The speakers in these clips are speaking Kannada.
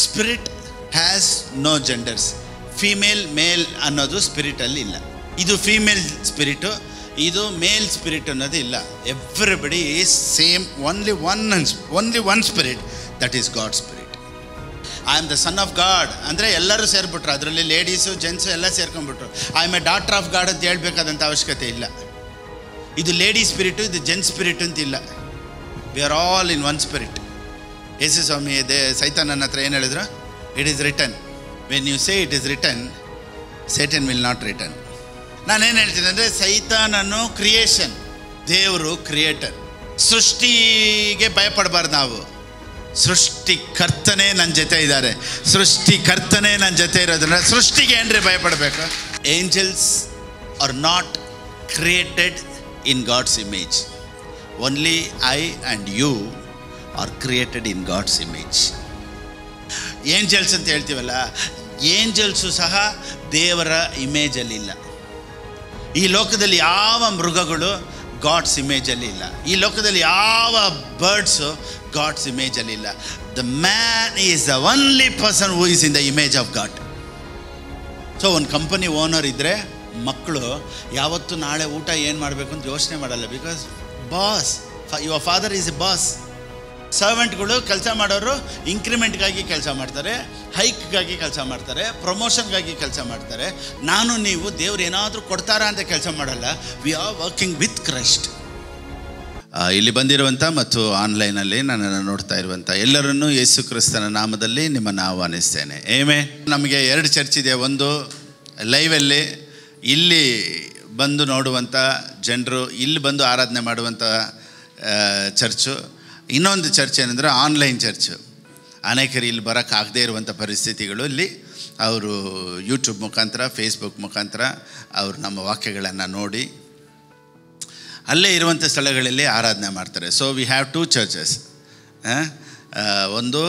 Spirit has no genders. Female male ಅನ್ನೋದು ಸ್ಪಿರಿಟಲ್ಲಿ ಇಲ್ಲ. ಇದು ಫೀಮೇಲ್ ಸ್ಪಿರಿಟು, ಇದು ಮೇಲ್ ಸ್ಪಿರಿಟ್ ಅನ್ನೋದು ಇಲ್ಲ. Everybody is same, only one spirit, that is God spirit. I am the son of God ಅಂದರೆ ಎಲ್ಲರೂ ಸೇರಿಬಿಟ್ರು, ಅದರಲ್ಲಿ ಲೇಡೀಸು ಜೆಂಟ್ಸು ಎಲ್ಲ ಸೇರ್ಕೊಂಡ್ಬಿಟ್ರು. I am a daughter of God ಅಂತ ಹೇಳ್ಬೇಕಾದಂಥ ಅವಶ್ಯಕತೆ ಇಲ್ಲ. ಇದು ಲೇಡಿ ಸ್ಪಿರಿಟು, ಇದು ಜೆಂಟ್ ಸ್ಪಿರಿಟ್ ಅಂತ ಇಲ್ಲ. We are all in one spirit. Yesu Swami ಸೈತಾನ್ ನನ್ನ ಹತ್ರ ಏನು ಹೇಳಿದ್ರು? It is written. When you say it is written, Satan will not return. ನಾನೇನು ಹೇಳ್ತೀನಿ ಅಂದರೆ, ಸೈತಾನನ್ನು ಕ್ರಿಯೇಷನ್, ದೇವರು ಕ್ರಿಯೇಟರ್. ಸೃಷ್ಟಿಗೆ ಭಯಪಡಬಾರ್ದು ನಾವು. ಸೃಷ್ಟಿಕರ್ತನೇ ನನ್ನ ಜೊತೆ ಇದ್ದಾರೆ. ಸೃಷ್ಟಿಕರ್ತನೇ ನನ್ನ ಜೊತೆ ಇರೋದ್ರಿಂದ ಸೃಷ್ಟಿಗೆ ಏನ್ರಿ ಭಯಪಡಬೇಕು? Angels are not created in God's image. Only I and you are created in God's image. Angels ಅಂತ ಹೇಳ್ತೀವಲ್ಲ, ಏಂಜಲ್ಸು ಸಹ ದೇವರ ಇಮೇಜಲ್ಲಿ ಇಲ್ಲ. ಈ ಲೋಕದಲ್ಲಿ ಯಾವ ಮೃಗಗಳು ಗಾಡ್ಸ್ ಇಮೇಜಲ್ಲಿ ಇಲ್ಲ. ಈ ಲೋಕದಲ್ಲಿ ಯಾವ ಬರ್ಡ್ಸು ಗಾಡ್ಸ್ ಇಮೇಜಲ್ಲಿ ಇಲ್ಲ. The man is the only person who is in the image of god. So ಒಂದು ಕಂಪನಿ ಓನರ್ ಇದ್ದರೆ ಮಕ್ಕಳು ಯಾವತ್ತು ನಾಳೆ ಊಟ ಏನು ಮಾಡಬೇಕು ಅಂತ ಯೋಚನೆ ಮಾಡಲ್ಲ. Because boss, your father is a boss. ಸರ್ವೆಂಟ್ಗಳು ಕೆಲಸ ಮಾಡೋರು ಇಂಕ್ರಿಮೆಂಟ್ಗಾಗಿ ಕೆಲಸ ಮಾಡ್ತಾರೆ, ಹೈಕ್ಗಾಗಿ ಕೆಲಸ ಮಾಡ್ತಾರೆ, ಪ್ರಮೋಷನ್ಗಾಗಿ ಕೆಲಸ ಮಾಡ್ತಾರೆ. ನಾನು ನೀವು ದೇವ್ರು ಏನಾದರೂ ಕೊಡ್ತಾರಾ ಅಂತ ಕೆಲಸ ಮಾಡಲ್ಲ. V are working with Christ. ಇಲ್ಲಿ ಬಂದಿರುವಂಥ ಮತ್ತು ಆನ್ಲೈನಲ್ಲಿ ನನ್ನನ್ನು ನೋಡ್ತಾ ಇರುವಂಥ ಎಲ್ಲರನ್ನೂ ಯೇಸು ಕ್ರಿಸ್ತನ ನಾಮದಲ್ಲಿ ನಿಮ್ಮನ್ನು ಆಹ್ವಾನಿಸ್ತೇನೆ. ನಮಗೆ 2 ಚರ್ಚ್ ಇದೆ. ಒಂದು ಲೈವಲ್ಲಿ ಇಲ್ಲಿ ಬಂದು ನೋಡುವಂಥ ಜನರು, ಇಲ್ಲಿ ಬಂದು ಆರಾಧನೆ ಮಾಡುವಂಥ ಚರ್ಚು. ಇನ್ನೊಂದು ಚರ್ಚ್ ಏನಂದರೆ ಆನ್ಲೈನ್ ಚರ್ಚು. ಅನೇಕರು ಇಲ್ಲಿ ಬರೋಕ್ಕಾಗದೇ ಇರುವಂಥ ಪರಿಸ್ಥಿತಿಗಳು ಇಲ್ಲಿ ಅವರು ಯೂಟ್ಯೂಬ್ ಮುಖಾಂತರ, ಫೇಸ್ಬುಕ್ ಮುಖಾಂತರ ಅವರು ನಮ್ಮ ವಾಕ್ಯಗಳನ್ನು ನೋಡಿ ಅಲ್ಲೇ ಇರುವಂಥ ಸ್ಥಳಗಳಲ್ಲಿ ಆರಾಧನೆ ಮಾಡ್ತಾರೆ. So we have 2 churches. ಒಂದು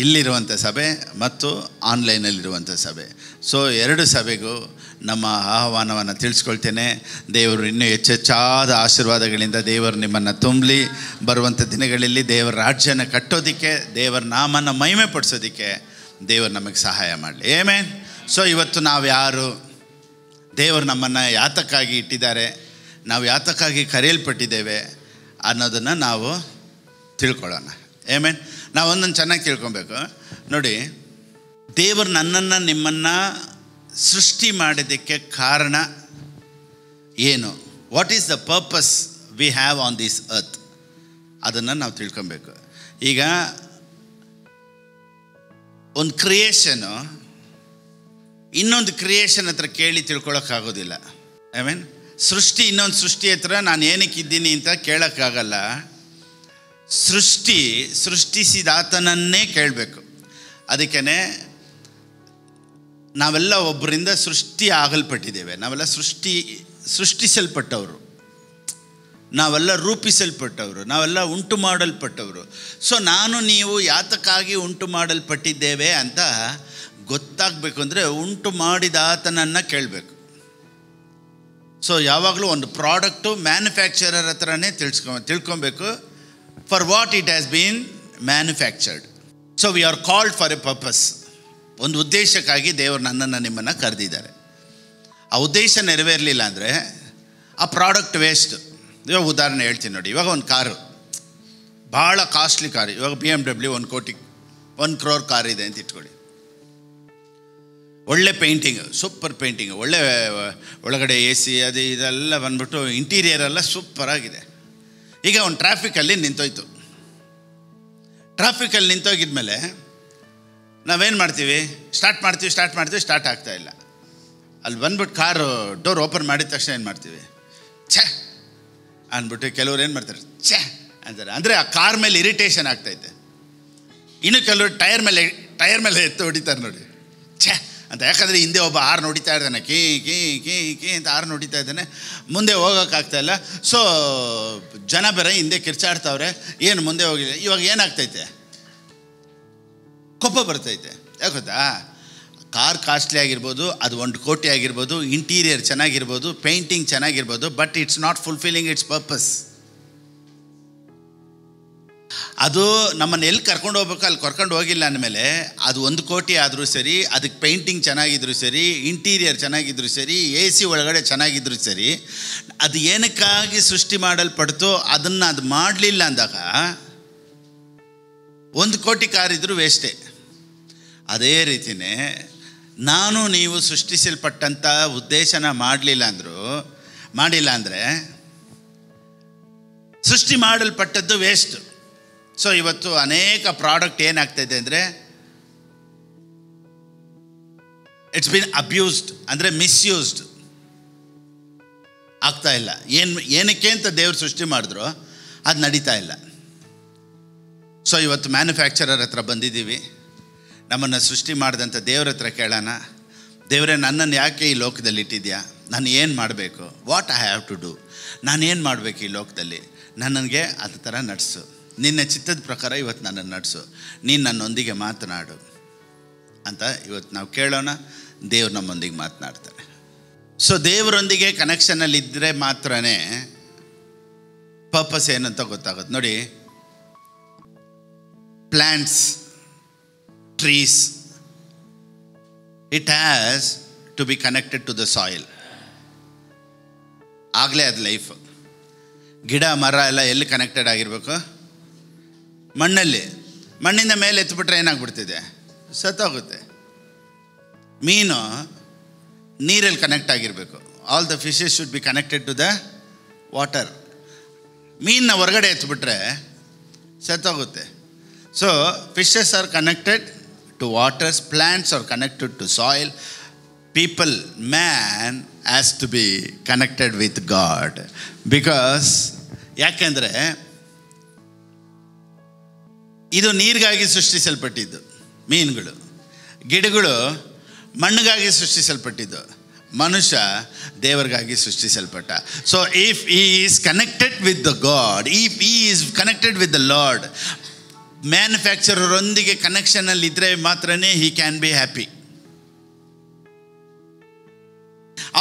ಇಲ್ಲಿರುವಂಥ ಸಭೆ ಮತ್ತು ಆನ್ಲೈನಲ್ಲಿರುವಂಥ ಸಭೆ. ಸೊ 2 ಸಭೆಗೂ ನಮ್ಮ ಆಹ್ವಾನವನ್ನು ತಿಳಿಸ್ಕೊಳ್ತೇನೆ. ದೇವರು ಇನ್ನೂ ಹೆಚ್ಚೆಚ್ಚಾದ ಆಶೀರ್ವಾದಗಳಿಂದ ದೇವರು ನಿಮ್ಮನ್ನು ತುಂಬಲಿ. ಬರುವಂಥ ದಿನಗಳಲ್ಲಿ ದೇವರ ರಾಜ್ಯನ ಕಟ್ಟೋದಕ್ಕೆ, ದೇವರ ನಾಮನ ಮಹಿಮೆ ಪಡಿಸೋದಕ್ಕೆ ದೇವರು ನಮಗೆ ಸಹಾಯ ಮಾಡಲಿ. ಆಮೆನ್. ಸೊ ಇವತ್ತು ನಾವು ಯಾರು, ದೇವರು ನಮ್ಮನ್ನು ಯಾತಕ್ಕಾಗಿ ಇಟ್ಟಿದ್ದಾರೆ, ನಾವು ಯಾತಕ್ಕಾಗಿ ಕರೆಯಲ್ಪಟ್ಟಿದ್ದೇವೆ ಅನ್ನೋದನ್ನು ನಾವು ತಿಳ್ಕೊಳ್ಳೋಣ. ಆಮೆನ್. ನಾವು ಒಂದೊಂದು ಚೆನ್ನಾಗಿ ತಿಳ್ಕೊಬೇಕು. ನೋಡಿ, ದೇವರು ನನ್ನನ್ನು ನಿಮ್ಮನ್ನು ಸೃಷ್ಟಿ ಮಾಡೋದಕ್ಕೆ ಕಾರಣ ಏನು? What is the purpose we have on this earth? ಅದನ್ನು ನಾವು ತಿಳ್ಕೊಬೇಕು. ಈಗ ಒಂದು ಕ್ರಿಯೇಷನು ಇನ್ನೊಂದು ಕ್ರಿಯೇಷನ್ ಹತ್ರ ಕೇಳಿ ತಿಳ್ಕೊಳಕ್ಕಾಗೋದಿಲ್ಲ. ಐ ಮೀನ್, ಸೃಷ್ಟಿ ಇನ್ನೊಂದು ಸೃಷ್ಟಿ ಹತ್ರ ನಾನು ಏನಕ್ಕಿದ್ದೀನಿ ಅಂತ ಕೇಳೋಕ್ಕಾಗಲ್ಲ. ಸೃಷ್ಟಿಸಿದಾತನನ್ನೇ ಕೇಳಬೇಕು. ಅದಕ್ಕೇ ನಾವೆಲ್ಲ ಒಬ್ಬರಿಂದ ಸೃಷ್ಟಿ ಆಗಲ್ಪಟ್ಟಿದ್ದೇವೆ. ನಾವೆಲ್ಲ ಸೃಷ್ಟಿಸಲ್ಪಟ್ಟವರು, ನಾವೆಲ್ಲ ರೂಪಿಸಲ್ಪಟ್ಟವರು, ನಾವೆಲ್ಲ ಉಂಟು ಮಾಡಲ್ಪಟ್ಟವರು. ಸೊ ನಾನು ನೀವು ಯಾತಕ್ಕಾಗಿ ಉಂಟು ಮಾಡಲ್ಪಟ್ಟಿದ್ದೇವೆ ಅಂತ ಗೊತ್ತಾಗಬೇಕು ಅಂದರೆ ಉಂಟು ಮಾಡಿದಾತನನ್ನು ಕೇಳಬೇಕು. ಸೊ ಯಾವಾಗಲೂ ಒಂದು ಪ್ರಾಡಕ್ಟು ಮ್ಯಾನುಫ್ಯಾಕ್ಚರರ್ ಹತ್ರನೇ ತಿಳ್ಕೊಬೇಕು. For what it has been manufactured. So we are called for a purpose. ಒಂದು ಉದ್ದೇಶಕ್ಕಾಗಿ ದೇವರು ನನ್ನನ್ನು ನಿಮ್ಮನ್ನು ಕರೆದಿದ್ದಾರೆ. ಆ ಉದ್ದೇಶ ನೆರವೇರಲಿಲ್ಲ ಅಂದರೆ ಆ ಪ್ರಾಡಕ್ಟ್ ವೇಸ್ಟ್. ಇವಾಗ ಉದಾಹರಣೆ ಹೇಳ್ತೀನಿ ನೋಡಿ. ಇವಾಗ ಒಂದು ಕಾರು, ಭಾಳ ಕಾಸ್ಟ್ಲಿ ಕಾರು, ಇವಾಗ BMW 1 crore ಕಾರ್ ಇದೆ ಅಂತ ಇಟ್ಕೊಳ್ಳಿ. ಒಳ್ಳೆ ಪೇಂಟಿಂಗ್, ಸೂಪರ್ ಪೇಂಟಿಂಗ್, ಒಳ್ಳೆ ಒಳಗಡೆ AC ಅದು ಇದೆಲ್ಲ ಬಂದ್ಬಿಟ್ಟು ಇಂಟೀರಿಯರ್ ಎಲ್ಲ ಸೂಪರಾಗಿದೆ. ಈಗ ಒಂದು ಟ್ರಾಫಿಕಲ್ಲಿ ನಿಂತೋಯ್ತು. ಟ್ರಾಫಿಕಲ್ಲಿ ನಿಂತೋಗಿದ್ಮೇಲೆ ನಾವೇನು ಮಾಡ್ತೀವಿ? ಸ್ಟಾರ್ಟ್ ಮಾಡ್ತೀವಿ, ಸ್ಟಾರ್ಟ್ ಆಗ್ತಾಯಿಲ್ಲ. ಅಲ್ಲಿ ಬಂದ್ಬಿಟ್ಟು ಕಾರು ಡೋರ್ ಓಪನ್ ಮಾಡಿದ ತಕ್ಷಣ ಏನು ಮಾಡ್ತೀವಿ? ಛೇ ಅಂದ್ಬಿಟ್ಟು ಕೆಲವ್ರು ಏನು ಮಾಡ್ತಾರೆ? ಛೇ ಅಂತಾರೆ. ಅಂದರೆ ಆ ಕಾರ್ ಮೇಲೆ ಇರಿಟೇಷನ್ ಆಗ್ತೈತೆ. ಇನ್ನು ಕೆಲವರು ಟೈರ್ ಮೇಲೆ ಎತ್ತು ಹೊಡಿತಾರೆ ನೋಡಿ, ಛೇ ಅಂತ. ಯಾಕಂದರೆ ಹಿಂದೆ ಒಬ್ಬ ಆರು ನೋಡಿತಾ ಇದ್ದಾನೆ, ಕೀ ಕೀ ಕೀ ಕೀ ಅಂತ ಆರು ನೋಡಿತಾ ಇದ್ದಾನೆ, ಮುಂದೆ ಹೋಗೋಕ್ಕಾಗ್ತಾಯಿಲ್ಲ. ಸೊ ಜನ ಬೇರೆ ಹಿಂದೆ ಕಿರ್ಚಾಡ್ತಾವ್ರೆ, ಏನು ಮುಂದೆ ಹೋಗಿಲ್ಲ. ಇವಾಗ ಏನಾಗ್ತೈತೆ? ಕೋಪ ಬರ್ತೈತೆ. ಯಾಕೆ ಗೊತ್ತಾ? ಕಾರ್ ಕಾಸ್ಟ್ಲಿ ಆಗಿರ್ಬೋದು, ಅದು 1 ಕೋಟಿ ಆಗಿರ್ಬೋದು, ಇಂಟೀರಿಯರ್ ಚೆನ್ನಾಗಿರ್ಬೋದು, ಪೇಂಟಿಂಗ್ ಚೆನ್ನಾಗಿರ್ಬೋದು, but it's not fulfilling its purpose. ಅದು ನಮ್ಮನ್ನು ಎಲ್ಲಿ ಕರ್ಕೊಂಡು ಹೋಗ್ಬೇಕು ಅಲ್ಲಿ ಕರ್ಕೊಂಡು ಹೋಗಿಲ್ಲ ಅಂದಮೇಲೆ ಅದು 1 ಕೋಟಿ ಆದರೂ ಸರಿ, ಅದಕ್ಕೆ ಪೇಂಟಿಂಗ್ ಚೆನ್ನಾಗಿದ್ರು ಸರಿ, ಇಂಟೀರಿಯರ್ ಚೆನ್ನಾಗಿದ್ರು ಸರಿ, AC ಒಳಗಡೆ ಚೆನ್ನಾಗಿದ್ರು ಸರಿ, ಅದು ಏನಕ್ಕಾಗಿ ಸೃಷ್ಟಿ ಮಾಡಲ್ಪಡ್ತೋ ಅದನ್ನು ಅದು ಮಾಡಲಿಲ್ಲ ಅಂದಾಗ 1 ಕೋಟಿ ಕಾರ್ ಇದ್ರೂ ವೇಸ್ಟೇ. ಅದೇ ರೀತಿಯೇ ನಾನು ನೀವು ಸೃಷ್ಟಿಸಲ್ಪಟ್ಟಂಥ ಉದ್ದೇಶನ ಮಾಡಿಲ್ಲ ಅಂದರೆ ಸೃಷ್ಟಿ ಮಾಡಲ್ಪಟ್ಟದ್ದು ವೇಸ್ಟ್. ಸೊ ಇವತ್ತು ಅನೇಕ ಪ್ರಾಡಕ್ಟ್ ಏನಾಗ್ತಾಯಿದೆ ಅಂದರೆ ಇಟ್ಸ್ ಬಿನ್ ಅಬ್ಯೂಸ್ಡ್, ಅಂದರೆ ಮಿಸ್ಯೂಸ್ಡ್ ಆಗ್ತಾ ಇಲ್ಲ. ಏನಕ್ಕೆ ಅಂತ ದೇವ್ರು ಸೃಷ್ಟಿ ಮಾಡಿದ್ರು ಅದು ನಡೀತಾ ಇಲ್ಲ. ಸೊ ಇವತ್ತು ಮ್ಯಾನುಫ್ಯಾಕ್ಚರರ್ ಹತ್ರ ಬಂದಿದ್ದೀವಿ. ನಮ್ಮನ್ನು ಸೃಷ್ಟಿ ಮಾಡಿದಂಥ ದೇವ್ರ ಹತ್ರ ಕೇಳೋಣ, ದೇವರೇ ನನ್ನನ್ನು ಯಾಕೆ ಈ ಲೋಕದಲ್ಲಿ ಇಟ್ಟಿದ್ಯಾ? ನಾನು ಏನು ಮಾಡಬೇಕು? What I have to do? ನಾನೇನು ಮಾಡಬೇಕು ಈ ಲೋಕದಲ್ಲಿ? ನನಗೆ ಅದ ಥರ ನಡೆಸು, ನಿನ್ನ ಚಿತ್ತದ ಪ್ರಕಾರ ಇವತ್ತು ನನ್ನನ್ನು ನಡೆಸು, ನೀನು ನನ್ನೊಂದಿಗೆ ಮಾತನಾಡು ಅಂತ ಇವತ್ತು ನಾವು ಕೇಳೋಣ. ದೇವ್ರು ನಮ್ಮೊಂದಿಗೆ ಮಾತನಾಡ್ತಾರೆ. ಸೊ ದೇವರೊಂದಿಗೆ ಕನೆಕ್ಷನಲ್ಲಿದ್ದರೆ ಮಾತ್ರ ಪರ್ಪಸ್ ಏನಂತ ಗೊತ್ತಾಗುತ್ತೆ. ನೋಡಿ, plants, trees, it has to be connected to the soil, ಆಗಲೇ ಅದು ಲೈಫ್. ಗಿಡ ಮರ ಎಲ್ಲ ಎಲ್ಲಿ ಕನೆಕ್ಟೆಡ್ ಆಗಿರಬೇಕು? ಮಣ್ಣಲ್ಲಿ. ಮಣ್ಣಿಂದ ಮೇಲೆ ಎತ್ಬಿಟ್ರೆ ಏನಾಗ್ಬಿಡ್ತಿದೆ? ಸತ್ತೋಗುತ್ತೆ. ಮೀನು ನೀರಲ್ಲಿ ಕನೆಕ್ಟ್ ಆಗಿರಬೇಕು. All the fishes should be connected to the water. ಮೀನನ್ನ ಹೊರಗಡೆ ಎತ್ಬಿಟ್ರೆ ಸತ್ತೋಗುತ್ತೆ. So fishes are connected to waters, plants are connected to soil. People, man has to be connected with God. Because ಯಾಕೆಂದರೆ ಇದು ನೀರಿಗಾಗಿ ಸೃಷ್ಟಿಸಲ್ಪಟ್ಟಿದ್ದು, ಮೀನುಗಳು, ಗಿಡಗಳು ಮಣ್ಣಿಗಾಗಿ ಸೃಷ್ಟಿಸಲ್ಪಟ್ಟಿದ್ದು, ಮನುಷ್ಯ ದೇವರಿಗಾಗಿ ಸೃಷ್ಟಿಸಲ್ಪಟ್ಟ. So if he is connected with the God, if he is connected with the Lord, ಮ್ಯಾನುಫ್ಯಾಕ್ಚರರೊಂದಿಗೆ ಕನೆಕ್ಷನಲ್ಲಿದ್ದರೆ ಮಾತ್ರ he can be happy.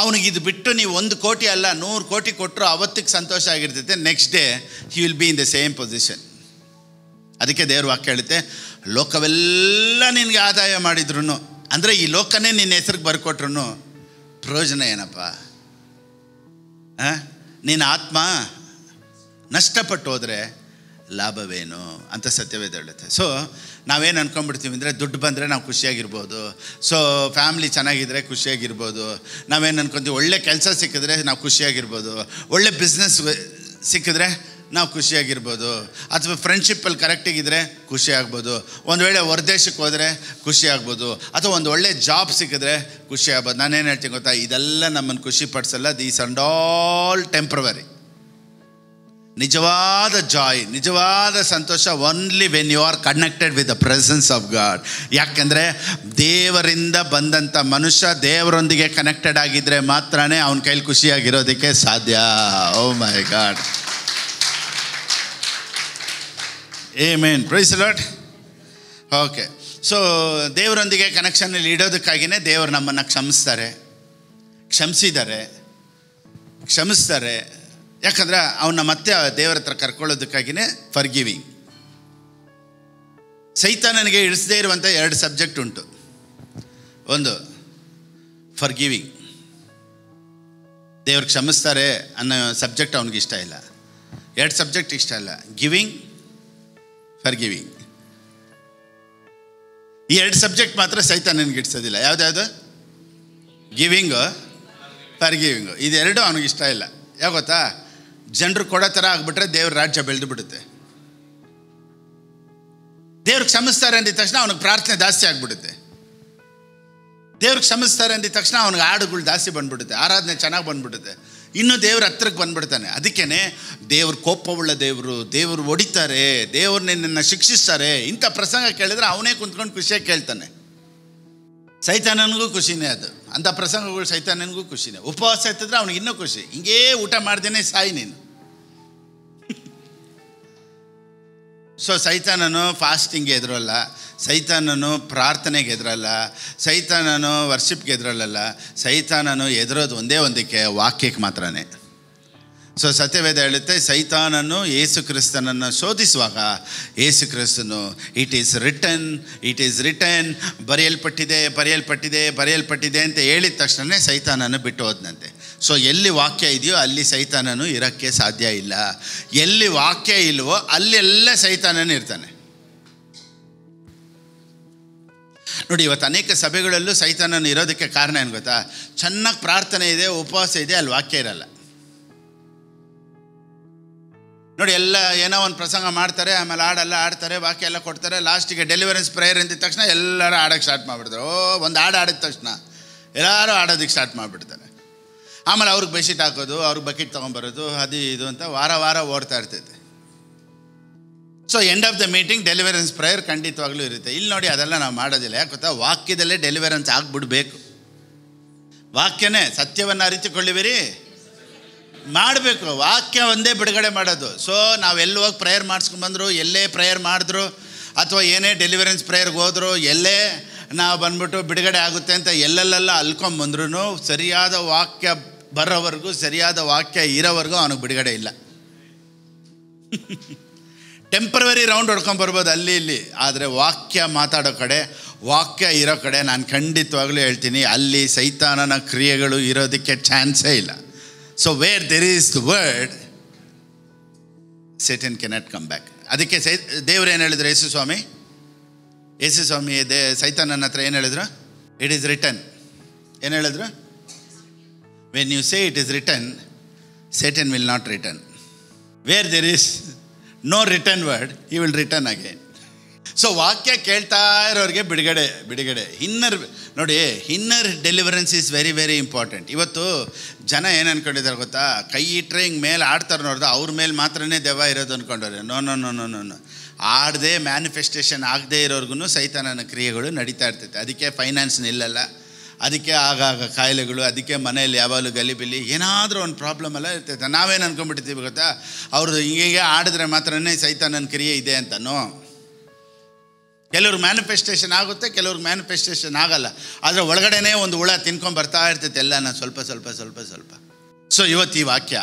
ಅವನಿಗಿದು ಬಿಟ್ಟು ನೀವು 1 ಕೋಟಿ ಅಲ್ಲ 100 ಕೋಟಿ ಕೊಟ್ಟರು ಅವತ್ತಿಗೆ ಸಂತೋಷ ಆಗಿರ್ತೈತೆ. Next day he will be in the same position. ಅದಕ್ಕೆ ದೇವ್ರ ವಾಕ್ಯ ಹೇಳುತ್ತೆ, ಲೋಕವೆಲ್ಲ ನಿನಗೆ ಆದಾಯ ಮಾಡಿದ್ರು, ಅಂದರೆ ಈ ಲೋಕನೇ ನಿನ್ನ ಹೆಸರಿಗೆ ಬರ್ಕೊಟ್ರು ಪ್ರಯೋಜನ ಏನಪ್ಪ? ನಿನ್ನ ಆತ್ಮ ನಷ್ಟಪಟ್ಟು ಹೋದರೆ ಲಾಭವೇನು ಅಂತ ಸತ್ಯವೇದ ಹೇಳುತ್ತೆ. ಸೊ ನಾವೇನು ಅಂದ್ಕೊಂಡ್ಬಿಡ್ತೀವಿ ಅಂದರೆ ದುಡ್ಡು ಬಂದರೆ ನಾವು ಖುಷಿಯಾಗಿರ್ಬೋದು, ಸೊ ಫ್ಯಾಮ್ಲಿ ಚೆನ್ನಾಗಿದ್ದರೆ ಖುಷಿಯಾಗಿರ್ಬೋದು, ನಾವೇನು ಅಂದ್ಕೊತೀವಿ ಒಳ್ಳೆ ಕೆಲಸ ಸಿಕ್ಕಿದ್ರೆ ನಾವು ಖುಷಿಯಾಗಿರ್ಬೋದು, ಒಳ್ಳೆ ಬಿಸ್ನೆಸ್ ಸಿಕ್ಕಿದ್ರೆ ನಾವು ಖುಷಿಯಾಗಿರ್ಬೋದು, ಅಥವಾ ಫ್ರೆಂಡ್ಶಿಪ್ಪಲ್ಲಿ ಕರೆಕ್ಟಾಗಿದ್ದರೆ ಖುಷಿ ಆಗ್ಬೋದು, ಒಂದು ವೇಳೆ ಹೊರದೇಶಕ್ಕೆ ಹೋದರೆ ಖುಷಿ ಆಗ್ಬೋದು, ಅಥವಾ ಒಂದು ಒಳ್ಳೆ ಜಾಬ್ ಸಿಕ್ಕಿದ್ರೆ ಖುಷಿ ಆಗ್ಬೋದು. ನಾನೇನು ಹೇಳ್ತೀನಿ ಗೊತ್ತಾ, ಇದೆಲ್ಲ ನಮ್ಮನ್ನು ಖುಷಿ ಪಡಿಸಲ್ಲ. These are all temporary. ನಿಜವಾದ ಜಾಯ್, ನಿಜವಾದ ಸಂತೋಷ only when you are connected with the presence of God. ಯಾಕೆಂದರೆ ದೇವರಿಂದ ಬಂದಂಥ ಮನುಷ್ಯ ದೇವರೊಂದಿಗೆ ಕನೆಕ್ಟೆಡ್ ಆಗಿದ್ದರೆ ಮಾತ್ರ ಅವನ ಕೈಲಿ ಖುಷಿಯಾಗಿರೋದಕ್ಕೆ ಸಾಧ್ಯ. Oh my God, amen, praise the Lord. Okay, so ದೇವರೊಂದಿಗೆ ಕನೆಕ್ಷನಲ್ಲಿ ಇಡೋದಕ್ಕಾಗಿಯೇ ದೇವರು ನಮ್ಮನ್ನು ಕ್ಷಮಿಸ್ತಾರೆ. ಯಾಕಂದರೆ ಅವನ್ನ ಮತ್ತೆ ದೇವರ ಹತ್ರ ಕರ್ಕೊಳ್ಳೋದಕ್ಕಾಗಿಯೇ ಫರ್ಗಿವಿಂಗ್. ಸೈತಾನನಿಗೆ ಇಳಿಸದೇ ಇರುವಂಥ 2 ಸಬ್ಜೆಕ್ಟ್ ಉಂಟು. ಒಂದು ಫರ್ಗಿವಿಂಗ್, ದೇವ್ರು ಕ್ಷಮಿಸ್ತಾರೆ ಅನ್ನೋ ಸಬ್ಜೆಕ್ಟ್ ಅವನಿಗೆ ಇಷ್ಟ ಇಲ್ಲ. 2 ಸಬ್ಜೆಕ್ಟ್ ಇಷ್ಟ ಇಲ್ಲ, ಗಿವಿಂಗ್, ಫರ್ಗಿವಿಂಗ್. ಈ 2 ಸಬ್ಜೆಕ್ಟ್ ಮಾತ್ರ ಸೈತಾನನಿಗೆ ಇಡ್ಸೋದಿಲ್ಲ. ಯಾವುದ್ಯಾವುದು? ಗಿವಿಂಗು, ಫರ್ಗಿವಿಂಗು. ಇದೆರಡು ಅವನಿಗೆ ಇಷ್ಟ ಇಲ್ಲ. ಯಾಕೆ ಗೊತ್ತಾ? ಜನರು ಕೊಡೋ ಥರ ಆಗಿಬಿಟ್ರೆ ದೇವ್ರ ರಾಜ್ಯ ಬೆಳೆದು ಬಿಡುತ್ತೆ. ದೇವ್ರು ಕ್ಷಮಿಸ್ತಾರೆ ಅಂದಿದ ತಕ್ಷಣ ಅವನಿಗೆ ಪ್ರಾರ್ಥನೆ ಜಾಸ್ತಿ ಆಗಿಬಿಡುತ್ತೆ. ದೇವ್ರಿಗೆ ಕ್ಷಮಿಸ್ತಾರೆ ಅಂದಿದ ತಕ್ಷಣ ಅವನಿಗೆ ಹಾಡುಗಳು ಜಾಸ್ತಿ ಬಂದ್ಬಿಡುತ್ತೆ, ಆರಾಧನೆ ಚೆನ್ನಾಗಿ ಬಂದ್ಬಿಡುತ್ತೆ, ಇನ್ನೂ ದೇವ್ರ ಹತ್ರಕ್ಕೆ ಬಂದ್ಬಿಡ್ತಾನೆ. ಅದಕ್ಕೇ ದೇವ್ರ ಕೋಪವುಳ್ಳ ದೇವರು ಹೊಡಿತಾರೆ, ದೇವ್ರು ನಿನ್ನನ್ನು ಶಿಕ್ಷಿಸ್ತಾರೆ. ಇಂಥ ಪ್ರಸಂಗ ಕೇಳಿದ್ರೆ ಅವನೇ ಕುಂತ್ಕೊಂಡು ಖುಷಿಯಾಗಿ ಕೇಳ್ತಾನೆ. ಸೈತಾನನಿಗೂ ಖುಷಿನೇ ಅದು. ಅಂಥ ಪ್ರಸಂಗಗಳು ಸೈತಾನನಿಗೂ ಖುಷಿನೇ. ಉಪವಾಸ ಎತ್ತಿದ್ರೆ ಅವ್ನಿಗೆ ಇನ್ನೂ ಖುಷಿ. ಹಿಂಗೇ ಊಟ ಮಾಡ್ದೇನೆ ಸಾಯಿ ನೀನು. ಸೊ ಸೈತಾನನು ಫಾಸ್ಟಿಂಗ್ಗೆ ಎದುರಲ್ಲ, ಸೈತಾನನು ಪ್ರಾರ್ಥನೆಗೆ ಎದುರಲ್ಲ, ಸೈತಾನನು ವರ್ಷಿಪ್ಗೆ ಎದುರಲ್ಲ. ಸೈತಾನನು ಎದುರೋದು ಒಂದಕ್ಕೆ ವಾಕ್ಯಕ್ಕೆ ಮಾತ್ರನೇ. ಸೊ ಸತ್ಯವೇದ ಹೇಳುತ್ತೆ, ಸೈತಾನನು ಯೇಸು ಕ್ರಿಸ್ತನನ್ನು ಶೋಧಿಸುವಾಗ ಯೇಸು ಕ್ರಿಸ್ತನು ಇಟ್ ಈಸ್ ರಿಟನ್ ಬರೆಯಲ್ಪಟ್ಟಿದೆ ಅಂತ ಹೇಳಿದ ತಕ್ಷಣ ಸೈತಾನನು ಬಿಟ್ಟು ಹೋದನಂತೆ. ಸೊ ಎಲ್ಲಿ ವಾಕ್ಯ ಇದೆಯೋ ಅಲ್ಲಿ ಸೈತಾನನು ಇರೋಕ್ಕೆ ಸಾಧ್ಯ ಇಲ್ಲ. ಎಲ್ಲಿ ವಾಕ್ಯ ಇಲ್ವೋ ಅಲ್ಲೆಲ್ಲ ಸೈತಾನನು ಇರ್ತಾನೆ. ನೋಡಿ, ಇವತ್ತು ಅನೇಕ ಸಭೆಗಳಲ್ಲೂ ಸೈತಾನನು ಇರೋದಕ್ಕೆ ಕಾರಣ ಏನು ಗೊತ್ತಾ? ಚೆನ್ನಾಗಿ ಪ್ರಾರ್ಥನೆ ಇದೆ, ಉಪವಾಸ ಇದೆ, ಅಲ್ಲಿ ವಾಕ್ಯ ಇರಲ್ಲ. ನೋಡಿ, ಎಲ್ಲ ಏನೋ ಒಂದು ಪ್ರಸಂಗ ಮಾಡ್ತಾರೆ, ಆಮೇಲೆ ಆಡ್ತಾರೆ, ವಾಕ್ಯ ಎಲ್ಲ ಕೊಡ್ತಾರೆ, ಲಾಸ್ಟಿಗೆ ಡೆಲಿವರೆನ್ಸ್ ಪ್ರೇಯರ್ ಅಂದಿದ ತಕ್ಷಣ ಎಲ್ಲರೂ ಆಡೋಕ್ಕೆ ಸ್ಟಾರ್ಟ್ ಮಾಡಿಬಿಡ್ತಾರೆ. ಒಂದು ಆಡಿದ ತಕ್ಷಣ ಎಲ್ಲರೂ ಆಡೋದಕ್ಕೆ ಸ್ಟಾರ್ಟ್ ಮಾಡಿಬಿಡ್ತಾರೆ. ಆಮೇಲೆ ಅವ್ರಿಗೆ ಬೆಡ್ಶೀಟ್ ಹಾಕೋದು, ಅವ್ರಿಗೆ ಬಕೆಟ್ ತೊಗೊಂಬರೋದು, ಅದು ಇದು ಅಂತ ವಾರ ಓಡ್ತಾ ಇರ್ತೈತೆ. So end of the meeting deliverance prayer ಖಂಡಿತವಾಗ್ಲೂ ಇರುತ್ತೆ. ಇಲ್ಲಿ ನೋಡಿ, ಅದೆಲ್ಲ ನಾವು ಮಾಡೋದಿಲ್ಲ. ಯಾಕೆ ಗೊತ್ತಾ? ವಾಕ್ಯದಲ್ಲೇ ಡೆಲಿವರೆನ್ಸ್ ಆಗಿಬಿಡ್ಬೇಕು. ವಾಕ್ಯನೇ ಸತ್ಯವನ್ನು ಅರಿತುಕೊಳ್ಳಿವಿರಿ ಮಾಡಬೇಕು. ವಾಕ್ಯ ಒಂದೇ ಬಿಡುಗಡೆ ಮಾಡೋದು. ಸೊ ನಾವು ಎಲ್ಲಿ ಹೋಗಿ ಪ್ರೇಯರ್ ಮಾಡಿಸ್ಕೊಂಡ್ಬಂದ್ರು, ಎಲ್ಲೇ ಪ್ರೇಯರ್ ಮಾಡಿದ್ರು, ಅಥವಾ ಏನೇ ಡೆಲಿವರೆನ್ಸ್ ಪ್ರೇಯರ್ಗೆ ಹೋದ್ರು, ಎಲ್ಲೇ ನಾವು ಬಂದ್ಬಿಟ್ಟು ಬಿಡುಗಡೆ ಆಗುತ್ತೆ ಅಂತ ಎಲ್ಲೆಲ್ಲ ಅಲ್ಕೊಂಬಂದ್ರೂ ಸರಿಯಾದ ವಾಕ್ಯ ಬರೋವರೆಗೂ, ಸರಿಯಾದ ವಾಕ್ಯ ಇರೋವರೆಗೂ ಅವನಿಗೆ ಬಿಡುಗಡೆ ಇಲ್ಲ. ಟೆಂಪ್ರವರಿ ರೌಂಡ್ ಹೊಡ್ಕೊಂಬರ್ಬೋದು ಅಲ್ಲಿ ಇಲ್ಲಿ, ಆದರೆ ವಾಕ್ಯ ಮಾತಾಡೋ ಕಡೆ, ವಾಕ್ಯ ಇರೋ ಕಡೆ ನಾನು ಖಂಡಿತವಾಗ್ಲೂ ಹೇಳ್ತೀನಿ, ಅಲ್ಲಿ ಸೈತಾನನ ಕ್ರಿಯೆಗಳು ಇರೋದಕ್ಕೆ ಚಾನ್ಸೇ ಇಲ್ಲ. So where there is the word, Satan cannot come back. ಅದಕ್ಕೆ ದೇವ್ರು ಏನು ಹೇಳಿದ್ರು? ಯೇಸು ಸ್ವಾಮಿ ಸೈತಾನನ ಹತ್ರ ಏನು ಹೇಳಿದ್ರು? It is written. ಏನು ಹೇಳಿದ್ರು? When you say it is written, Satan will not return. Where there is no return word, he will return again. So ವಾಕ್ಯ ಕೇಳ್ತಾ ಇರೋರಿಗೆ ಬಿಡುಗಡೆ inner deliverance is very very important. ಇವತ್ತು ಜನ ಏನು ಅಂದ್ಕೊಂಡಿದ್ದಾರೆ ಗೊತ್ತಾ? ಕೈ ಇಟ್ಟರೆ ಹಿಂಗೆ ಮೇಲೆ ಆಡ್ತಾರೆ ನೋಡ್ದು, ಅವ್ರ ಮೇಲೆ ಮಾತ್ರನೇ ದೆವ್ವ ಇರೋದು ಅಂದ್ಕೊಂಡವ್ರೆ. ನೋ. ಆಡದೆ ಮ್ಯಾನಿಫೆಸ್ಟೇಷನ್ ಆಗದೆ ಇರೋರ್ಗು ಸೈತಾನನ ಕ್ರಿಯೆಗಳು ನಡೀತಾ ಇರ್ತೈತೆ. ಅದಕ್ಕೆ ಫೈನಾನ್ಸ್ ನಿಲ್ಲಲ್ಲ, ಅದಕ್ಕೆ ಆಗಾಗ ಕಾಯಿಲೆಗಳು, ಅದಕ್ಕೆ ಮನೆಯಲ್ಲಿ ಯಾವಾಗಲೂ ಗಲಿಬಿಲಿ, ಏನಾದರೂ ಒಂದು ಪ್ರಾಬ್ಲಮ್ ಎಲ್ಲ ಇರ್ತೈತೆ. ನಾವೇನು ಅಂದ್ಕೊಂಡ್ಬಿಟ್ಟಿದ್ದೀವಿ ಗೊತ್ತಾ? ಅವ್ರದ್ದು ಹಿಂಗೆ ಆಡಿದ್ರೆ ಮಾತ್ರನೇ ಸೈತಾನನ ಕ್ರಿಯೆ ಇದೆ ಅಂತನೋ. ಕೆಲವ್ರಿಗೆ ಮ್ಯಾನಿಫೆಸ್ಟೇಷನ್ ಆಗುತ್ತೆ, ಕೆಲವ್ರಿಗೆ ಮ್ಯಾನಿಫೆಸ್ಟೇಷನ್ ಆಗಲ್ಲ. ಆದರೆ ಒಳಗಡೆನೇ ಒಂದು ಹುಳ ತಿನ್ಕೊಂಡು ಬರ್ತಾ ಇರ್ತೈತೆ ಎಲ್ಲನ ಸ್ವಲ್ಪ. ಸೊ ಇವತ್ತು ಈ ವಾಕ್ಯ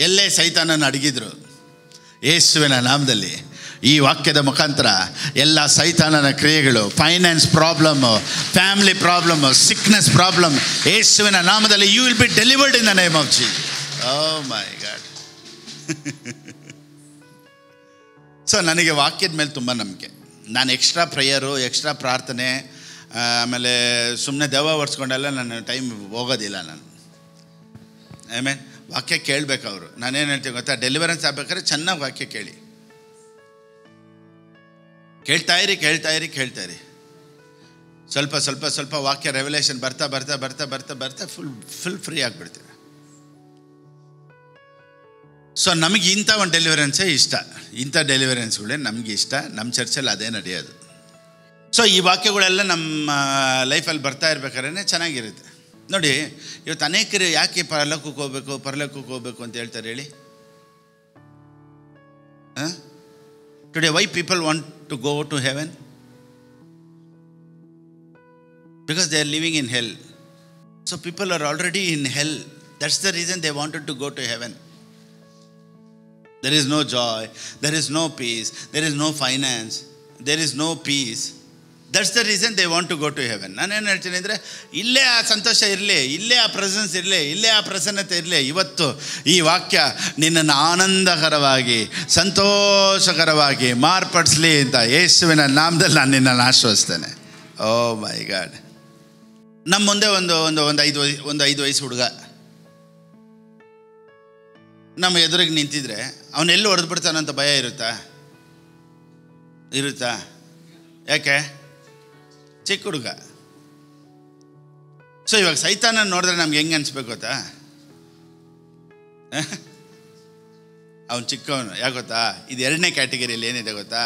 ಎಲ್ಲೇ ಸೈತಾನನ ಅಡಗಿದ್ರು, ಯೇಸುವಿನ ನಾಮದಲ್ಲಿ ಈ ವಾಕ್ಯದ ಮುಖಾಂತರ ಎಲ್ಲ ಸೈತಾನನ ಕ್ರಿಯೆಗಳು, finance problem, family problem, sickness problem, ಯೇಸುವಿನ ನಾಮದಲ್ಲಿ you will be delivered in the name of Jesus. Oh my God. So ನನಗೆ ವಾಕ್ಯದ ಮೇಲೆ ತುಂಬ ನಂಬಿಕೆ. ನಾನು ಎಕ್ಸ್ಟ್ರಾ ಪ್ರೇಯರು, ಎಕ್ಸ್ಟ್ರಾ ಪ್ರಾರ್ಥನೆ, ಆಮೇಲೆ ಸುಮ್ಮನೆ ದೆವ್ವ ಒರೆಸ್ಕೊಂಡೆಲ್ಲ ನನ್ನ ಟೈಮ್ ಹೋಗೋದಿಲ್ಲ. ನಾನು ಆಮೇಲೆ ವಾಕ್ಯ ಕೇಳಬೇಕು. ಅವರು ನಾನೇನು ಹೇಳ್ತೀನಿ ಗೊತ್ತಾ? ಡೆಲಿವರೆನ್ಸ್ ಆಗ್ಬೇಕಾದ್ರೆ ಚೆನ್ನಾಗಿ ವಾಕ್ಯ ಕೇಳ್ತಾ ಇರಿ. ಸ್ವಲ್ಪ ವಾಕ್ಯ ರೆವಲ್ಯೂಷನ್ ಬರ್ತಾ ಫುಲ್ ಫ್ರೀ ಆಗಿಬಿಡ್ತೀವಿ. ಸೊ ನಮಗೆ ಇಂಥ ಒಂದು ಡೆಲಿವರೆನ್ಸೇ ಇಷ್ಟ. ಇಂಥ ಡೆಲಿವರೆನ್ಸ್ಗಳೇ ನಮಗೆ ಇಷ್ಟ. ನಮ್ಮ ಚರ್ಚಲ್ಲಿ ಅದೇ ನಡೆಯೋದು. ಸೊ ಈ ವಾಕ್ಯಗಳೆಲ್ಲ ನಮ್ಮ ಲೈಫಲ್ಲಿ ಬರ್ತಾ ಇರ್ಬೇಕಾದ್ರೆ ಚೆನ್ನಾಗಿರುತ್ತೆ. ನೋಡಿ, ಇವತ್ತು ಅನೇಕರು ಯಾಕೆ ಪರಲೋಕಕ್ಕೆ ಹೋಗ್ಬೇಕು ಅಂತ ಹೇಳ್ತಾರೆ ಹೇಳಿ? Today, why people want to go to heaven? Because they are living in hell. So people are already in hell. That's the reason they wanted to go to heaven. There is no joy, there is no peace, there is no finance, there is no peace. That's the reason they want to go to heaven. ನಾನೇನು ಹೇಳ್ತೀನಿ ಅಂದರೆ, ಇಲ್ಲೇ ಆ ಸಂತೋಷ ಇರಲಿ, ಇಲ್ಲೇ ಆ ಪ್ರೆಸೆನ್ಸ್ ಇರಲಿ, ಇಲ್ಲೇ ಆ ಪ್ರಸನ್ನತೆ ಇರಲಿ. ಇವತ್ತು ಈ ವಾಕ್ಯ ನಿನ್ನನ್ನು ಆನಂದಕರವಾಗಿ, ಸಂತೋಷಕರವಾಗಿ ಮಾರ್ಪಡಿಸಲಿ ಅಂತ ಯೇಸುವಿನ ನಾಮದಲ್ಲಿ ನಾನು ನಿನ್ನನ್ನು ಆಶ್ರಯಿಸ್ತೇನೆ. ಓ ಮೈ ಗಾಡ್. ನಮ್ಮ ಮುಂದೆ ಒಂದು 5 ವಯಸ್ಸು ಹುಡುಗ ನಮ್ಮ ಎದುರಿಗೆ ನಿಂತಿದ್ರೆ ಅವನೆಲ್ಲೂ ಹೊಡೆದು ಬಿಡ್ತಾನಂತ ಭಯ ಇರುತ್ತಾ? ಯಾಕೆ? ಚಿಕ್ಕ ಹುಡುಗ. ಸೊ ಇವಾಗ ಸೈತಾನ ನೋಡಿದ್ರೆ ನಮ್ಗೆ ಹೆಂಗೆ ಅನಿಸ್ಬೇಕು ಗೊತ್ತಾ? ಅವನು ಚಿಕ್ಕವನು. ಯಾಕೆ ಗೊತ್ತಾ? ಇದು 2ನೇ ಕ್ಯಾಟಗರಿಯಲ್ಲಿ ಏನಿದೆ ಗೊತ್ತಾ?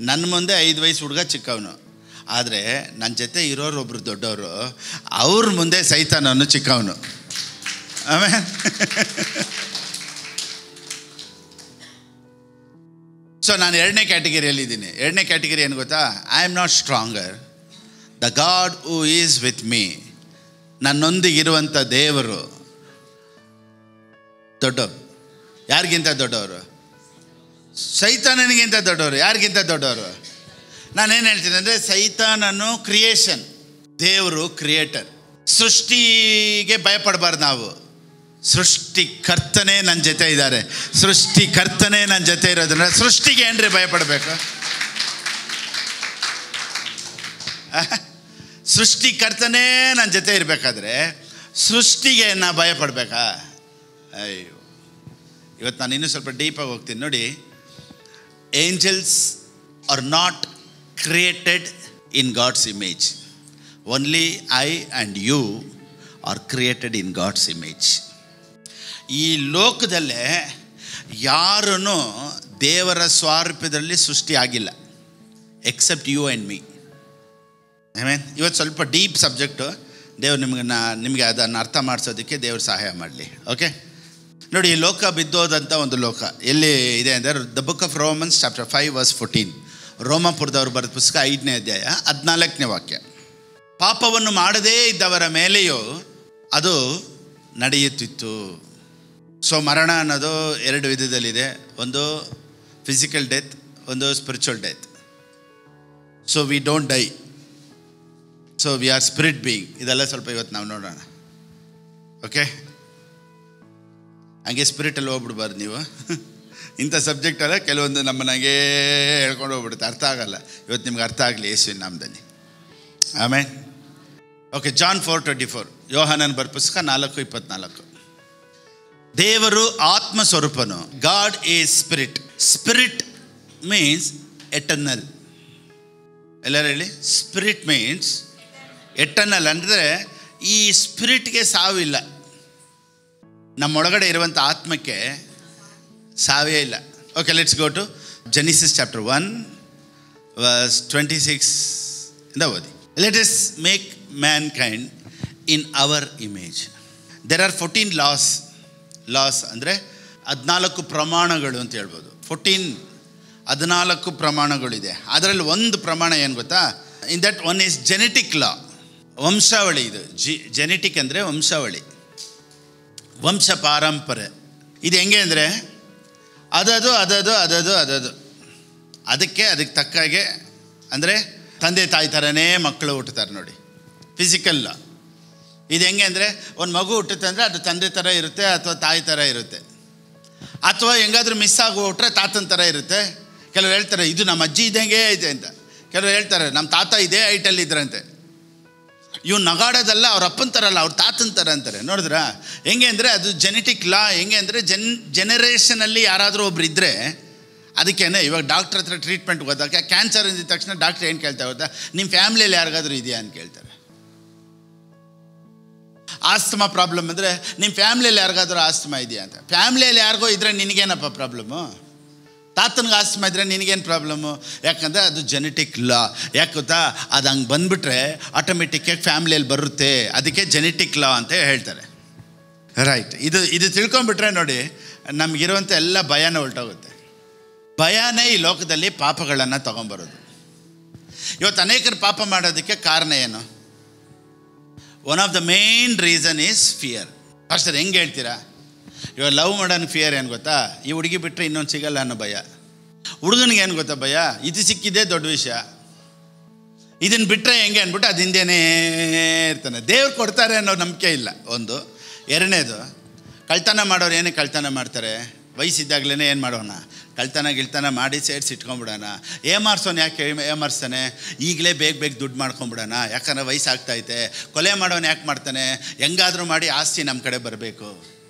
ನನ್ನ ಮುಂದೆ 5 ವಯಸ್ಸು ಹುಡುಗ ಚಿಕ್ಕವನು, ಆದರೆ ನನ್ನ ಜೊತೆ ಇರೋರು ಒಬ್ಬರು ದೊಡ್ಡವರು, ಅವ್ರ ಮುಂದೆ ಸೈತಾನನು ಚಿಕ್ಕವನು. ಆಮೇಲೆ ಸೊ ನಾನು 2ನೇ ಕ್ಯಾಟಗರಿಯಲ್ಲಿದ್ದೀನಿ. 2ನೇ ಕ್ಯಾಟಗರಿ ಏನು ಗೊತ್ತಾ? I am not stronger, the God who is with me. ನನ್ನೊಂದಿಗಿರುವಂಥ ದೇವರು ದೊಡ್ಡವರು. ಯಾರಿಗಿಂತ ದೊಡ್ಡವರು? ಸೈತಾನನಿಗಿಂತ ದೊಡ್ಡವರು. ಯಾರಿಗಿಂತ ದೊಡ್ಡವರು? ನಾನೇನು ಹೇಳ್ತೀನಿ ಅಂದರೆ, ಸೈತಾನನು ಕ್ರಿಯೇಷನ್, ದೇವರು ಕ್ರಿಯೇಟರ್. ಸೃಷ್ಟಿಗೆ ಭಯಪಡಬಾರ್ದು ನಾವು. ಸೃಷ್ಟಿಕರ್ತನೇ ನನ್ನ ಜೊತೆ ಇದ್ದಾರೆ. ಸೃಷ್ಟಿಕರ್ತನೇ ನನ್ನ ಜೊತೆ ಇರೋದ್ರಿಂದ ಸೃಷ್ಟಿಗೆ ಏನ್ರಿ ಭಯಪಡಬೇಕು? ಸೃಷ್ಟಿಕರ್ತನೇ ನನ್ನ ಜೊತೆ ಇರಬೇಕಾದ್ರೆ ಸೃಷ್ಟಿಗೆ ನಾ ಭಯಪಡಬೇಕಾ? ಅಯ್ಯೋ, ಇವತ್ತು ನಾನು ಇನ್ನೂ ಸ್ವಲ್ಪ ಡೀಪಾಗಿ ಹೋಗ್ತೀನಿ ನೋಡಿ. Angels are not created in God's image. Only I and you are created in God's image. ಈ ಲೋಕದಲ್ಲೇ ಯಾರೂ ದೇವರ ಸ್ವಾರೂಪ್ಯದಲ್ಲಿ ಸೃಷ್ಟಿ ಆಗಿಲ್ಲ, except you and me. Amen. ಇವತ್ತು ಸ್ವಲ್ಪ ಡೀಪ್ ಸಬ್ಜೆಕ್ಟು. ದೇವ್ರು ನಿಮಗೆ ಅದನ್ನು ಅರ್ಥ ಮಾಡಿಸೋದಕ್ಕೆ ದೇವ್ರು ಸಹಾಯ ಮಾಡಲಿ. ಓಕೆ ನೋಡಿ, ಈ ಲೋಕ ಬಿದ್ದೋದಂಥ ಒಂದು ಲೋಕ ಎಲ್ಲಿ ಇದೆ ಅಂದರೆ, the book of Romans chapter 5:14. ರೋಮಾಪುರದವ್ರು ಬರೆದ ಪುಸ್ತಕ 5ನೇ ಅಧ್ಯಾಯ 14ನೇ ವಾಕ್ಯ. ಪಾಪವನ್ನು ಮಾಡದೇ ಇದ್ದವರ ಮೇಲೆಯೂ ಅದು ನಡೆಯುತ್ತಿತ್ತು. ಸೊ ಮರಣ ಅನ್ನೋದು 2 ವಿಧದಲ್ಲಿದೆ. ಒಂದು ಫಿಸಿಕಲ್ ಡೆತ್, ಒಂದು spiritual death. So we don't dye, so we are spirit being. ಇದೆಲ್ಲ ಸ್ವಲ್ಪ ಇವತ್ತು ನಾವು ನೋಡೋಣ. ಓಕೆ, ಹಂಗೆ ಸ್ಪಿರಿಟಲ್ಲಿ ಹೋಗ್ಬಿಡ್ಬಾರ್ದು ನೀವು. ಇಂಥ ಸಬ್ಜೆಕ್ಟಲ್ಲ ಕೆಲವೊಂದು ನಮ್ಮನ್ನಾಗೇ ಹೇಳ್ಕೊಂಡು ಹೋಗ್ಬಿಡುತ್ತೆ, ಅರ್ಥ ಆಗಲ್ಲ. ಇವತ್ತು ನಿಮ್ಗೆ ಅರ್ಥ ಆಗಲಿ ಯೇಸುವಿನ ನಾಮದಲ್ಲಿ. ಆಮೇಲೆ ಓಕೆ, ಜಾನ್ 4:24, ಯೋಹಾನನ ಬರೆದ ಪುಸ್ತಕ 4:24. ದೇವರು ಆತ್ಮ ಸ್ವರೂಪನು. God is spirit. Spirit means eternal. ಎಲ್ಲರೂ ಹೇಳಿ, ಸ್ಪಿರಿಟ್ ಮೀನ್ಸ್ ಎಟರ್ನಲ್. ಅಂದರೆ ಈ ಸ್ಪಿರಿಟ್ಗೆ ಸಾವಿಲ್ಲ. ನಮ್ಮೊಳಗಡೆ ಇರುವಂಥ ಆತ್ಮಕ್ಕೆ ಸಾವೇ ಇಲ್ಲ. Okay, let's go to Genesis chapter 1:26 ಇಂದ ಓದಿ. Let us make mankind in our image. There are 14 laws ಅಂದರೆ 14 ಪ್ರಮಾಣಗಳು ಅಂತ ಹೇಳ್ಬೋದು. 14 ಪ್ರಮಾಣಗಳಿದೆ. ಅದರಲ್ಲಿ ಒಂದು ಪ್ರಮಾಣ ಏನು ಗೊತ್ತಾ? In that one is genetic law, ವಂಶಾವಳಿ. ಇದು ಜೆನೆಟಿಕ್ ಅಂದರೆ ವಂಶಾವಳಿ, ವಂಶ ಪಾರಂಪರೆ. ಇದು ಹೆಂಗೆ ಅಂದರೆ ಅದದು ಅದಕ್ಕೆ ತಕ್ಕಾಗೆ, ಅಂದರೆ ತಂದೆ ತಾಯಿ ಥರನೇ ಮಕ್ಕಳು ಹುಟ್ಟುತ್ತಾರೆ ನೋಡಿ, ಫಿಸಿಕಲ್ ಲಾ. ಇದು ಹೆಂಗೆ ಅಂದರೆ, ಒಂದು ಮಗು ಹುಟ್ಟುತ್ತೆ ಅಂದರೆ ಅದು ತಂದೆ ಥರ ಇರುತ್ತೆ ಅಥವಾ ತಾಯಿ ಥರ ಇರುತ್ತೆ, ಅಥವಾ ಹೆಂಗಾದ್ರೂ ಮಿಸ್ ಆಗಿ ಹುಟ್ರೆ ತಾತನ ಥರ ಇರುತ್ತೆ. ಕೆಲವರು ಹೇಳ್ತಾರೆ ಇದು ನಮ್ಮ ಅಜ್ಜಿ ಇದ್ದಂಗೆ ಐತೆ ಅಂತ. ಕೆಲವರು ಹೇಳ್ತಾರೆ ನಮ್ಮ ತಾತ ಇದೇ ಹೈಟಲ್ಲಿ ಇದ್ರಂತೆ. ಇವ್ನು ನಗಾಡೋದಲ್ಲ, ಅವ್ರ ಅಪ್ಪನ ಥರ ಅಲ್ಲ, ಅವ್ರ ತಾತನ ಥರ ಅಂತಾರೆ. ನೋಡಿದ್ರಾ ಹೆಂಗೆ ಅಂದರೆ ಅದು ಜೆನೆಟಿಕ್ ಲಾ. ಹೆಂಗೆ ಅಂದರೆ ಜನರೇಷನಲ್ಲಿ ಯಾರಾದರೂ ಒಬ್ರು ಇದ್ದರೆ, ಅದಕ್ಕೇನೆ ಇವಾಗ ಡಾಕ್ಟ್ರ್ ಹತ್ರ ಟ್ರೀಟ್ಮೆಂಟ್ ಹೋದಾಗ ಕ್ಯಾನ್ಸರ್ ಅಂದಿದ ತಕ್ಷಣ ಡಾಕ್ಟ್ರ್ ಏನು ಕೇಳ್ತಾ ಗೊತ್ತಾ? ನಿಮ್ಮ ಫ್ಯಾಮ್ಲಿಯಲ್ಲಿ ಯಾರಿಗಾದ್ರೂ ಇದೆಯಾ ಅಂತ ಕೇಳ್ತಾರೆ. ಆಸ್ತಮಾ ಪ್ರಾಬ್ಲಮ್ ಅಂದರೆ ನಿಮ್ಮ ಫ್ಯಾಮ್ಲಿಯಲ್ಲಿ ಯಾರಿಗಾದ್ರೂ ಆಸ್ತಮಾ ಇದೆಯಾ ಅಂತ. ಫ್ಯಾಮ್ಲಿಯಲ್ಲಿ ಯಾರಿಗೋ ಇದ್ದರೆ ನಿನಗೇನಪ್ಪ ಪ್ರಾಬ್ಲಮ್ಮು? ತಾತನಿಗೆ ಆಸ್ತಮಾ ಇದ್ದರೆ ನಿನಗೇನು ಪ್ರಾಬ್ಲಮ್ಮು? ಯಾಕಂದರೆ ಅದು ಜೆನೆಟಿಕ್ ಲಾ. ಯಾಕೆ ಗೊತ್ತಾ? ಅದು ಹಂಗೆ ಬಂದುಬಿಟ್ರೆ ಆಟೋಮೆಟಿಕ್ಕಾಗಿ ಫ್ಯಾಮ್ಲಿಯಲ್ಲಿ ಬರುತ್ತೆ. ಅದಕ್ಕೆ ಜೆನೆಟಿಕ್ ಲಾ ಅಂತ ಹೇಳ್ತಾರೆ. ರೈಟ್. ಇದು ತಿಳ್ಕೊಂಬಿಟ್ರೆ ನೋಡಿ, ನಮಗಿರುವಂಥ ಎಲ್ಲ ಭಯನ ಹೊರಟೋಗುತ್ತೆ. ಭಯನೇ ಈ ಲೋಕದಲ್ಲಿ ಪಾಪಗಳನ್ನು ತೊಗೊಂಬರೋದು. ಇವತ್ತು ಅನೇಕರು ಪಾಪ ಮಾಡೋದಕ್ಕೆ ಕಾರಣ ಏನು? One of the main reason is fear. ಅಷ್ಟೇ. ಹೆಂಗೆ ಹೇಳ್ತೀರಾ? ಇವಾಗ ಲವ್ ಮಾಡೋನ್ ಫಿಯರ್ ಏನು ಗೊತ್ತಾ? ಈ ಹುಡುಗಿ ಬಿಟ್ಟರೆ ಇನ್ನೊಂದು ಸಿಗಲ್ಲ ಅನ್ನೋ ಭಯ. ಹುಡುಗನಿಗೆ ಏನು ಗೊತ್ತಾ ಭಯ? ಇದು ಸಿಕ್ಕಿದ್ದೇ ದೊಡ್ಡ ವಿಷಯ, ಇದನ್ನು ಬಿಟ್ಟರೆ ಹೆಂಗೆ ಅಂದ್ಬಿಟ್ಟು ಅದು ಹಿಂದೇನೇ ಇರ್ತಾನೆ. ದೇವ್ರು ಕೊಡ್ತಾರೆ ಅನ್ನೋ ನಂಬಿಕೆ ಇಲ್ಲ ಒಂದು. ಎರಡನೇದು, ಕಳ್ತನ ಮಾಡೋರು ಏನಕ್ಕೆ ಕಳ್ತನ ಮಾಡ್ತಾರೆ? ವಯಸ್ಸಿದ್ದಾಗಲೇ ಏನು ಮಾಡೋಣ, ಕಳ್ತನ ಮಾಡಿ ಸೇರಿಸಿ ಇಟ್ಕೊಂಬಿಡೋಣ. ಏಮಾರ್ಸೋನು ಯಾಕೆ ಏಮಾರಿಸ್ತಾನೆ? ಈಗಲೇ ಬೇಗ ದುಡ್ಡು ಮಾಡ್ಕೊಂಬಿಡೋಣ, ಯಾಕಂದರೆ ವಯಸ್ಸಾಗ್ತೈತೆ. ಕೊಲೆ ಮಾಡೋನು ಯಾಕೆ ಮಾಡ್ತಾನೆ? ಹೆಂಗಾದರೂ ಮಾಡಿ ಆಸ್ತಿ ನಮ್ಮ ಕಡೆ ಬರಬೇಕು.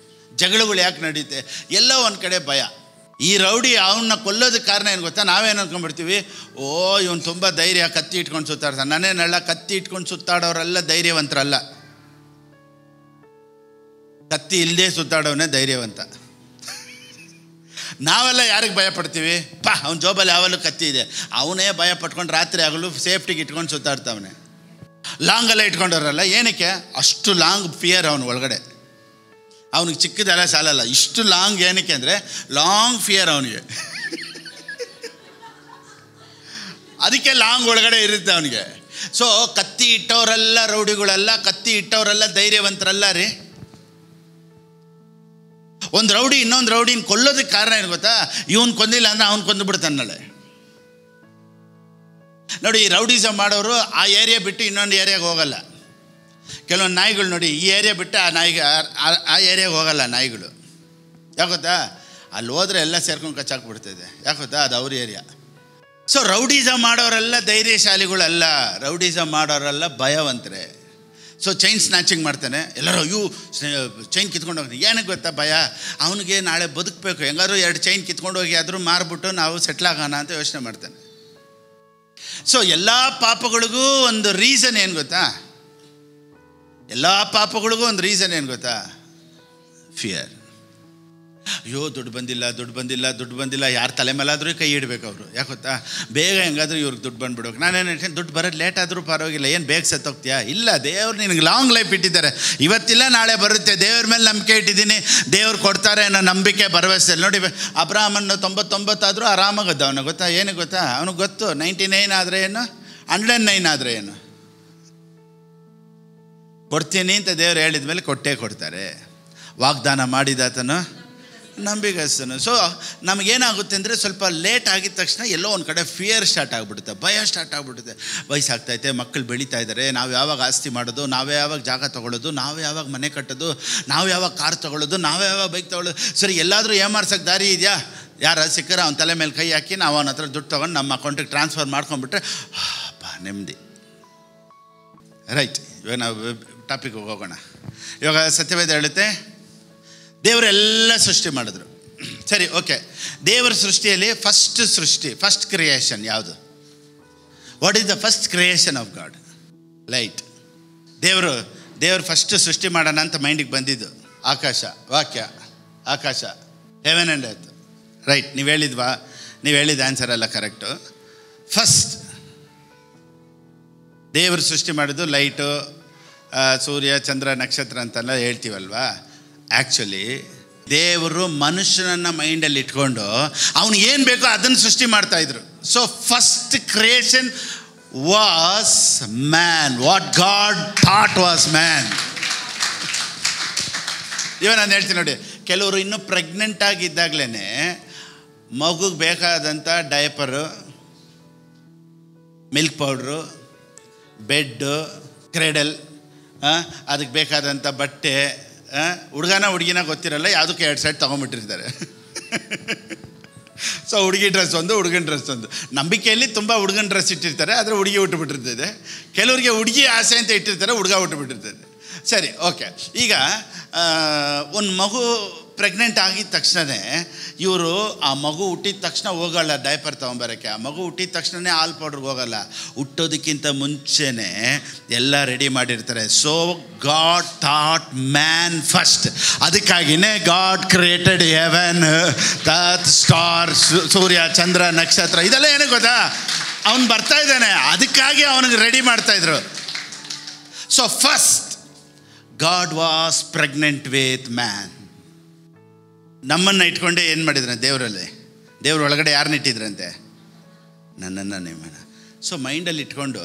ಜಗಳಗಳು ಯಾಕೆ ನಡೀತೆ? ಎಲ್ಲೋ ಒಂದು ಕಡೆ ಭಯ. ಈ ರೌಡಿ ಅವನ್ನ ಕೊಲ್ಲೋದಕ್ಕೆ ಕಾರಣ ಏನು ಗೊತ್ತಾ? ನಾವೇನು ಅಂದ್ಕೊಂಡ್ಬಿಡ್ತೀವಿ, ಓ ಇವನು ತುಂಬ ಧೈರ್ಯ, ಕತ್ತಿ ಇಟ್ಕೊಂಡು ಸುತ್ತಾಡ್ತಾನೆ. ನಾನೇನಲ್ಲ, ಕತ್ತಿ ಇಟ್ಕೊಂಡು ಸುತ್ತಾಡೋರೆಲ್ಲ ಧೈರ್ಯವಂತರಲ್ಲ, ಕತ್ತಿ ಇಲ್ಲದೆ ಸುತ್ತಾಡೋನೇ ಧೈರ್ಯವಂತ. ನಾವೆಲ್ಲ ಯಾರಿಗೆ ಭಯ ಪಡ್ತೀವಿ? ಅವ್ನ ಜೋಬಲ್ಲಿ ಯಾವಲ್ಲೂ ಕತ್ತಿ ಇದೆ, ಅವನೇ ಭಯ ಪಟ್ಕೊಂಡು ರಾತ್ರಿ ಆಗಲು ಸೇಫ್ಟಿಗೆ ಇಟ್ಕೊಂಡು ಸುತ್ತಾಡ್ತಾವನೆ. ಲಾಂಗೆಲ್ಲ ಇಟ್ಕೊಂಡವ್ರಲ್ಲ, ಏನಕ್ಕೆ? ಅಷ್ಟು ಲಾಂಗ್ ಫಿಯರ್ ಅವನ ಒಳಗಡೆ. ಅವನಿಗೆ ಚಿಕ್ಕದೆಲ್ಲ ಸಾಲಲ್ಲ, ಇಷ್ಟು ಲಾಂಗ್. ಏನಕ್ಕೆ ಅಂದರೆ ಲಾಂಗ್ ಫಿಯರ್ ಅವನಿಗೆ. ಅದಕ್ಕೆ ಲಾಂಗ್ ಒಳಗಡೆ ಇರುತ್ತೆ ಅವನಿಗೆ. ಸೊ ಕತ್ತಿ ಇಟ್ಟವರೆಲ್ಲ ರೌಡಿಗಳೆಲ್ಲ, ಕತ್ತಿ ಇಟ್ಟವರೆಲ್ಲ ಧೈರ್ಯವಂತರಲ್ಲ ರೀ. ಒಂದು ರೌಡಿ ಇನ್ನೊಂದು ರೌಡಿನ ಕೊಲ್ಲೋದಕ್ಕೆ ಕಾರಣ ಏನು ಗೊತ್ತಾ? ಇವನು ಕೊಂದಿಲ್ಲ ಅಂದರೆ ಅವ್ನು ಕೊಂದು ಬಿಡ್ತಾನೆ ನಾಳೆ. ನೋಡಿ, ಈ ರೌಡಿಸಮ್ ಮಾಡೋರು ಆ ಏರಿಯಾ ಬಿಟ್ಟು ಇನ್ನೊಂದು ಏರಿಯಾಗೆ ಹೋಗಲ್ಲ. ಕೆಲವೊಂದು ನಾಯಿಗಳು ನೋಡಿ, ಈ ಏರಿಯಾ ಬಿಟ್ಟು ಆ ಏರಿಯಾಗೆ ಹೋಗಲ್ಲ ನಾಯಿಗಳು. ಯಾಕೆ ಗೊತ್ತಾ? ಅಲ್ಲಿ ಹೋದರೆ ಎಲ್ಲ ಸೇರ್ಕೊಂಡು ಕಚ್ಚಾಕ್ಬಿಡ್ತದೆ. ಯಾಕೆ ಗೊತ್ತಾ? ಅದು ಅವ್ರ ಏರಿಯಾ. ಸೊ ರೌಡಿಸಮ್ ಮಾಡೋರೆಲ್ಲ ಧೈರ್ಯಶಾಲಿಗಳಲ್ಲ, ರೌಡಿಸಮ್ ಮಾಡೋರೆಲ್ಲ ಭಯವಂತರೆ. ಸೊ ಚೈನ್ ಸ್ನ್ಯಾಚಿಂಗ್ ಮಾಡ್ತಾನೆ, ಎಲ್ಲರೂ ಚೈನ್ ಕಿತ್ಕೊಂಡು ಹೋಗ್ತಾನೆ. ಏನಕ್ಕೆ ಗೊತ್ತಾ? ಭಯ. ಅವನಿಗೆ ನಾಳೆ ಬದುಕಬೇಕು, ಹೆಂಗಾದ್ರು 2 ಚೈನ್ ಕಿತ್ಕೊಂಡು ಹೋಗಿ ಆದರೂ ಮಾರ್ಬಿಟ್ಟು ನಾವು ಸೆಟ್ಲ್ ಆಗೋಣ ಅಂತ ಯೋಚನೆ ಮಾಡ್ತಾನೆ. ಸೊ ಎಲ್ಲ ಪಾಪಗಳಿಗೂ ಒಂದು ರೀಸನ್ ಏನು ಗೊತ್ತಾ? ಎಲ್ಲ ಪಾಪಗಳಿಗೂ ಒಂದು ರೀಸನ್ ಏನು ಗೊತ್ತಾ? ಫಿಯರ್. ಅಯ್ಯೋ, ದುಡ್ಡು ಬಂದಿಲ್ಲ, ಯಾರು ತಲೆ ಮೇಲಾದರೂ ಕೈ ಇಡಬೇಕು ಅವರು. ಯಾಕೆ ಗೊತ್ತಾ? ಬೇಗ ಹೆಂಗಾದರೂ ಇವ್ರಿಗೆ ದುಡ್ಡು ಬಂದುಬಿಡ್ಬೇಕು. ನಾನೇನು ಹೇಳ್ತೀನಿ, ದುಡ್ಡು ಬರೋದು ಲೇಟ್ ಆದರೂ ಪರವಾಗಿಲ್ಲ, ಏನು ಬೇಗ ಸತ್ತೋಗ್ತೀಯಾ? ಇಲ್ಲ, ದೇವ್ರು ನಿನಗೆ ಲಾಂಗ್ ಲೈಫ್ ಇಟ್ಟಿದ್ದಾರೆ. ಇವತ್ತಿಲ್ಲ ನಾಳೆ ಬರುತ್ತೆ. ದೇವ್ರ ಮೇಲೆ ನಂಬಿಕೆ ಇಟ್ಟಿದ್ದೀನಿ, ದೇವ್ರು ಕೊಡ್ತಾರೆ ಅನ್ನೋ ನಂಬಿಕೆ ಭರವಸೆ. ನೋಡಿ, ಅಬ್ರಾಹ್ಮನ್ನು 99 ಆದರೂ ಆರಾಮಾಗದ್ದು ಅವನಿಗೆ. ಗೊತ್ತಾ? ಏನಕ್ಕೆ ಗೊತ್ತಾ? ಅವನಿಗೆ ಗೊತ್ತು 99 ಆದರೆ ಏನು, 109 ಆದರೆ ಏನು. ಕೊಡ್ತೀನಿ ಅಂತ ದೇವ್ರು ಹೇಳಿದ ಮೇಲೆ ಕೊಟ್ಟೇ ಕೊಡ್ತಾರೆ. ವಾಗ್ದಾನ ಮಾಡಿದಾತನು ನಂಬಿಗಸ್ತನು. ಸೊ ನಮಗೇನಾಗುತ್ತೆ ಅಂದರೆ, ಸ್ವಲ್ಪ ಲೇಟ್ ಆಗಿದ ತಕ್ಷಣ ಎಲ್ಲೋ ಒಂದು ಕಡೆ ಫಿಯರ್ ಸ್ಟಾರ್ಟ್ ಆಗಿಬಿಡುತ್ತೆ, ಭಯ ಸ್ಟಾರ್ಟ್ ಆಗಿಬಿಡುತ್ತೆ. ವಯಸ್ಸಾಗ್ತೈತೆ, ಮಕ್ಕಳು ಬೆಳೀತಾ ಇದ್ದಾರೆ, ನಾವು ಯಾವಾಗ ಆಸ್ತಿ ಮಾಡೋದು, ನಾವೇ ಯಾವಾಗ ಜಾಗ ತೊಗೊಳ್ಳೋದು, ನಾವೇ ಯಾವಾಗ ಮನೆ ಕಟ್ಟೋದು, ನಾವು ಯಾವಾಗ ಕಾರ್ ತೊಗೊಳ್ಳೋದು, ನಾವೇ ಯಾವಾಗ ಬೈಕ್ ತೊಗೊಳ್ಳೋದು. ಸರಿ, ಎಲ್ಲಾದರೂ ಏಮಾರ್ಸೋಕ್ಕೆ ದಾರಿ ಇದೆಯಾ? ಯಾರು ಸಿಕ್ಕರೆ ಅವನ ತಲೆ ಮೇಲೆ ಕೈ ಹಾಕಿ ನಾವು ಅವನ ಹತ್ರ ದುಡ್ಡು ತೊಗೊಂಡು ನಮ್ಮ ಅಕೌಂಟಿಗೆ ಟ್ರಾನ್ಸ್ಫರ್ ಮಾಡ್ಕೊಂಡ್ಬಿಟ್ರೆ ನೆಮ್ಮದಿ. ರೈಟ್, ಇವಾಗ ನಾವು ಟಾಪಿಕ್ಗೆ ಹೋಗೋಣ. ಇವಾಗ ಸತ್ಯವೇದ ಹೇಳುತ್ತೆ, ದೇವರೆಲ್ಲ ಸೃಷ್ಟಿ ಮಾಡಿದ್ರು. ಸರಿ, ಓಕೆ. ದೇವರ ಸೃಷ್ಟಿಯಲ್ಲಿ ಫಸ್ಟ್ ಕ್ರಿಯೇಷನ್ ಯಾವುದು? What is the first creation of god? Light. ದೇವರು ಫಸ್ಟ್ ಸೃಷ್ಟಿ ಮಾಡೋಣ ಅಂತ ಮೈಂಡಿಗೆ ಬಂದಿದ್ದು ಆಕಾಶ. ವಾಕ್ಯ, ಆಕಾಶ, ಹೆವೆನ್ ಆ್ಯಂಡ್ ಎರ್ತ್. ರೈಟ್, ನೀವು ಹೇಳಿದ ಆನ್ಸರ್ ಎಲ್ಲ ಕರೆಕ್ಟು. ಫಸ್ಟ್ ದೇವರು ಸೃಷ್ಟಿ ಮಾಡಿದ್ದು ಲೈಟು, ಸೂರ್ಯ, ಚಂದ್ರ, ನಕ್ಷತ್ರ ಅಂತೆಲ್ಲ ಹೇಳ್ತೀವಲ್ವಾ. ಆ್ಯಕ್ಚುಲಿ ದೇವರು ಮನುಷ್ಯನನ್ನು ಮೈಂಡಲ್ಲಿ ಇಟ್ಕೊಂಡು ಅವ್ನಿಗೆ ಏನು ಬೇಕೋ ಅದನ್ನು ಸೃಷ್ಟಿ ಮಾಡ್ತಾಯಿದ್ರು. So first creation was man. What god thought was man. ಇವಾಗ ನಾನು ಹೇಳ್ತೀನಿ ನೋಡಿ, ಕೆಲವರು ಇನ್ನೂ ಪ್ರೆಗ್ನೆಂಟ್ ಆಗಿದ್ದಾಗಲೇ ಮಗುಗೆ ಬೇಕಾದಂಥ ಡಯಪರು, ಮಿಲ್ಕ್ ಪೌಡ್ರು, ಬೆಡ್ಡು, ಕ್ರೆಡಲ್, ಅದಕ್ಕೆ ಬೇಕಾದಂಥ ಬಟ್ಟೆ, ಹುಡುಗಿನ ಗೊತ್ತಿರಲ್ಲ, ಯಾವುದಕ್ಕೆ 2 ಸೆಟ್ ತೊಗೊಂಬಿಟ್ಟಿರ್ತಾರೆ. ಸೊ ಹುಡುಗಿ ಡ್ರೆಸ್ ಒಂದು, ಹುಡುಗನ ಡ್ರೆಸ್ ಒಂದು. ನಂಬಿಕೆಯಲ್ಲಿ ತುಂಬ ಹುಡುಗನ ಡ್ರೆಸ್ ಇಟ್ಟಿರ್ತಾರೆ, ಆದರೆ ಹುಡುಗಿ ಹುಟ್ಟುಬಿಟ್ಟಿರ್ತದೆ. ಕೆಲವರಿಗೆ ಹುಡುಗಿ ಆಸೆ ಅಂತ ಇಟ್ಟಿರ್ತಾರೆ, ಹುಡುಗ ಹುಟ್ಟುಬಿಟ್ಟಿರ್ತದೆ. ಸರಿ, ಓಕೆ. ಈಗ ಒಂದು ಮಗು ಪ್ರೆಗ್ನೆಂಟ್ ಆಗಿದ ತಕ್ಷಣವೇ ಇವರು ಆ ಮಗು ಹುಟ್ಟಿದ ತಕ್ಷಣ ಹೋಗಲ್ಲ ಡೈಪರ್ ತೊಗೊಂಬರೋಕ್ಕೆ. ಆ ಮಗು ಹುಟ್ಟಿದ ತಕ್ಷಣವೇ ಹಾಲ್ ಪೌಡ್ರಿಗೆ ಹೋಗಲ್ಲ, ಹುಟ್ಟೋದಕ್ಕಿಂತ ಮುಂಚೆನೇ ಎಲ್ಲ ರೆಡಿ ಮಾಡಿರ್ತಾರೆ. So God thought man first. ಅದಕ್ಕಾಗಿಯೇ God created heaven, earth, stars, ಸೂರ್ಯ, ಚಂದ್ರ, ನಕ್ಷತ್ರ, ಇದೆಲ್ಲ ಏನು ಗೊತ್ತಾ? ಅವನು ಬರ್ತಾ ಇದ್ದಾನೆ, ಅದಕ್ಕಾಗಿ ಅವನಿಗೆ ರೆಡಿ ಮಾಡ್ತಾಯಿದ್ರು. So first god was pregnant with man. ನಮ್ಮನ್ನು ಇಟ್ಕೊಂಡೆ ಏನು ಮಾಡಿದ್ರೆ ದೇವ್ರ ಒಳಗಡೆ ಯಾರನ್ನ ಇಟ್ಟಿದ್ರಂತೆ? ನನ್ನನ್ನು, ನಿಮ್ಮನ್ನು. ಸೊ ಮೈಂಡಲ್ಲಿ ಇಟ್ಕೊಂಡು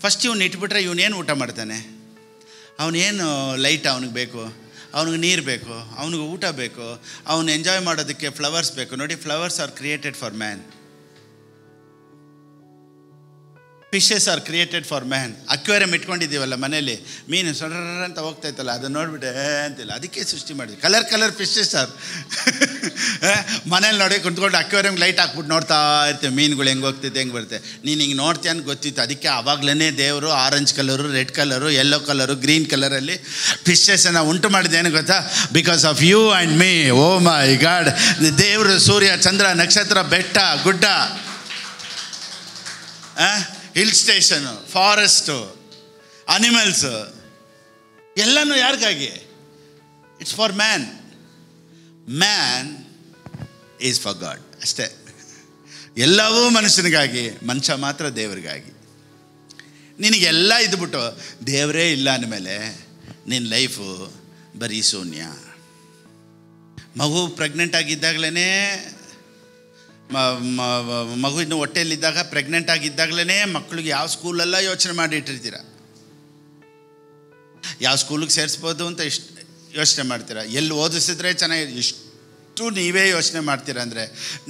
ಫಸ್ಟ್ ಇವನು ಇಟ್ಬಿಟ್ರೆ ಇವನೇನು ಊಟ ಮಾಡ್ತಾನೆ? ಅವನೇನು ಲೈಟ್ ಅವನಿಗೆ ಬೇಕು, ಅವನಿಗೆ ನೀರು ಬೇಕು, ಅವನಿಗೆ ಊಟ ಬೇಕು, ಅವನು ಎಂಜಾಯ್ ಮಾಡೋದಕ್ಕೆ ಫ್ಲವರ್ಸ್ ಬೇಕು. ನೋಡಿ, flowers are created for man. Fishes are created for man. Aquarium ಇಟ್ಕೊಂಡಿದ್ದೀವಲ್ಲ ಮನೇಲಿ, ಮೀನು ಸೊರ್ರ ಅಂತ ಹೋಗ್ತಾ ಇತ್ತಲ್ಲ, ಅದನ್ನು ನೋಡಿಬಿಟ್ಟೆ ಅಂತಿಲ್ಲ, ಅದಕ್ಕೆ ಸೃಷ್ಟಿ ಮಾಡಿದ್ವಿ. Colour fishes are. ಮನೇಲಿ ನೋಡಿ ಕುಂತ್ಕೊಂಡು ಅಕ್ವೇರಿಯಂ ಲೈಟ್ ಹಾಕ್ಬಿಟ್ಟು ನೋಡ್ತಾ ಇರ್ತೀವಿ, ಮೀನುಗಳು ಹೆಂಗೆ ಹೋಗ್ತಿದ್ದೆ, ಹೆಂಗೆ ಬರುತ್ತೆ. ನೀನು ಹಿಂಗೆ ನೋಡ್ತೀಯ ಅಂತ ಗೊತ್ತಿತ್ತು, ಅದಕ್ಕೆ ಆವಾಗಲೇ ದೇವರು orange colour, red colour, yellow colour, green ಕಲರಲ್ಲಿ ಫಿಶಸನ್ನು ಉಂಟು ಮಾಡಿದ್ದೇನು ಗೊತ್ತಾ? Because of you and me. Oh my God. ದೇವರು ಸೂರ್ಯ, ಚಂದ್ರ, ನಕ್ಷತ್ರ, ಬೆಟ್ಟ, ಗುಡ್ಡ, ಹಿಲ್ ಸ್ಟೇಷನು, ಫಾರೆಸ್ಟು, ಅನಿಮಲ್ಸು, ಎಲ್ಲನೂ ಯಾರಿಗಾಗಿ? It's for man. Man is for God. ಅಷ್ಟೇ. ಎಲ್ಲವೂ ಮನುಷ್ಯನಿಗಾಗಿ, ಮನುಷ್ಯ ಮಾತ್ರ ದೇವರಿಗಾಗಿ. ನಿನಗೆಲ್ಲ ಇದ್ಬಿಟ್ಟು ದೇವರೇ ಇಲ್ಲ ಅಂದಮೇಲೆ ನಿನ್ನ ಲೈಫು ಬರೀ ಶೂನ್ಯ. ಮಗು ಪ್ರೆಗ್ನೆಂಟ್ ಆಗಿದ್ದಾಗಲೇ, ಮಗು ಇನ್ನು ಹೊಟ್ಟೆಯಲ್ಲಿದ್ದಾಗ, ಪ್ರೆಗ್ನೆಂಟ್ ಆಗಿದ್ದಾಗಲೇ ಮಕ್ಕಳಿಗೆ ಯಾವ ಸ್ಕೂಲೆಲ್ಲ ಯೋಚನೆ ಮಾಡಿ ಇಟ್ಟಿರ್ತೀರ, ಯಾವ ಸ್ಕೂಲಿಗೆ ಸೇರಿಸ್ಬೋದು ಅಂತ ಯೋಚನೆ ಮಾಡ್ತೀರಾ? ಎಲ್ಲಿ ಓದಿಸಿದ್ರೆ ಚೆನ್ನಾಗಿ ಎಷ್ಟು ನೀವೇ ಯೋಚನೆ ಮಾಡ್ತೀರಾ ಅಂದರೆ,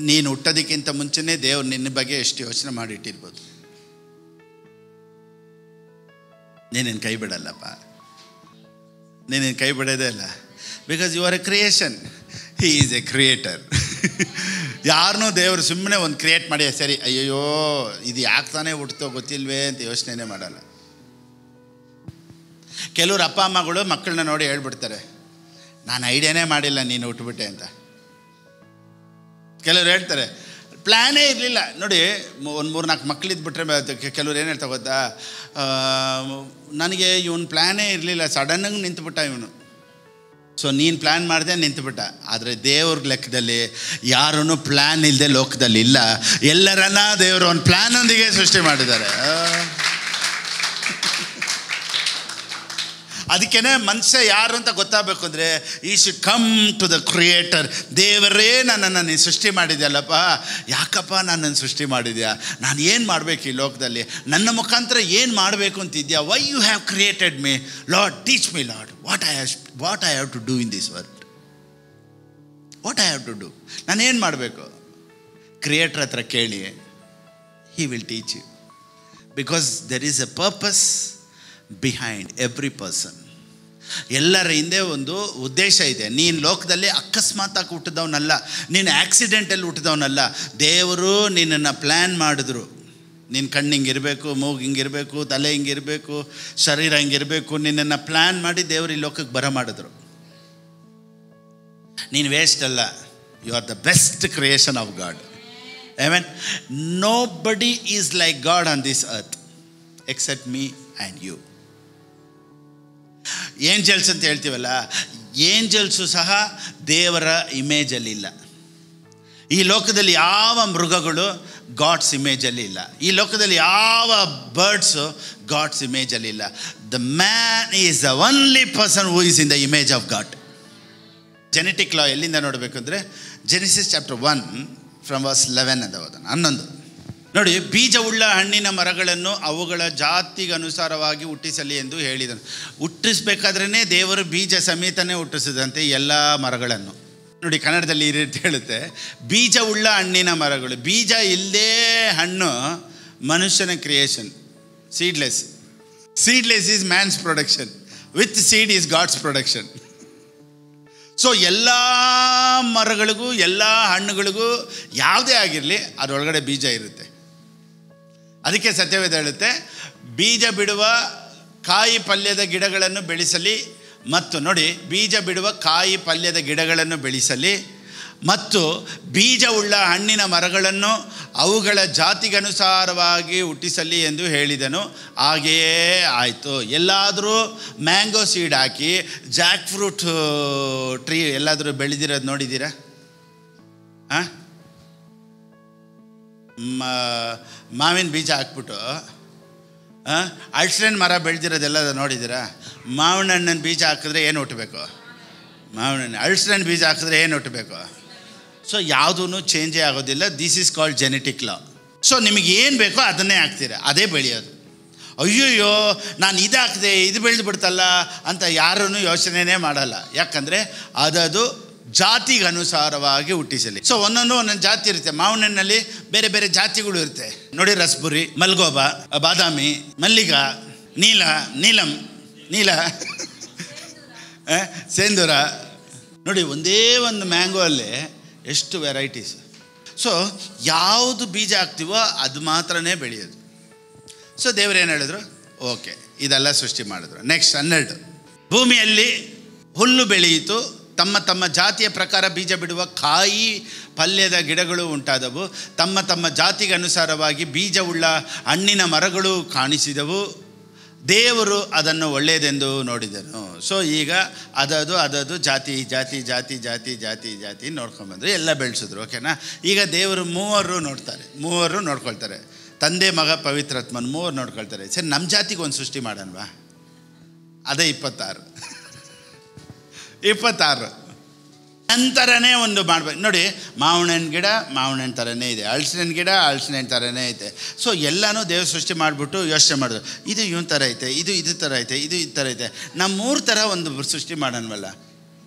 ನೀನು ಹುಟ್ಟೋದಕ್ಕಿಂತ ಮುಂಚೆನೇ ದೇವ್ರು ನಿನ್ನ ಬಗ್ಗೆ ಎಷ್ಟು ಯೋಚನೆ ಮಾಡಿಟ್ಟಿರ್ಬೋದು. ನೀನೇನು ಕೈ ಬಿಡಲ್ಲಪ್ಪ, ನೀನೇನು ಕೈ ಬಿಡೋದೇ ಇಲ್ಲ. Because you are a creation, he is a creator. ಯಾರನ್ನೂ ದೇವರು ಸುಮ್ಮನೆ ಒಂದು ಕ್ರಿಯೇಟ್ ಮಾಡಿ ಸರಿ ಅಯ್ಯಯ್ಯೋ ಇದು ಯಾಕೆ ತಾನೇ ಹುಟ್ಟೋ ಗೊತ್ತಿಲ್ವೇ ಅಂತ ಯೋಚನೆ ಮಾಡಲ್ಲ. ಕೆಲವ್ರು ಅಪ್ಪ ಅಮ್ಮಗಳು ಮಕ್ಕಳನ್ನ ನೋಡಿ ಹೇಳ್ಬಿಡ್ತಾರೆ, ನಾನು ಐಡಿಯಾನೇ ಮಾಡಿಲ್ಲ ನೀನು ಹುಟ್ಟುಬಿಟ್ಟೆ ಅಂತ. ಕೆಲವ್ರು ಹೇಳ್ತಾರೆ ಪ್ಲ್ಯಾನೇ ಇರಲಿಲ್ಲ. ನೋಡಿ, ಒಂದು 3-4 ಮಕ್ಕಳಿದ್ಬಿಟ್ರೆ ಕೆಲವ್ರು ಏನು ಹೇಳ್ತಾ ಗೊತ್ತಾ, ನನಗೆ ಇವನು ಪ್ಲ್ಯಾನೇ ಇರಲಿಲ್ಲ, ಸಡನ್ನಾಗಿ ನಿಂತುಬಿಟ್ಟ ಇವನು. ಸೊ ನೀನು ಪ್ಲ್ಯಾನ್ ಮಾಡಿದೆ ನಿಂತುಬಿಟ್ಟ. ಆದರೆ ದೇವ್ರ ಲೆಕ್ಕದಲ್ಲಿ ಯಾರೂ ಪ್ಲ್ಯಾನ್ ಇಲ್ಲದೆ ಲೋಕದಲ್ಲಿ ಇಲ್ಲ. ಎಲ್ಲರನ್ನ ದೇವರು ಒಂದು ಪ್ಲ್ಯಾನೊಂದಿಗೆ ಸೃಷ್ಟಿ ಮಾಡಿದ್ದಾರೆ. ಅದಕ್ಕೇ ಮನುಷ್ಯ ಯಾರು ಅಂತ ಗೊತ್ತಾಗಬೇಕು ಅಂದರೆ ಈ should come to the creator. ದೇವರೇ ನನ್ನನ್ನು ನೀನು ಸೃಷ್ಟಿ ಮಾಡಿದ್ಯಲ್ಲಪ್ಪ, ಯಾಕಪ್ಪ ನನ್ನನ್ನು ಸೃಷ್ಟಿ ಮಾಡಿದ್ಯಾ, ನಾನು ಏನು ಮಾಡಬೇಕು ಈ ಲೋಕದಲ್ಲಿ, ನನ್ನ ಮುಖಾಂತರ ಏನು ಮಾಡಬೇಕು ಅಂತಿದ್ಯಾ, why you have created me Lord, teach me Lord what I have to do in this world, what I have to do, ನಾನೇನು ಮಾಡಬೇಕು. ಕ್ರಿಯೇಟರ್ ಹತ್ರ ಕೇಳಿ, he will teach you. Because there is a purpose behind every person. ಎಲ್ಲರ ಹಿಂದೆ ಒಂದು ಉದ್ದೇಶ ಇದೆ. ನೀನು ಲೋಕದಲ್ಲಿ ಅಕಸ್ಮಾತಾಗಿ ಹುಟ್ಟಿದವನಲ್ಲ, ನೀನು ಆಕ್ಸಿಡೆಂಟಲ್ಲಿ ಹುಟ್ಟಿದವನಲ್ಲ. ದೇವರು ನಿನ್ನನ್ನು ಪ್ಲ್ಯಾನ್ ಮಾಡಿದ್ರು. ನಿನ್ನ ಕಣ್ಣು ಹಿಂಗಿರಬೇಕು, ಮೂಗು ಹಿಂಗಿರಬೇಕು, ತಲೆ ಹಿಂಗಿರಬೇಕು, ಶರೀರ ಹಿಂಗಿರಬೇಕು, ನಿನ್ನನ್ನು ಪ್ಲ್ಯಾನ್ ಮಾಡಿ ದೇವರು ಈ ಲೋಕಕ್ಕೆ ಬರ ಮಾಡಿದ್ರು. ನೀನು ವೇಸ್ಟ್ ಅಲ್ಲ, you are the best creation of God. Amen. Nobody is like God on this earth except me and you. Angels ಅಂತ ಹೇಳ್ತೀವಲ್ಲ, ಏಂಜಲ್ಸು ಸಹ ದೇವರ ಇಮೇಜಲ್ಲಿ ಇಲ್ಲ. ಈ ಲೋಕದಲ್ಲಿ ಯಾವ ಮೃಗಗಳು ಗಾಡ್ಸ್ ಇಮೇಜಲ್ಲಿ ಇಲ್ಲ. ಈ ಲೋಕದಲ್ಲಿ ಯಾವ ಬರ್ಡ್ಸು ಗಾಡ್ಸ್ ಇಮೇಜಲ್ಲಿ ಇಲ್ಲ. The man is the only person who is in the image of God. Genetic law ಎಲ್ಲಿಂದ ನೋಡಬೇಕು ಅಂದರೆ ಜೆನೆಸಿಸ್ ಚಾಪ್ಟರ್ 1 ಫ್ರಮ್ ವರ್ಸ್ 11 ಅಂತ ಓದೋಣ. 11 ನೋಡಿ, ಬೀಜವುಳ್ಳ ಹಣ್ಣಿನ ಮರಗಳನ್ನು ಅವುಗಳ ಜಾತಿಗನುಸಾರವಾಗಿ ಹುಟ್ಟಿಸಲಿ ಎಂದು ಹೇಳಿದನು. ಹುಟ್ಟಿಸ್ಬೇಕಾದ್ರೇ ದೇವರು ಬೀಜ ಸಮೇತನೇ ಹುಟ್ಟಿಸಿದಂತೆ ಎಲ್ಲ ಮರಗಳನ್ನು. ನೋಡಿ, ಕನ್ನಡದಲ್ಲಿ ಈ ರೀತಿ ಹೇಳುತ್ತೆ, ಬೀಜವುಳ್ಳ ಹಣ್ಣಿನ ಮರಗಳು. ಬೀಜ ಇಲ್ಲದೇ ಹಣ್ಣು ಮನುಷ್ಯನ creation. Seedless is man's production, with seed is God's production. So ಎಲ್ಲ ಮರಗಳಿಗೂ ಎಲ್ಲ ಹಣ್ಣುಗಳಿಗೂ ಯಾವುದೇ ಆಗಿರಲಿ ಅದರೊಳಗಡೆ ಬೀಜ ಇರುತ್ತೆ. ಅದಕ್ಕೆ ಸತ್ಯವೇದ ಹೇಳುತ್ತೆ, ಬೀಜ ಬಿಡುವ ಕಾಯಿ ಪಲ್ಯದ ಗಿಡಗಳನ್ನು ಬೆಳೆಸಲಿ. ಮತ್ತು ನೋಡಿ, ಬೀಜ ಬಿಡುವ ಕಾಯಿ ಪಲ್ಯದ ಗಿಡಗಳನ್ನು ಬೆಳೆಸಲಿ ಮತ್ತು ಬೀಜವುಳ್ಳ ಹಣ್ಣಿನ ಮರಗಳನ್ನು ಅವುಗಳ ಜಾತಿಗನುಸಾರವಾಗಿ ಹುಟ್ಟಿಸಲಿ ಎಂದು ಹೇಳಿದನು. ಹಾಗೆಯೇ ಆಯಿತು. ಎಲ್ಲಾದರೂ ಮ್ಯಾಂಗೋ ಸೀಡ್ ಹಾಕಿ ಜಾಕ್ ಫ್ರೂಟ್ ಟ್ರೀ ಎಲ್ಲಾದರೂ ಬೆಳೆದಿರೋದು ನೋಡಿದ್ದೀರಾ? ಮಾವಿನ ಬೀಜ ಹಾಕ್ಬಿಟ್ಟು ಅಳ್ಸಣ್ಣ ಮರ ಬೆಳೆದಿರೋದೆಲ್ಲ ನೋಡಿದ್ದೀರಾ? ಮಾವಿನ ಹಣ್ಣಿನ ಬೀಜ ಹಾಕಿದ್ರೆ ಏನು ಹುಟ್ಟಬೇಕು? ಮಾವಿನ ಹಣ್ಣು. ಅಳ್ಸಣ್ಣ ಬೀಜ ಹಾಕಿದ್ರೆ ಏನು ಹುಟ್ಟಬೇಕು? ಸೊ ಯಾವುದೂ ಚೇಂಜೇ ಆಗೋದಿಲ್ಲ. This is called genetic law. So ನಿಮಗೆ ಏನು ಬೇಕೋ ಅದನ್ನೇ ಹಾಕ್ತೀರ, ಅದೇ ಬೆಳೆಯೋದು. ಅಯ್ಯೋಯ್ಯೋ ನಾನು ಇದು ಹಾಕಿದೆ ಇದು ಬೆಳೆದು ಬಿಡ್ತಲ್ಲ ಅಂತ ಯಾರೂ ಯೋಚನೆನೇ ಮಾಡಲ್ಲ. ಯಾಕಂದರೆ ಅದು ಜಾತಿಗೆ ಅನುಸಾರವಾಗಿ ಹುಟ್ಟಿಸಲಿ. ಸೊ ಒಂದೊಂದು ಜಾತಿ ಇರುತ್ತೆ. ಮಾವಿನ ಹಣ್ಣಲ್ಲಿ ಬೇರೆ ಬೇರೆ ಜಾತಿಗಳು ಇರುತ್ತೆ ನೋಡಿ. ರಸ್ಬುರಿ, ಮಲ್ಗೋಬಾ, ಬಾದಾಮಿ, ಮಲ್ಲಿಗ, ನೀಲಂ, ಸೇಂದೂರ. ನೋಡಿ, ಒಂದೇ ಒಂದು ಮ್ಯಾಂಗೋ ಅಲ್ಲಿ ಎಷ್ಟು ವೆರೈಟೀಸ್. ಸೊ ಯಾವುದು ಬೀಜ ಹಾಕ್ತೀವೋ ಅದು ಮಾತ್ರನೇ ಬೆಳೆಯೋದು. ಸೊ ದೇವ್ರೇನು ಹೇಳಿದ್ರು? ಓಕೆ, ಇದೆಲ್ಲ ಸೃಷ್ಟಿ ಮಾಡಿದ್ರು. ನೆಕ್ಸ್ಟ್ 12, ಭೂಮಿಯಲ್ಲಿ ಹುಲ್ಲು ಬೆಳೆಯಿತು, ತಮ್ಮ ತಮ್ಮ ಜಾತಿಯ ಪ್ರಕಾರ ಬೀಜ ಬಿಡುವ ಕಾಯಿ ಪಲ್ಯದ ಗಿಡಗಳು ಉಂಟಾದವು, ತಮ್ಮ ತಮ್ಮ ಜಾತಿಗೆ ಅನುಸಾರವಾಗಿ ಬೀಜವುಳ್ಳ ಹಣ್ಣಿನ ಮರಗಳು ಕಾಣಿಸಿದವು. ದೇವರು ಅದನ್ನು ಒಳ್ಳೆಯದೆಂದು ನೋಡಿದನು. ಸೊ ಈಗ ಅದದು ಜಾತಿ ಜಾತಿ ಜಾತಿ ಜಾತಿ ಜಾತಿ ಜಾತಿ ನೋಡ್ಕೊಂಬಂದ್ರು, ಎಲ್ಲ ಬೆಳೆಸಿದ್ರು. ಓಕೆನಾ? ಈಗ ದೇವರು ಮೂವರು ನೋಡ್ಕೊಳ್ತಾರೆ. ತಂದೆ, ಮಗ, ಪವಿತ್ರಾತ್ಮನ ಮೂವರು ನೋಡ್ಕೊಳ್ತಾರೆ. ಸರಿ, ನಮ್ಮ ಜಾತಿಗೆ ಒಂದು ಸೃಷ್ಟಿ ಮಾಡೋಣವಾ? ಅದೇ 26. ನಂತರನೇ ಒಂದು ಮಾಡ್ಬೇಕು. ನೋಡಿ, ಮಾವಿನ ಹಣ್ಣು ಗಿಡ ಮಾವಿನ ಹಣ್ಣು ಥರನೇ ಇದೆ, ಹಲಸಿನ ಹಣ್ಣು ಗಿಡ ಹಲಸಿನ ಹಣ್ಣು ಥರನೇ ಐತೆ. ಸೊ ಎಲ್ಲನೂ ದೇವ್ರು ಸೃಷ್ಟಿ ಮಾಡಿಬಿಟ್ಟು ಯೋಚನೆ ಮಾಡೋದು, ಇದು ಇವನ ಥರ ಐತೆ, ಇದು ಥರ ಐತೆ, ಇದು ಥರ ಐತೆ. ನಮ್ಮ 3 ಥರ ಒಂದು ಸೃಷ್ಟಿ ಮಾಡೋಣವಲ್ಲ.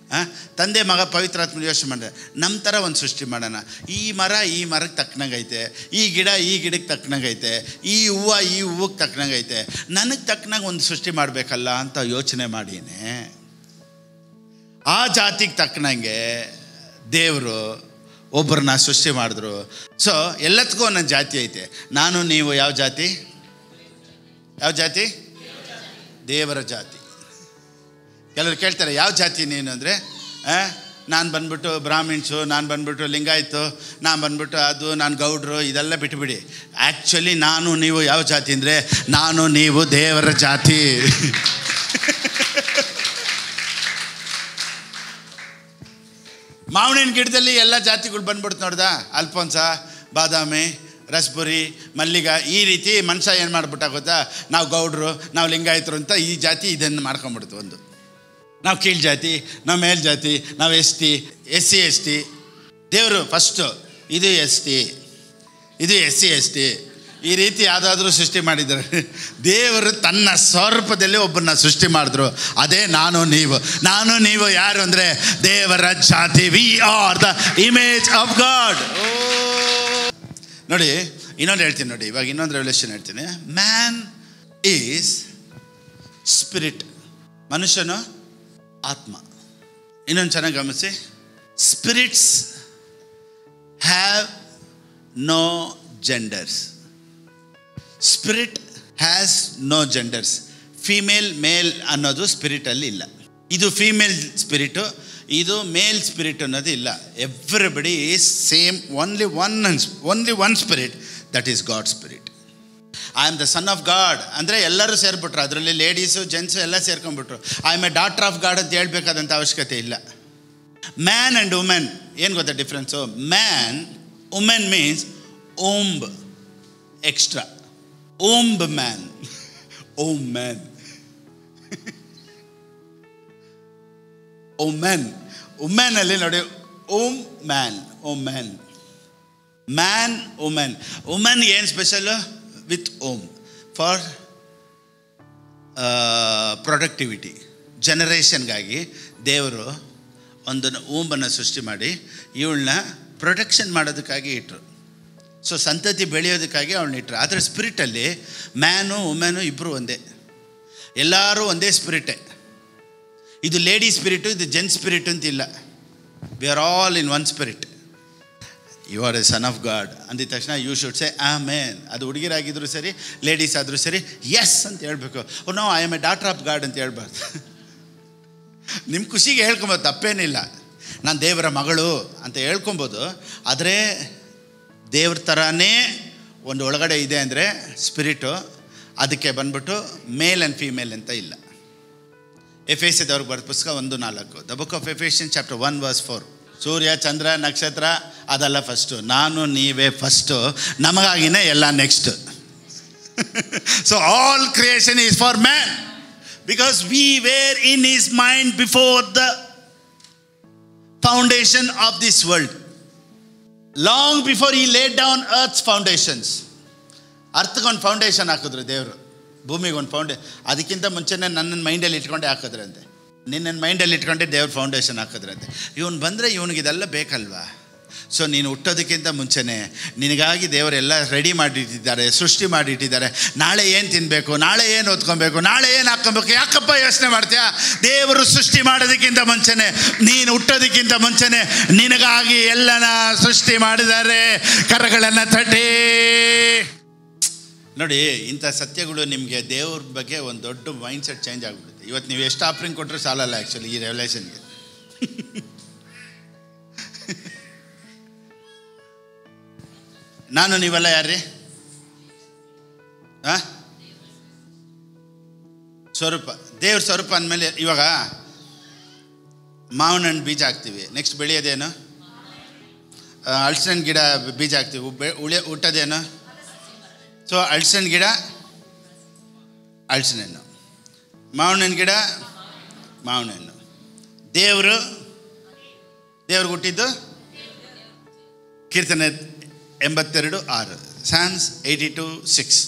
ತಂದೆ ಮಗ ಪವಿತ್ರಾತ್ಮ ಯೋಚನೆ ಮಾಡಿದೆ, ನಮ್ಮ ಥರ ಒಂದು ಸೃಷ್ಟಿ ಮಾಡೋಣ. ಈ ಮರ ಈ ಮರಕ್ಕೆ ತಕ್ಕನಾಗೈತೆ, ಈ ಗಿಡ ಈ ಗಿಡಕ್ಕೆ ತಕ್ಕನಾಗೈತೆ, ಈ ಹೂವು ಈ ಹೂವಕ್ಕೆ ತಕ್ಕನಾಗೈತೆ, ನನಗೆ ತಕ್ಕನಾಗ ಒಂದು ಸೃಷ್ಟಿ ಮಾಡಬೇಕಲ್ಲ ಅಂತ ಯೋಚನೆ ಮಾಡೀನಿ. ಆ ಜಾತಿಗೆ ತಕ್ಕನಂಗೆ ದೇವರು ಒಬ್ಬರನ್ನ ಸೃಷ್ಟಿ ಮಾಡಿದ್ರು. ಸೊ ಎಲ್ಲದಕ್ಕೂ ಒಂದೊಂದು ಜಾತಿ ಐತೆ. ನಾನು ನೀವು ಯಾವ ಜಾತಿ? ದೇವರ ಜಾತಿ. ಕೆಲವರು ಕೇಳ್ತಾರೆ, ಯಾವ ಜಾತಿ ನೀನು ಅಂದರೆ, ನಾನು ಬಂದ್ಬಿಟ್ಟು ಬ್ರಾಹ್ಮಿಣ್ಸು, ನಾನು ಬಂದ್ಬಿಟ್ಟು ಲಿಂಗಾಯಿತು, ನಾನು ಬಂದ್ಬಿಟ್ಟು ಅದು, ನಾನು ಗೌಡ್ರು, ಇದೆಲ್ಲ ಬಿಟ್ಟುಬಿಡಿ. ಆ್ಯಕ್ಚುಲಿ ನಾನು ನೀವು ಯಾವ ಜಾತಿ ಅಂದರೆ, ನಾನು ನೀವು ದೇವರ ಜಾತಿ. ಮಾವಿನ ಗಿಡದಲ್ಲಿ ಎಲ್ಲ ಜಾತಿಗಳು ಬಂದ್ಬಿಡ್ತು ನೋಡ್ದ. ಅಲ್ಫೋನ್ಸ, ಬಾದಾಮಿ, ರಸ್ಪುರಿ, ಮಲ್ಲಿಗ, ಈ ರೀತಿ ಮನುಷ್ಯ ಏನು ಮಾಡ್ಬಿಟ್ಟ ಗೊತ್ತಾ, ನಾವು ಗೌಡ್ರು, ನಾವು ಲಿಂಗಾಯತರು ಅಂತ ಈ ಜಾತಿ ಇದನ್ನು ಮಾಡ್ಕೊಂಬಿಡ್ತು. ಒಂದು ನಾವು ಕೀಳ್ ಜಾತಿ, ನಾವು ಮೇಲ್ಜಾತಿ, ನಾವು SC ದೇವರು ಫಸ್ಟು ಇದು ST, ಇದು SC ಈ ರೀತಿ ಯಾವುದಾದ್ರೂ ಸೃಷ್ಟಿ ಮಾಡಿದ್ದಾರೆ. ದೇವರು ತನ್ನ ಸ್ವರೂಪದಲ್ಲಿ ಒಬ್ಬರನ್ನ ಸೃಷ್ಟಿ ಮಾಡಿದ್ರು. ಅದೇ ನಾನು ನೀವು ಯಾರು ಅಂದರೆ ದೇವರ ಜಾತಿ. We are the image of god. ನೋಡಿ, ಇನ್ನೊಂದು ಹೇಳ್ತೀನಿ ನೋಡಿ, ಇವಾಗ ಇನ್ನೊಂದು ರೆವಲ್ಯೂಷನ್ ಹೇಳ್ತೀನಿ. ಮ್ಯಾನ್ ಈಸ್ ಸ್ಪಿರಿಟ್, ಮನುಷ್ಯನು ಆತ್ಮ. ಇನ್ನೊಂದು ಚೆನ್ನಾಗಿ ಗಮನಿಸಿ, spirits have no genders. Spirit has no genders. Female male ಅನ್ನೋದು ಸ್ಪಿರಿಟಲ್ಲಿ ಇಲ್ಲ. ಇದು ಫೀಮೇಲ್ ಸ್ಪಿರಿಟು, ಇದು ಮೇಲ್ ಸ್ಪಿರಿಟ್ ಅನ್ನೋದು ಇಲ್ಲ. Everybody is same, only one spirit, that is God spirit. I am the son of God ಅಂದರೆ ಎಲ್ಲರೂ ಸೇರಿಬಿಟ್ರು, ಅದರಲ್ಲಿ ಲೇಡೀಸು ಜೆಂಟ್ಸು ಎಲ್ಲ ಸೇರ್ಕೊಂಡ್ಬಿಟ್ರು. I am a daughter of God ಅಂತ ಹೇಳ್ಬೇಕಾದಂಥ ಅವಶ್ಯಕತೆ ಇಲ್ಲ. ಮ್ಯಾನ್ ಆ್ಯಂಡ್ ವುಮೆನ್ ಏನು ಗೊತ್ತಾ difference? Women means womb extra, womb man, womb man, ವುಮೆನಲ್ಲಿ ನೋಡಿ, ಓಮ್ ಮ್ಯಾನ್, ಮ್ಯಾನ್ ವುಮೆನ್ ಏನು special? With womb for productivity, ಜನರೇಷನ್ಗಾಗಿ ದೇವರು ಒಂದು ಓಂಬನ್ನು ಸೃಷ್ಟಿ ಮಾಡಿ ಇವಳನ್ನ ಪ್ರೊಟೆಕ್ಷನ್ ಮಾಡೋದಕ್ಕಾಗಿ ಇಟ್ಟರು. ಸೊ ಸಂತತಿ ಬೆಳೆಯೋದಕ್ಕಾಗಿ ಅವಳನ್ನ ಇಟ್ಟರು. ಆದರೆ ಸ್ಪಿರಿಟಲ್ಲಿ ಮ್ಯಾನು ವುಮೆನು ಇಬ್ಬರು ಒಂದೇ, ಎಲ್ಲರೂ ಒಂದೇ ಸ್ಪಿರಿಟೇ. ಇದು ಲೇಡಿ ಸ್ಪಿರಿಟು, ಇದು ಜೆಂಟ್ ಸ್ಪಿರಿಟ್ ಅಂತಿಲ್ಲ. We are all in one spirit. You are a son of God ಅಂದಿದ ತಕ್ಷಣ ಯು ಶುಡ್ ಸೇ ಆಮೇನ್. ಅದು ಹುಡುಗಿರಾಗಿದ್ರು ಸರಿ, ಲೇಡೀಸ್ ಆದರೂ ಸರಿ, ಎಸ್ ಅಂತ ಹೇಳ್ಬೇಕು. No, I am a daughter of God ಅಂತ ಹೇಳ್ಬಾರ್ದು. ನಿಮ್ಮ ಖುಷಿಗೆ ಹೇಳ್ಕೊಬೋದು, ತಪ್ಪೇನಿಲ್ಲ. ನಾನು ದೇವರ ಮಗಳು ಅಂತ ಹೇಳ್ಕೊಬೋದು. ಆದರೆ ದೇವ್ರ ಥರನೇ ಒಂದು ಒಳಗಡೆ ಇದೆ ಅಂದರೆ ಸ್ಪಿರಿಟು, ಅದಕ್ಕೆ ಬಂದ್ಬಿಟ್ಟು ಮೇಲ್ ಆ್ಯಂಡ್ ಫೀಮೇಲ್ ಅಂತ ಇಲ್ಲ. ಎಫೆಸದವ್ರಿಗೆ ಬರೆದ ಪುಸ್ತಕ 1:4, the book of Ephesians chapter 1:4. ಸೂರ್ಯ ಚಂದ್ರ ನಕ್ಷತ್ರ ಅದೆಲ್ಲ ಫಸ್ಟು, ನಾನು ನೀವೇ ಫಸ್ಟು, ನಮಗಾಗಿನೇ ಎಲ್ಲ next. So all creation is for man because we were in his mind before the foundation of this world. Long before he laid down earth's foundations. ಅರ್ಥಗೊಂದು ಫೌಂಡೇಶನ್ ಹಾಕಿದ್ರು ದೇವರು, ಭೂಮಿಗೆ ಒಂದು ಅದಕ್ಕಿಂತ ಮುಂಚೆನೇ ನನ್ನನ್ನು ಮೈಂಡಲ್ಲಿ ಇಟ್ಕೊಂಡೆ ಹಾಕಿದ್ರಂತೆ. ನಿನ್ನನ್ನು ಮೈಂಡಲ್ಲಿ ಇಟ್ಕೊಂಡೆ ದೇವ್ರ ಫೌಂಡೇಶನ್ ಹಾಕಿದ್ರಂತೆ. ಇವನು ಬಂದರೆ ಇವನಿಗಿದೆಲ್ಲ ಬೇಕಲ್ವಾ? ಸೊ ನೀನು ಹುಟ್ಟೋದಕ್ಕಿಂತ ಮುಂಚೆನೇ ನಿನಗಾಗಿ ದೇವರೆಲ್ಲ ರೆಡಿ ಮಾಡಿಟ್ಟಿದ್ದಾರೆ, ಸೃಷ್ಟಿ ಮಾಡಿಟ್ಟಿದ್ದಾರೆ. ನಾಳೆ ಏನು ತಿನ್ನಬೇಕು, ನಾಳೆ ಏನು ಓದ್ಕೊಬೇಕು, ನಾಳೆ ಏನು ಹಾಕ್ಕೊಬೇಕು, ಯಾಕಪ್ಪ ಯೋಚನೆ ಮಾಡ್ತೀಯಾ? ದೇವರು ಸೃಷ್ಟಿ ಮಾಡೋದಕ್ಕಿಂತ ಮುಂಚೆನೇ, ನೀನು ಹುಟ್ಟೋದಕ್ಕಿಂತ ಮುಂಚೆನೇ ನಿನಗಾಗಿ ಎಲ್ಲನ ಸೃಷ್ಟಿ ಮಾಡಿದ್ದಾರೆ. ಕರಗಳನ್ನು ತಟ್ಟಿ ನೋಡಿ, ಇಂಥ ಸತ್ಯಗಳು ನಿಮಗೆ ದೇವ್ರ ಬಗ್ಗೆ ಒಂದು ದೊಡ್ಡ ಮೈಂಡ್ ಸೆಟ್ ಚೇಂಜ್ ಆಗಿಬಿಡುತ್ತೆ. ಇವತ್ತು ನೀವು ಎಷ್ಟು ಆಫರಿಂಗ್ ಕೊಟ್ಟರು ಸಾಲಲ್ಲ ಆ್ಯಕ್ಚುಲಿ ಈ ರೆವಲ್ಯೂಷನ್ಗೆ. ನಾನು ನೀವೆಲ್ಲ ಯಾರ್ರೀ? ಸ್ವರೂಪ, ದೇವ್ರ ಸ್ವರೂಪ ಅಂದಮೇಲೆ ಇವಾಗ ಮಾವಿನ ಹಣ್ಣು ಬೀಜ ಹಾಕ್ತೀವಿ, ನೆಕ್ಸ್ಟ್ ಬೆಳೆಯೋದೇನು? ಹಲಸಿನ ಗಿಡ ಬೀಜ ಹಾಕ್ತೀವಿ, ಹುಟ್ಟೋದೇನು? ಸೊ ಹಲಸಿನ ಗಿಡ ಹಲಸಿನ ಹಣ್ಣು, ಮಾವಿನ ಹಣ್ಣು ಗಿಡ ಮಾವಿನ ಹಣ್ಣು. ದೇವರು ದೇವ್ರಿಗೆ ಹುಟ್ಟಿದ್ದು ಕೀರ್ತನೆ 82:6, Psalms 82:6.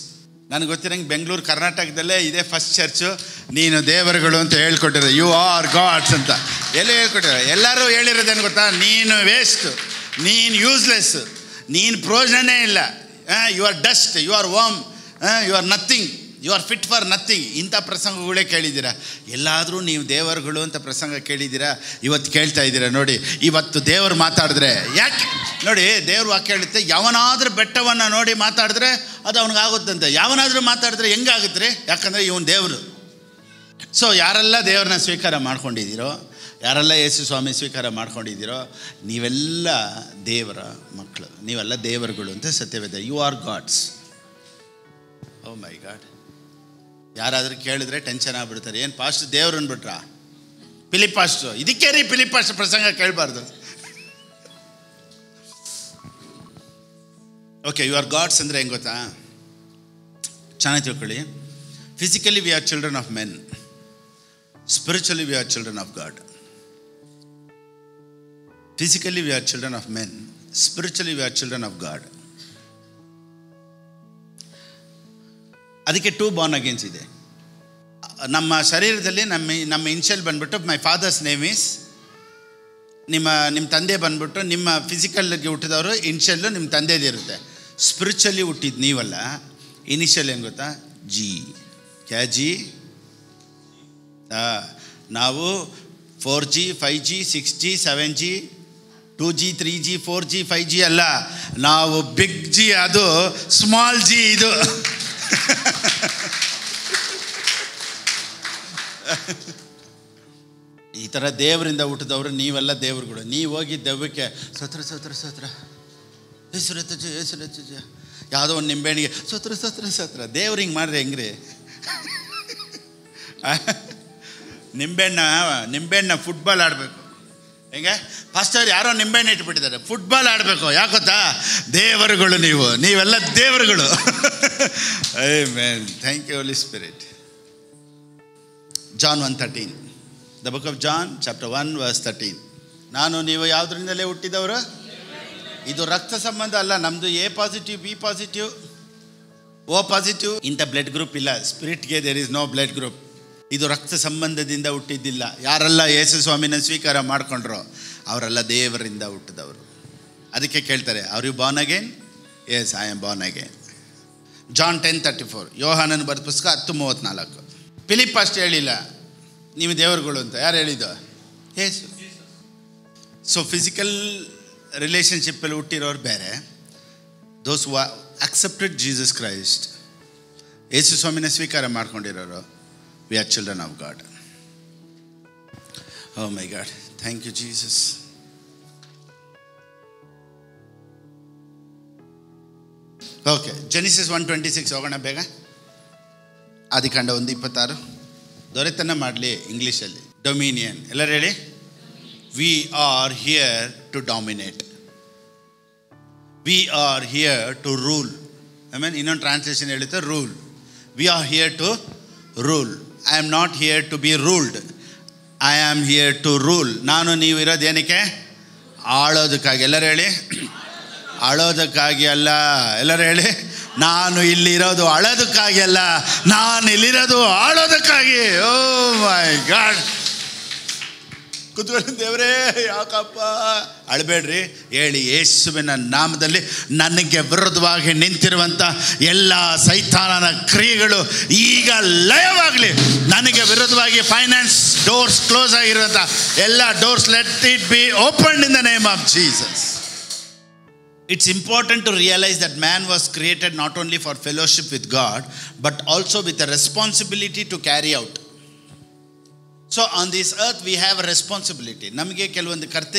ನನಗೆ ಗೊತ್ತಿರಂಗೆ ಬೆಂಗಳೂರು ಕರ್ನಾಟಕದಲ್ಲೇ ಇದೇ ಫಸ್ಟ್ ಚರ್ಚು. ನೀನು ದೇವರುಗಳು ಅಂತ ಹೇಳ್ಕೊಟ್ಟಿರೋ, ಯು ಆರ್ ಗಾಡ್ಸ್ ಅಂತ ಎಲ್ಲೂ ಹೇಳ್ಕೊಟ್ಟಿರೋ. ಎಲ್ಲರೂ ಹೇಳಿರೋದೇನು ಗೊತ್ತಾ? ನೀನು ವೇಸ್ಟ್, ನೀನು ಯೂಸ್ಲೆಸ್, ನೀನು ಪ್ರಯೋಜನನೇ ಇಲ್ಲ, you are dust, you are worm, you are nothing, you are fit for nothing. ಇಂಥ ಪ್ರಸಂಗಗಳೇ ಕೇಳಿದ್ದೀರಾ? ಎಲ್ಲಾದರೂ ನೀವು ದೇವರುಗಳು ಅಂತ ಪ್ರಸಂಗ ಕೇಳಿದ್ದೀರಾ? ಇವತ್ತು ಕೇಳ್ತಾ ಇದ್ದೀರಾ ನೋಡಿ. ಇವತ್ತು ದೇವರು ಮಾತಾಡಿದ್ರೆ, ಯಾಕೆ ನೋಡಿ, ದೇವ್ರ ವಾಕ್ಯ ಹೇಳುತ್ತೆ, ಯಾವನಾದರೂ ಬೆಟ್ಟವನ್ನು ನೋಡಿ ಮಾತಾಡಿದ್ರೆ ಅದು ಅವನಿಗಾಗುತ್ತಂತೆ. ಯಾವನಾದರೂ ಮಾತಾಡಿದ್ರೆ ಹೆಂಗಾಗುತ್ತೆ ರೀ? ಯಾಕಂದರೆ ಇವನು ದೇವರು. ಸೊ ಯಾರೆಲ್ಲ ದೇವ್ರನ್ನ ಸ್ವೀಕಾರ ಮಾಡ್ಕೊಂಡಿದ್ದೀರೋ, ಯಾರೆಲ್ಲ ಯೇಸು ಸ್ವಾಮಿ ಸ್ವೀಕಾರ ಮಾಡ್ಕೊಂಡಿದ್ದೀರೋ, ನೀವೆಲ್ಲ ದೇವರ ಮಕ್ಕಳು, ನೀವೆಲ್ಲ ದೇವರುಗಳು ಅಂತ ಸತ್ಯವೇದ. You are gods. Oh my God. ಯಾರಾದರೂ ಕೇಳಿದ್ರೆ ಟೆನ್ಷನ್ ಆಗ್ಬಿಡ್ತಾರೆ. ಏನು ಪಾಸ್ಟ್ ದೇವ್ರು ಅಂದ್ಬಿಟ್ರಾ? Philip past. ಇದಕ್ಕೆ ರೀ ಫಿಲಿಪ್ ಪಾಸ್ಟ್ ಪ್ರಸಂಗ ಕೇಳಬಾರ್ದು. ಓಕೆ, ಯು ಆರ್ ಗಾಡ್ಸ್ ಅಂದರೆ ಹೆಂಗೆ ಗೊತ್ತಾ? ಚೆನ್ನಾಗಿ ತಿಳ್ಕೊಳ್ಳಿ. Physically V are children of men, spiritually V are children of god. Physically V are children of men, spiritually V are children of god. ಅದಕ್ಕೆ 2 ಬಾರ್ನ್ ಅಗೇನ್ಸ್ ಇದೆ. ನಮ್ಮ ಶರೀರದಲ್ಲಿ ನಮ್ಮ ಇನ್ಷಿಯಲ್ ಬಂದ್ಬಿಟ್ಟು ಮೈ ಫಾದರ್ಸ್ ನೇಮ್ ಈಸ್, ನಿಮ್ಮ ತಂದೆ ಬಂದ್ಬಿಟ್ಟು, ನಿಮ್ಮ ಫಿಸಿಕಲ್ಗೆ ಹುಟ್ಟಿದವರು ಇನ್ಷಿಯಲ್ಲು ನಿಮ್ಮ ತಂದೆದೇ ಇರುತ್ತೆ. ಸ್ಪಿರಿಚುವಲಿ ಹುಟ್ಟಿದ್ದು ನೀವಲ್ಲ. ಇನಿಷಿಯಲ್ ಏನು ಗೊತ್ತಾ? ಜಿ. ಕ್ಯಾ ಜಿ? ನಾವು 4G 5G 6G 7G 2G 3G 4G 5G ಅಲ್ಲ, ನಾವು ಬಿಗ್ ಜಿ, ಅದು ಸ್ಮಾಲ್ ಜಿ. ಇದು ಈ ಥರ ದೇವರಿಂದ ಹುಟ್ಟಿದವರು ನೀವೆಲ್ಲ ದೇವರುಗಳು. ನೀವು ಹೋಗಿ ದೆವ್ವಕ್ಕೆ ಸತ್ರ ಸತ್ರ ಸತ್ರ ಹೆಸರತ್ತಜ ಹೆಸರತ್ತಜ ಯಾವುದೋ ಒಂದು ನಿಂಬೆಹಣ್ಣಿಗೆ ಸತ್ರ ಸತ್ರ ಸತ್ರ. ದೇವ್ರು ಹಿಂಗೆ ಮಾಡ್ರಿ ಹೆಂಗ್ರಿ? ನಿಂಬೆಹಣ್ಣ ಫುಟ್ಬಾಲ್ ಆಡಬೇಕು. ಹೆಂಗೆ ಫಾಸ್ಟರ್ ಯಾರೋ ನಿಂಬೆಹಣ್ಣು ಇಟ್ಬಿಟ್ಟಿದ್ದಾರೆ, ಫುಟ್ಬಾಲ್ ಆಡಬೇಕು. ಯಾಕೆ ಗೊತ್ತಾ? ದೇವರುಗಳು ನೀವೆಲ್ಲ ದೇವರುಗಳು. Amen. Thank you Holy Spirit. John 1:13, the book of John chapter 1 verse 13. ನಾನು ನೀವು ಯಾವುದರಿಂದಲೇ ಹುಟ್ಟಿದವರು? ಇದು ರಕ್ತ ಸಂಬಂಧ ಅಲ್ಲ. ನಮ್ಮದು A positive, B positive, O positive, ಇಂಥ ಬ್ಲಡ್ ಗ್ರೂಪ್ ಇಲ್ಲ. ಸ್ಪಿರಿಟ್ಗೆ there is no blood group. ಇದು ರಕ್ತ ಸಂಬಂಧದಿಂದ ಹುಟ್ಟಿದ್ದಿಲ್ಲ. ಯಾರೆಲ್ಲ ಯೇಸು ಸ್ವಾಮಿನ ಸ್ವೀಕಾರ ಮಾಡಿಕೊಂಡ್ರೋ ಅವರೆಲ್ಲ ದೇವರಿಂದ ಹುಟ್ಟಿದವರು. ಅದಕ್ಕೆ ಕೇಳ್ತಾರೆ, are you born again? Yes, I am born again. John 10:34, ಯೋಹಾನನ ಬರೆದ ಪುಸ್ತಕ 10:34. ಫಿಲಿಪ್ ಅಷ್ಟು ಹೇಳಿಲ್ಲ ನೀವು ದೇವರುಗಳು ಅಂತ. ಯಾರು ಹೇಳಿದ್ದು? ಯೇಸು. ಸೊ ಫಿಸಿಕಲ್ ರಿಲೇಷನ್ಶಿಪ್ಪಲ್ಲಿ ಹುಟ್ಟಿರೋರು ಬೇರೆ. Those who accepted Jesus Christ, Yesu ಸ್ವಾಮಿನ ಸ್ವೀಕಾರ ಮಾಡ್ಕೊಂಡಿರೋರು, we are children of God. Oh my God, thank you Jesus. Okay, Genesis 1:26 ಹೋಗೋಣ ಬೇಗ. ಆದಿಕಾಂಡ 1:26. ದೊರೆತನ ಮಾಡಲಿ ಇಂಗ್ಲೀಷಲ್ಲಿ. ಡೊಮಿನಿಯನ್. ಎಲ್ಲರೂ ಹೇಳಿ, we are here to dominate, we are here to rule. I mean ಇನ್ನೊಂದು ಟ್ರಾನ್ಸ್ಲೇಷನ್ ಹೇಳುತ್ತೆ rule. We are here to rule. I am not here to be ruled, I am here to rule. ನಾನು ನೀವು ಇರೋದು ಏನಕ್ಕೆ? ಆಳೋದಕ್ಕಾಗಿ. ಎಲ್ಲರೂ ಹೇಳಿ, ಆಳೋದಕ್ಕಾಗಿ ಅಲ್ಲ. ಎಲ್ಲರೂ ಹೇಳಿ, ನಾನು ಇಲ್ಲಿರೋದು ಅಳೋದಕ್ಕಾಗಿ ಅಲ್ಲ, ನಾನು ಇಲ್ಲಿರೋದು ಆಳೋದಕ್ಕಾಗಿ. ಓ ಮೈ ಗಾಡ್. ಕೂತ್ಕೊಳ್ಳಿ. ದೇವರೇ ಯಾಕಪ್ಪ? ಅಳಬೇಡ್ರಿ, ಹೇಳಿ, ಯೇಸುವಿನ ನಾಮದಲ್ಲಿ ನನಗೆ ವಿರುದ್ಧವಾಗಿ ನಿಂತಿರುವಂಥ ಎಲ್ಲ ಸೈತಾನನ ಕ್ರಿಯೆಗಳು ಈಗ ಲಯವಾಗಲಿ. ನನಗೆ ವಿರುದ್ಧವಾಗಿ ಫೈನಾನ್ಸ್ ಡೋರ್ಸ್ ಕ್ಲೋಸ್ ಆಗಿರುವಂಥ ಎಲ್ಲ doors, let it be opened in the name of Jesus. It's important to realize that man was created not only for fellowship with God, but also with a responsibility to carry out. So on this earth we have a responsibility. ನಮಗೆ ಕೆಲವೊಂದು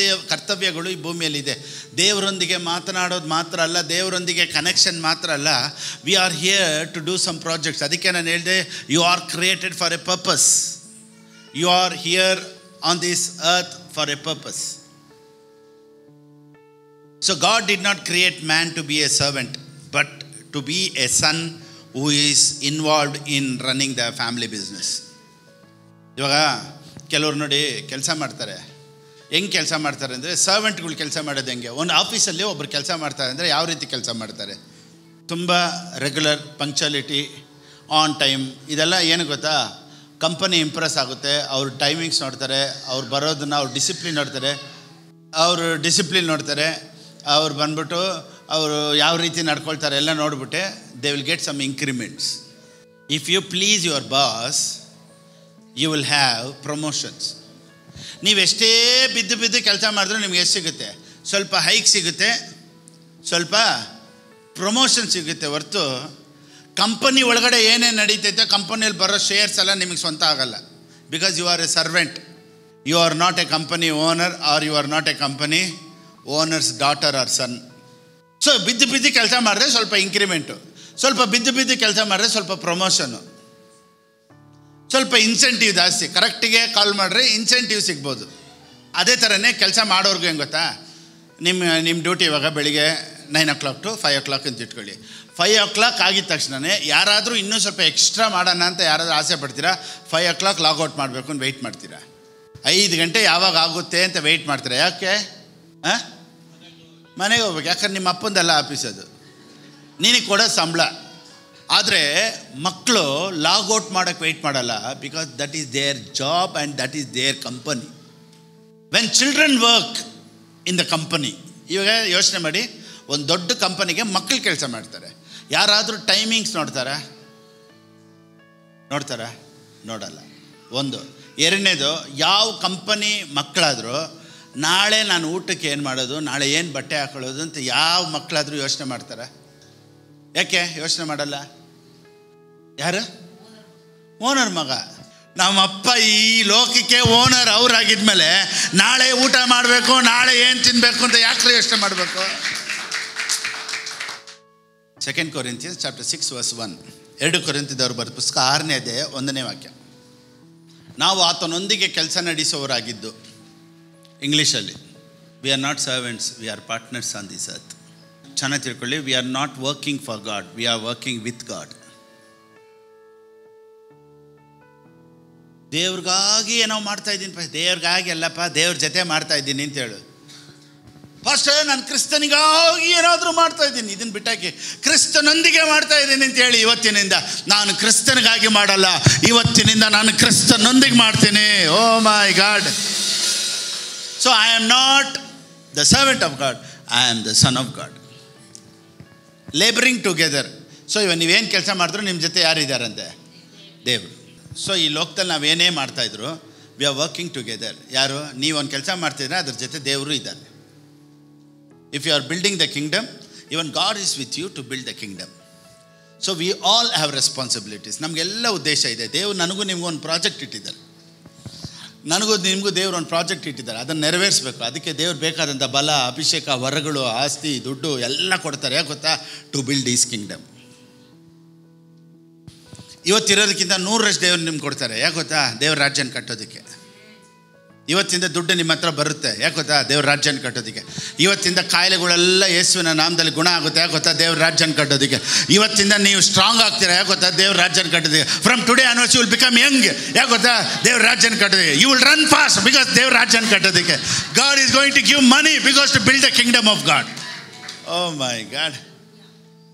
ಕರ್ತವ್ಯಗಳು ಈ ಭೂಮಿಯಲ್ಲಿದೆ. ದೇವರೊಂದಿಗೆ ಮಾತನಾಡೋದು ಮಾತ್ರ ಅಲ್ಲ, ದೇವರೊಂದಿಗೆ ಕನೆಕ್ಷನ್ ಮಾತ್ರ ಅಲ್ಲ. We are here to do some projects. ಅದಕ್ಕೆ ನಾನು ಹೇಳಿದೆ, you are created for a purpose. You are here on this earth for a purpose. So God did not create man to be a servant, but to be a son who is involved in running the family business. ಇವಾಗ ಕೆಲವ್ರು ನೋಡಿ ಕೆಲಸ ಮಾಡ್ತಾರೆ, ಹೆಂಗೆ ಕೆಲಸ ಮಾಡ್ತಾರೆ ಅಂದರೆ, ಸರ್ವೆಂಟ್ಗಳು ಕೆಲಸ ಮಾಡೋದು ಹೆಂಗೆ, ಒಂದು ಆಫೀಸಲ್ಲಿ ಒಬ್ಬರು ಕೆಲಸ ಮಾಡ್ತಾರೆ ಅಂದರೆ ಯಾವ ರೀತಿ ಕೆಲಸ ಮಾಡ್ತಾರೆ, ತುಂಬ ರೆಗ್ಯುಲರ್, ಪಂಕ್ಚುಯಾಲಿಟಿ, ಆನ್ ಟೈಮ್. ಇದೆಲ್ಲ ಏನು ಗೊತ್ತಾ, ಕಂಪನಿ ಇಂಪ್ರೆಸ್ ಆಗುತ್ತೆ. ಅವ್ರ ಟೈಮಿಂಗ್ಸ್ ನೋಡ್ತಾರೆ, ಅವ್ರು ಬರೋದನ್ನ ಅವ್ರು ಡಿಸಿಪ್ಲಿನ್ ನೋಡ್ತಾರೆ, ಅವ್ರು ಬಂದ್ಬಿಟ್ಟು ಅವರು ಯಾವ ರೀತಿ ನಡ್ಕೊಳ್ತಾರೆ ಎಲ್ಲ ನೋಡ್ಬಿಟ್ಟೆ they will get some increments. If you please your boss you will have promotions. ನೀವೆಷ್ಟೇ ಬಿದ್ದು ಕೆಲಸ ಮಾಡಿದ್ರೂ ನಿಮ್ಗೆ ಎಷ್ಟು ಸಿಗುತ್ತೆ, ಸ್ವಲ್ಪ ಹೈಕ್ ಸಿಗುತ್ತೆ, ಸ್ವಲ್ಪ ಪ್ರಮೋಷನ್ ಸಿಗುತ್ತೆ ಹೊರತು ಕಂಪನಿ ಒಳಗಡೆ ಏನೇನು ನಡೀತೈತೆ ಕಂಪನಿಯಲ್ಲಿ ಬರೋ ಶೇರ್ಸ್ ಎಲ್ಲ ನಿಮಗೆ ಸ್ವಂತ ಆಗಲ್ಲ. Because you are a servant, you are not a company owner or you are not a company owner's daughter or son. So ಬಿದ್ದು ಕೆಲಸ ಮಾಡಿದ್ರೆ ಸ್ವಲ್ಪ ಇಂಕ್ರಿಮೆಂಟು, ಸ್ವಲ್ಪ ಬಿದ್ದು ಕೆಲಸ ಮಾಡಿದ್ರೆ ಸ್ವಲ್ಪ ಪ್ರಮೋಷನು, ಸ್ವಲ್ಪ ಇನ್ಸೆಂಟಿವ್ ಜಾಸ್ತಿ. ಕರೆಕ್ಟಿಗೆ ಕಾಲ್ ಮಾಡಿದ್ರೆ ಇನ್ಸೆಂಟಿವ್ ಸಿಗ್ಬೋದು. ಅದೇ ಥರನೇ ಕೆಲಸ ಮಾಡೋರ್ಗೂ ಹೆಂಗೆ ಗೊತ್ತಾ, ನಿಮ್ಮ ಡ್ಯೂಟಿ ಇವಾಗ ಬೆಳಿಗ್ಗೆ 9 o'clock to 5 o'clock ಅಂತ ಇಟ್ಕೊಳ್ಳಿ. 5 o'clock ಆಗಿದ ತಕ್ಷಣವೇ ಯಾರಾದರೂ ಇನ್ನೂ ಸ್ವಲ್ಪ ಎಕ್ಸ್ಟ್ರಾ ಮಾಡೋಣ ಅಂತ ಯಾರಾದರೂ ಆಸೆ ಪಡ್ತೀರಾ, 5 o'clock ಲಾಗೌಟ್ ಮಾಡಬೇಕು ಅಂತ ವೆಯ್ಟ್ ಮಾಡ್ತೀರಾ. 5 ಗಂಟೆ ಯಾವಾಗ ಆಗುತ್ತೆ ಅಂತ ವೆಯ್ಟ್ ಮಾಡ್ತೀರಾ. ಯಾಕೆ? ಮನೆಗೆ ಹೋಗ್ಬೇಕು, ಯಾಕಂದ್ರೆ ನಿಮ್ಮ ಅಪ್ಪಂದೆಲ್ಲ ಆಫೀಸ್ ಅದು, ನಿನಗೆ ಕೊಡೋ ಸಂಬಳ. ಆದರೆ ಮಕ್ಕಳು ಲಾಗೌಟ್ ಮಾಡೋಕ್ಕೆ ವೆಯ್ಟ್ ಮಾಡಲ್ಲ, because that is their job and that is their company. When children work in the company, ಇವಾಗ ಯೋಚನೆ ಮಾಡಿ, ಒಂದು ದೊಡ್ಡ ಕಂಪನಿಗೆ ಮಕ್ಕಳು ಕೆಲಸ ಮಾಡ್ತಾರೆ, ಯಾರಾದರೂ ಟೈಮಿಂಗ್ಸ್ ನೋಡ್ತಾರಾ? ನೋಡಲ್ಲ. ಒಂದು. ಎರಡನೇದು, ಯಾವ ಕಂಪನಿ ಮಕ್ಕಳಾದರೂ ನಾಳೆ ನಾನು ಊಟಕ್ಕೆ ಏನು ಮಾಡೋದು, ನಾಳೆ ಏನು ಬಟ್ಟೆ ಹಾಕೊಳ್ಳೋದು ಅಂತ ಯಾವ ಮಕ್ಕಳಾದರೂ ಯೋಚನೆ ಮಾಡ್ತಾರೆ? ಯಾಕೆ ಯೋಚನೆ ಮಾಡಲ್ಲ? ಯಾರು? ಓನರ್ ಮಗ. ನಮ್ಮಪ್ಪ ಈ ಲೋಕಕ್ಕೆ ಓನರ್ ಅವರಾಗಿದ್ಮೇಲೆ ನಾಳೆ ಊಟ ಮಾಡಬೇಕು, ನಾಳೆ ಏನು ತಿನ್ನಬೇಕು ಅಂತ ಯಾಕೆ ಯೋಚನೆ ಮಾಡಬೇಕು? 2 Corinthians chapter 6 verse 1. 2 ಕೊರಿಂಥದವರು ಬರೆದ ಪುಸ್ತಕ 6ನೇ ಅಧ್ಯಾಯ 1ನೇ ವಾಕ್ಯ. ನಾವು ಆತನೊಂದಿಗೆ ಕೆಲಸ ನಡೆಸುವವರಾಗಿದ್ದು, ಇಂಗ್ಲೀಷಲ್ಲಿ, we are not servants, we are partners on this earth. ಚೆನ್ನಾಗಿ ತಿಳ್ಕೊಳ್ಳಿ, we are not working for God, we are working with God. ದೇವ್ರಿಗಾಗಿ ಏನೋ ಮಾಡ್ತಾ ಇದ್ದೀನಿ, ದೇವ್ರಿಗಾಗಿ ಅಲ್ಲಪ್ಪ, ದೇವ್ರ ಜೊತೆ ಮಾಡ್ತಾ ಇದ್ದೀನಿ ಅಂತ ಹೇಳು. ಫಸ್ಟ್ ನಾನು ಕ್ರಿಸ್ತನಿಗಾಗಿ ಏನಾದರೂ ಮಾಡ್ತಾ ಇದ್ದೀನಿ, ಇದನ್ನು ಬಿಟ್ಟಾಕಿ ಕ್ರಿಸ್ತನೊಂದಿಗೆ ಮಾಡ್ತಾ ಇದ್ದೀನಿ ಅಂತ ಹೇಳಿ. ಇವತ್ತಿನಿಂದ ನಾನು ಕ್ರಿಸ್ತನಿಗಾಗಿ ಮಾಡಲ್ಲ, ಇವತ್ತಿನಿಂದ ನಾನು ಕ್ರಿಸ್ತನೊಂದಿಗೆ ಮಾಡ್ತೀನಿ. Oh my God. So I am not the servant of God, I am the son of God. Labouring together. So ಇವಾಗ ನೀವೇನು ಕೆಲಸ ಮಾಡಿದ್ರು ನಿಮ್ಮ ಜೊತೆ ಯಾರಿದ್ದಾರಂತೆ? ದೇವರು. ಸೊ ಈ ಲೋಕದಲ್ಲಿ ನಾವೇನೇ ಮಾಡ್ತಾಯಿದ್ರು, ವಿ ಆರ್ ವರ್ಕಿಂಗ್ ಟುಗೆದರ್. ಯಾರು? ನೀವೊಂದು ಕೆಲಸ ಮಾಡ್ತಿದ್ರೆ ಅದ್ರ ಜೊತೆ ದೇವರು ಇದ್ದಾರೆ. If you are building the kingdom, even God is with you to build the kingdom. So we all have responsibilities. ನಮಗೆಲ್ಲ ಉದ್ದೇಶ ಇದೆ. ದೇವರು ನನಗೂ ನಿಮಗೂ ಒಂದು ಪ್ರಾಜೆಕ್ಟ್ ಇಟ್ಟಿದ್ದಾರೆ, ನಿಮಗೂ ದೇವರು ಒಂದು ಪ್ರಾಜೆಕ್ಟ್ ಇಟ್ಟಿದ್ದಾರೆ, ಅದನ್ನು ನೆರವೇರಿಸಬೇಕು. ಅದಕ್ಕೆ ದೇವ್ರು ಬೇಕಾದಂಥ ಬಲ, ಅಭಿಷೇಕ, ವರಗಳು, ಆಸ್ತಿ, ದುಡ್ಡು ಎಲ್ಲ ಕೊಡ್ತಾರೆ. ಯಾಕೆ ಗೊತ್ತಾ? To build his kingdom. ಇವತ್ತಿರೋದಕ್ಕಿಂತ 100ರಷ್ಟು ದೇವ್ರು ನಿಮ್ಗೆ ಕೊಡ್ತಾರೆ. ಯಾಕೆ ಗೊತ್ತಾ? ದೇವ್ರ ರಾಜ್ಯನ ಕಟ್ಟೋದಕ್ಕೆ. ಇವತ್ತಿಂದ ದುಡ್ಡು ನಿಮ್ಮ ಹತ್ರ ಬರುತ್ತೆ. ಯಾಕೆ ಗೊತ್ತಾ? ದೇವ್ರ ರಾಜ್ಯನ ಕಟ್ಟೋದಕ್ಕೆ. ಇವತ್ತಿಂದ ಕಾಯಿಲೆಗಳೆಲ್ಲ ಯೇಸುವಿನ ನಾಮದಲ್ಲಿ ಗುಣ ಆಗುತ್ತೆ. ಯಾಕೆ ಗೊತ್ತಾ? ದೇವ್ರ ರಾಜ್ಯನ ಕಟ್ಟೋದಕ್ಕೆ. ಇವತ್ತಿಂದ ನೀವು ಸ್ಟ್ರಾಂಗ್ ಆಗ್ತೀರಾ. ಯಾಕೆ ಗೊತ್ತಾ? ದೇವ್ರ ರಾಜ್ಯನ ಕಟ್ಟೋದಕ್ಕೆ. From today onwards you will become young. ಯಾಕೆ ಗೊತ್ತಾ? ದೇವ್ರ ರಾಜ್ಯನ ಕಟ್ಟೋದಕ್ಕೆ. You will run fast because ದೇವ್ರ ರಾಜ್ಯನ ಕಟ್ಟೋದಕ್ಕೆ. God is going to give money because to build the kingdom of God. Oh my God.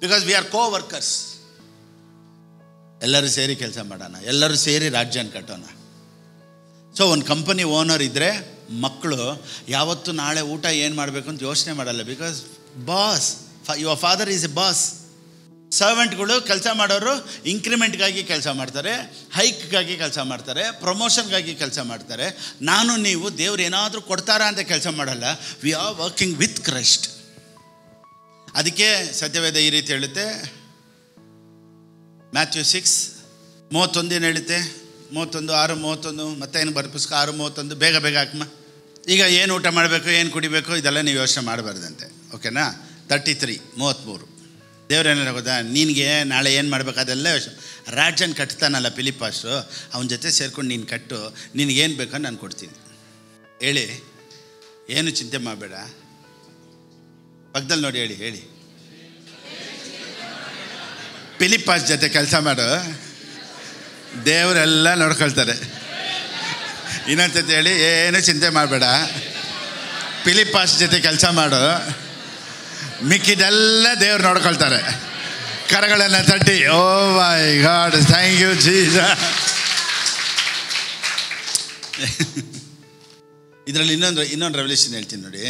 Because we are coworkers. ಎಲ್ಲರೂ ಸೇರಿ ಕೆಲಸ ಮಾಡೋಣ, ಎಲ್ಲರೂ ಸೇರಿ ರಾಜ್ಯನ ಕಟ್ಟೋಣ. ಸೊ ಒಂದು ಕಂಪನಿ ಓನರ್ ಇದ್ದರೆ ಮಕ್ಕಳು ಯಾವತ್ತು ನಾಳೆ ಊಟ ಏನು ಮಾಡಬೇಕು ಅಂತ ಯೋಚನೆ ಮಾಡಲ್ಲ. Because boss, your father is a boss. ಸರ್ವೆಂಟ್ಗಳು ಕೆಲಸ ಮಾಡೋರು ಇಂಕ್ರಿಮೆಂಟ್ಗಾಗಿ ಕೆಲಸ ಮಾಡ್ತಾರೆ, ಹೈಕ್ಗಾಗಿ ಕೆಲಸ ಮಾಡ್ತಾರೆ, ಪ್ರಮೋಷನ್ಗಾಗಿ ಕೆಲಸ ಮಾಡ್ತಾರೆ. ನೀವು ದೇವ್ರು ಏನಾದರೂ ಕೊಡ್ತಾರಾ ಅಂತ ಕೆಲಸ ಮಾಡಲ್ಲ. V are working with Christ. ಅದಕ್ಕೆ ಸತ್ಯವೇದ ಈ ರೀತಿ ಹೇಳುತ್ತೆ, ಮ್ಯಾಥ್ಯೂ 6:31 ಏನು ಹೇಳುತ್ತೆ? 31:6-31 ಮತ್ತೆ ಏನು ಬರ ಪುಸ್ತಕ 6:31. ಬೇಗ ಹಾಕಮ್ಮ. ಈಗ ಏನು ಊಟ ಮಾಡಬೇಕು, ಏನು ಕುಡಿಬೇಕು, ಇದೆಲ್ಲ ನೀವು ಯೋಚನೆ ಮಾಡಬಾರ್ದಂತೆ. ಓಕೆನಾ? 33:33 ದೇವ್ರೇನಾರ ಗೊತ್ತಾ? ನಿನಗೆ ನಾಳೆ ಏನು ಮಾಡಬೇಕು ಅದೆಲ್ಲ ಯೋಚನೆ. ರಾಜ್ಯನ ಕಟ್ತಾನಲ್ಲ ಫಿಲಿಪ್ಪಾಸು, ಅವನ ಜೊತೆ ಸೇರ್ಕೊಂಡು ನೀನು ಕಟ್ಟು, ನಿನಗೇನು ಬೇಕೋ ನಾನು ಕೊಡ್ತೀನಿ ಹೇಳಿ. ಏನು ಚಿಂತೆ ಮಾಡಬೇಡ. ಪಕ್ಕದಲ್ಲಿ ನೋಡಿ ಹೇಳಿ ಫಿಲಿಪ್ಪಾಸ್ ಜೊತೆ ಕೆಲಸ ಮಾಡು, ದೇವರೆಲ್ಲ ನೋಡ್ಕೊಳ್ತಾರೆ. ಇನ್ನೊಂದ್ಸತಿ ಹೇಳಿ, ಏನು ಚಿಂತೆ ಮಾಡಬೇಡ, ಫಿಲಿಪಾಸ್ ಜೊತೆ ಕೆಲಸ ಮಾಡು, ಮಿಕ್ಕಿದೆಲ್ಲ ದೇವ್ರು ನೋಡ್ಕೊಳ್ತಾರೆ. ಕರಗಳನ್ನು ತಟ್ಟಿ, oh my God, thank you Jesus. ಇದರಲ್ಲಿ ಇನ್ನೊಂದು ರೆವಲ್ಯೂಷನ್ ಹೇಳ್ತೀನಿ ನೋಡಿ.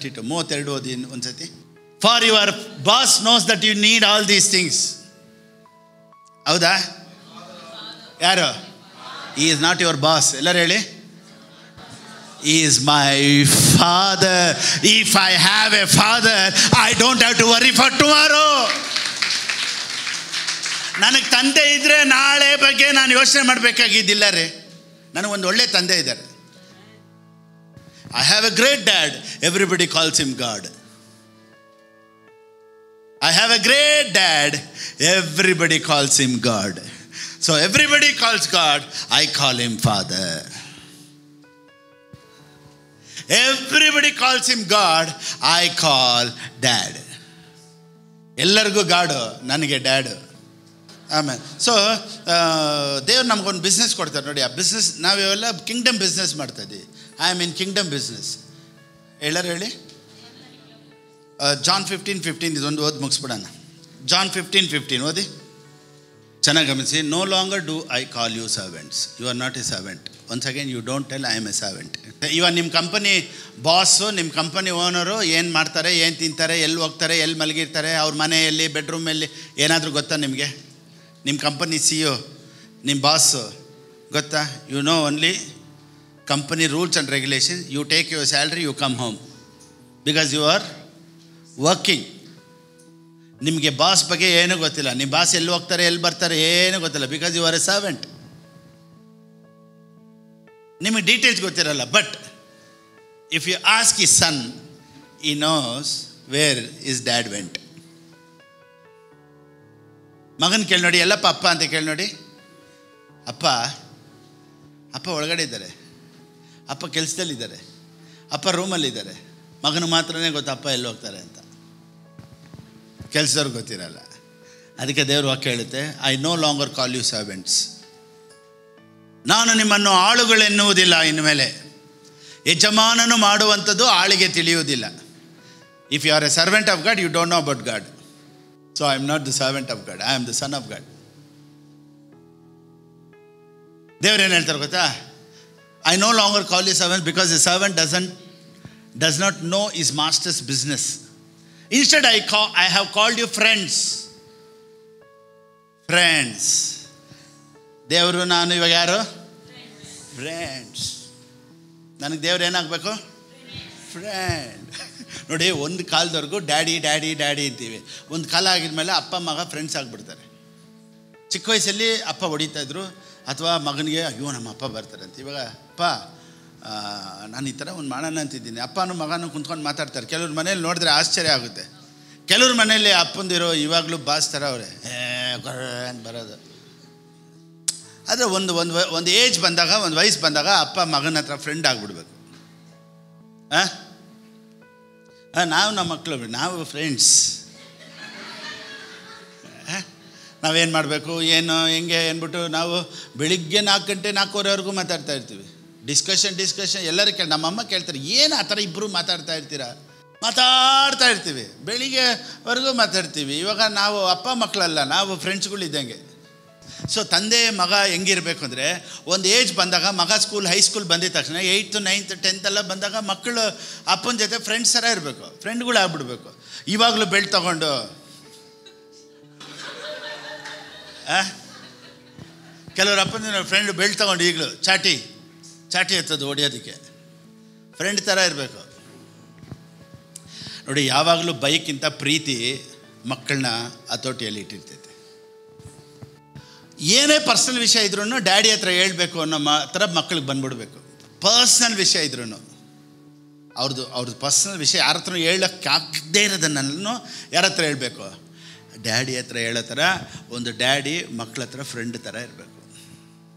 32 ಓದಿ ಒಂದ್ಸತಿ. For your boss knows that you need all these things. ಹೌದಾ? ಯಾರು? He is not your boss. ಎಲ್ಲರೂ ಹೇಳಿ, He is my father. If I have a father, I don't have to worry for tomorrow. ನನಗೆ ತಂದೆ ಇದ್ದರೆ ನಾಳೆ ಬಗ್ಗೆ ನಾನು ಯೋಚನೆ ಮಾಡಬೇಕಾಗಿದ್ದಿಲ್ಲ ರೀ. ನನಗೊಂದು ಒಳ್ಳೆ ತಂದೆ ಇದ್ದಾರೆ. I have a great dad. Everybody calls him God. I have a great dad. Everybody calls him God. So everybody calls God. I call him Father. Everybody calls him God. I call Dad. ಎಲ್ಲರಿಗೂ ಗಾಡು, ನನಗೆ ಡ್ಯಾಡು. ಆಮೇಲೆ ಸೊ ದೇವ್ರು ನಮಗೊಂದು ಬಿಸ್ನೆಸ್ ಕೊಡ್ತಾರೆ ನೋಡಿ. ಆ ಬಿಸ್ನೆಸ್ ನಾವೆಲ್ಲ ಕಿಂಗ್ಡಮ್ ಬಿಸ್ನೆಸ್ ಮಾಡ್ತಾಯಿದ್ದೀವಿ. I am in Kingdom business. ಎಲ್ಲರೂ ಹೇಳಿ. ಜಾನ್ 15:15 ಇದೊಂದು ಓದಿ ಮುಗಿಸ್ಬಿಡೋಣ. ಜಾನ್ 15:15 ಓದಿ, ಚೆನ್ನಾಗಿ ಗಮನಿಸಿ. No longer do I call you servants, you are not a servant. Once again you don't tell I am a servant. ಇವಾಗ ನಿಮ್ಮ ಕಂಪನಿ ಬಾಸು, ನಿಮ್ಮ ಕಂಪನಿ ಓನರು ಏನು ಮಾಡ್ತಾರೆ, ಏನು ತಿಂತಾರೆ, ಎಲ್ಲಿ ಹೋಗ್ತಾರೆ, ಎಲ್ಲಿ ಮಲಗಿರ್ತಾರೆ, ಅವ್ರ ಮನೆಯಲ್ಲಿ ಬೆಡ್ರೂಮಲ್ಲಿ ಏನಾದರೂ ಗೊತ್ತಾ ನಿಮಗೆ? ನಿಮ್ಮ ಕಂಪನಿ CEO, ನಿಮ್ಮ ಬಾಸು ಗೊತ್ತಾ? You know only company rules and regulation. You take your salary, you come home because you are working. ನಿಮಗೆ ಬಾಸ್ ಬಗ್ಗೆ ಏನೂ ಗೊತ್ತಿಲ್ಲ. ನಿಮ್ಮ ಬಾಸ್ ಎಲ್ಲಿ ಹೋಗ್ತಾರೆ, ಎಲ್ಲಿ ಬರ್ತಾರೆ ಏನೂ ಗೊತ್ತಿಲ್ಲ. Because you are a servant. ನಿಮಗೆ ಡೀಟೇಲ್ಸ್ ಗೊತ್ತಿರಲ್ಲ. But if you ask his son, he knows where his dad went. ಮಗನ ಕೇಳಿ ನೋಡಿ, ಎಲ್ಲಪ್ಪ ಅಪ್ಪ ಅಂತ ಕೇಳಿ ನೋಡಿ. ಅಪ್ಪ ಒಳಗಡೆ ಇದ್ದಾರೆ, ಅಪ್ಪ ಕೆಲಸದಲ್ಲಿದ್ದಾರೆ, ಅಪ್ಪ ರೂಮಲ್ಲಿದ್ದಾರೆ. ಮಗನ ಮಾತ್ರನೇ ಗೊತ್ತು ಅಪ್ಪ ಎಲ್ಲಿ ಹೋಗ್ತಾರೆ ಅಂತ. ಕೆಲಸದವ್ರಿಗೆ ಗೊತ್ತಿರಲ್ಲ. ಅದಕ್ಕೆ ದೇವ್ರ ವಾಕ್ಯ ಹೇಳುತ್ತೆ, I no longer call you servants. ನಾನು ನಿಮ್ಮನ್ನು ಆಳುಗಳೆನ್ನುವುದಿಲ್ಲ. ಇನ್ಮೇಲೆ ಯಜಮಾನನು ಮಾಡುವಂಥದ್ದು ಆಳಿಗೆ ತಿಳಿಯುವುದಿಲ್ಲ. If you are a servant of God, you don't know about God. So I am not the servant of God, I am the son of God. ದೇವ್ರೇನು ಹೇಳ್ತಾರೆ ಗೊತ್ತಾ? I no longer call you servant because a servant does not know his master's business. Instead, I have called you friends. ದೇವರು ನಾನು ಇವಾಗ ಯಾರು? ಫ್ರೆಂಡ್ಸ್. ನನಗೆ ದೇವ್ರು ಏನಾಗಬೇಕು? ಫ್ರೆಂಡ್. ನೋಡಿ, ಒಂದು ಕಾಲದವರೆಗೂ ಡ್ಯಾಡಿ ಡ್ಯಾಡಿ ಡ್ಯಾಡಿ ಅಂತೀವಿ. ಒಂದು ಕಾಲ ಆಗಿದ್ಮೇಲೆ ಅಪ್ಪ ಮಗ ಫ್ರೆಂಡ್ಸ್ ಆಗಿಬಿಡ್ತಾರೆ. ಚಿಕ್ಕ ವಯಸ್ಸಲ್ಲಿ ಅಪ್ಪ ಹೊಡಿತಾಯಿದ್ರು, ಅಥವಾ ಮಗನಿಗೆ ಅಯ್ಯೋ ನಮ್ಮ ಅಪ್ಪ ಬರ್ತಾರೆ ಅಂತ. ಇವಾಗ ಅಪ್ಪ ನಾನು ಈ ಥರ ಒಂದು ಮಾಡೋಣ ಅಂತಿದ್ದೀನಿ. ಅಪ್ಪನೂ ಮಗನೂ ಕುಂತ್ಕೊಂಡು ಮಾತಾಡ್ತಾರೆ. ಕೆಲವ್ರ ಮನೇಲಿ ನೋಡಿದ್ರೆ ಆಶ್ಚರ್ಯ ಆಗುತ್ತೆ. ಕೆಲವ್ರ ಮನೇಲಿ ಅಪ್ಪಂದಿರೋ ಇವಾಗಲೂ ಬಾಸ್ ಥರ ಅವರೇ ಅಂತ ಬರೋದು. ಆದರೆ ಒಂದು ಏಜ್ ಬಂದಾಗ, ಒಂದು ವಯಸ್ಸು ಬಂದಾಗ ಅಪ್ಪ ಮಗನ ಹತ್ರ ಫ್ರೆಂಡ್ ಆಗಿಬಿಡ್ಬೇಕು. ನಾವು ನಮ್ಮ ಮಕ್ಕಳು ನಾವು ಫ್ರೆಂಡ್ಸ್. ನಾವೇನು ಮಾಡಬೇಕು, ಏನು ಹೆಂಗೆ ಅಂದ್ಬಿಟ್ಟು ನಾವು ಬೆಳಿಗ್ಗೆ 4 ಗಂಟೆ 4:15ವರೆಗೂ ಮಾತಾಡ್ತಾ ಇರ್ತೀವಿ. ಡಿಸ್ಕಷನ್ ಎಲ್ಲರೂ ನಮ್ಮಮ್ಮ ಕೇಳ್ತಾರೆ, ಏನು ಆ ಥರ ಇಬ್ಬರು ಮಾತಾಡ್ತಾ ಇರ್ತೀವಿ. ಬೆಳಿಗ್ಗೆವರೆಗೂ ಮಾತಾಡ್ತೀವಿ. ಇವಾಗ ನಾವು ಅಪ್ಪ ಮಕ್ಕಳಲ್ಲ, ನಾವು ಫ್ರೆಂಡ್ಸ್ಗಳಿದ್ದಂಗೆ. ಸೊ ತಂದೆ ಮಗ ಹೆಂಗಿರಬೇಕು ಅಂದರೆ, ಒಂದು ಏಜ್ ಬಂದಾಗ ಮಗ ಹೈಸ್ಕೂಲ್ ಬಂದಿದ ತಕ್ಷಣ 8th 9th 10th ಎಲ್ಲ ಬಂದಾಗ ಮಕ್ಕಳು ಅಪ್ಪನ ಜೊತೆ ಫ್ರೆಂಡ್ಸ್ ಥರ ಇರಬೇಕು, ಫ್ರೆಂಡ್ಗಳು ಆಗ್ಬಿಡ್ಬೇಕು. ಇವಾಗಲೂ ಬೆಲ್ಟ್ ತೊಗೊಂಡು ಕೆಲವ್ರು ಅಪ್ಪನ ಫ್ರೆಂಡ್ ಬೆಲ್ಟ್ ತೊಗೊಂಡು ಈಗಲೂ ಚಾಟಿ ಎತ್ತೋದು ಹೊಡಿಯೋದಕ್ಕೆ ಫ್ರೆಂಡ್ ಥರ ಇರಬೇಕು. ನೋಡಿ, ಯಾವಾಗಲೂ ಬೈಕ್ಕಿಂತ ಪ್ರೀತಿ ಮಕ್ಕಳನ್ನ ಹತೋಟಿಯಲ್ಲಿ ಇಟ್ಟಿರ್ತೈತೆ. ಏನೇ ಪರ್ಸ್ನಲ್ ವಿಷಯ ಇದ್ರೂ ಡ್ಯಾಡಿ ಹತ್ರ ಹೇಳ್ಬೇಕು ಅನ್ನೋ ಥರ ಮಕ್ಕಳಿಗೆ ಬಂದ್ಬಿಡ್ಬೇಕು. ಪರ್ಸ್ನಲ್ ವಿಷಯ ಇದ್ರೂ ಅವ್ರದ್ದು ಪರ್ಸ್ನಲ್ ವಿಷಯ ಯಾರ ಹತ್ರ ಹೇಳೋಕ್ಕಾಗದೇ ಇರೋದನ್ನೆಲ್ಲೂ ಯಾರ ಹತ್ರ ಹೇಳಬೇಕು? ಡ್ಯಾಡಿ ಹತ್ರ ಹೇಳೋ ಥರ ಒಂದು ಡ್ಯಾಡಿ ಮಕ್ಕಳ ಹತ್ರ ಫ್ರೆಂಡ್ ಥರ ಇರಬೇಕು.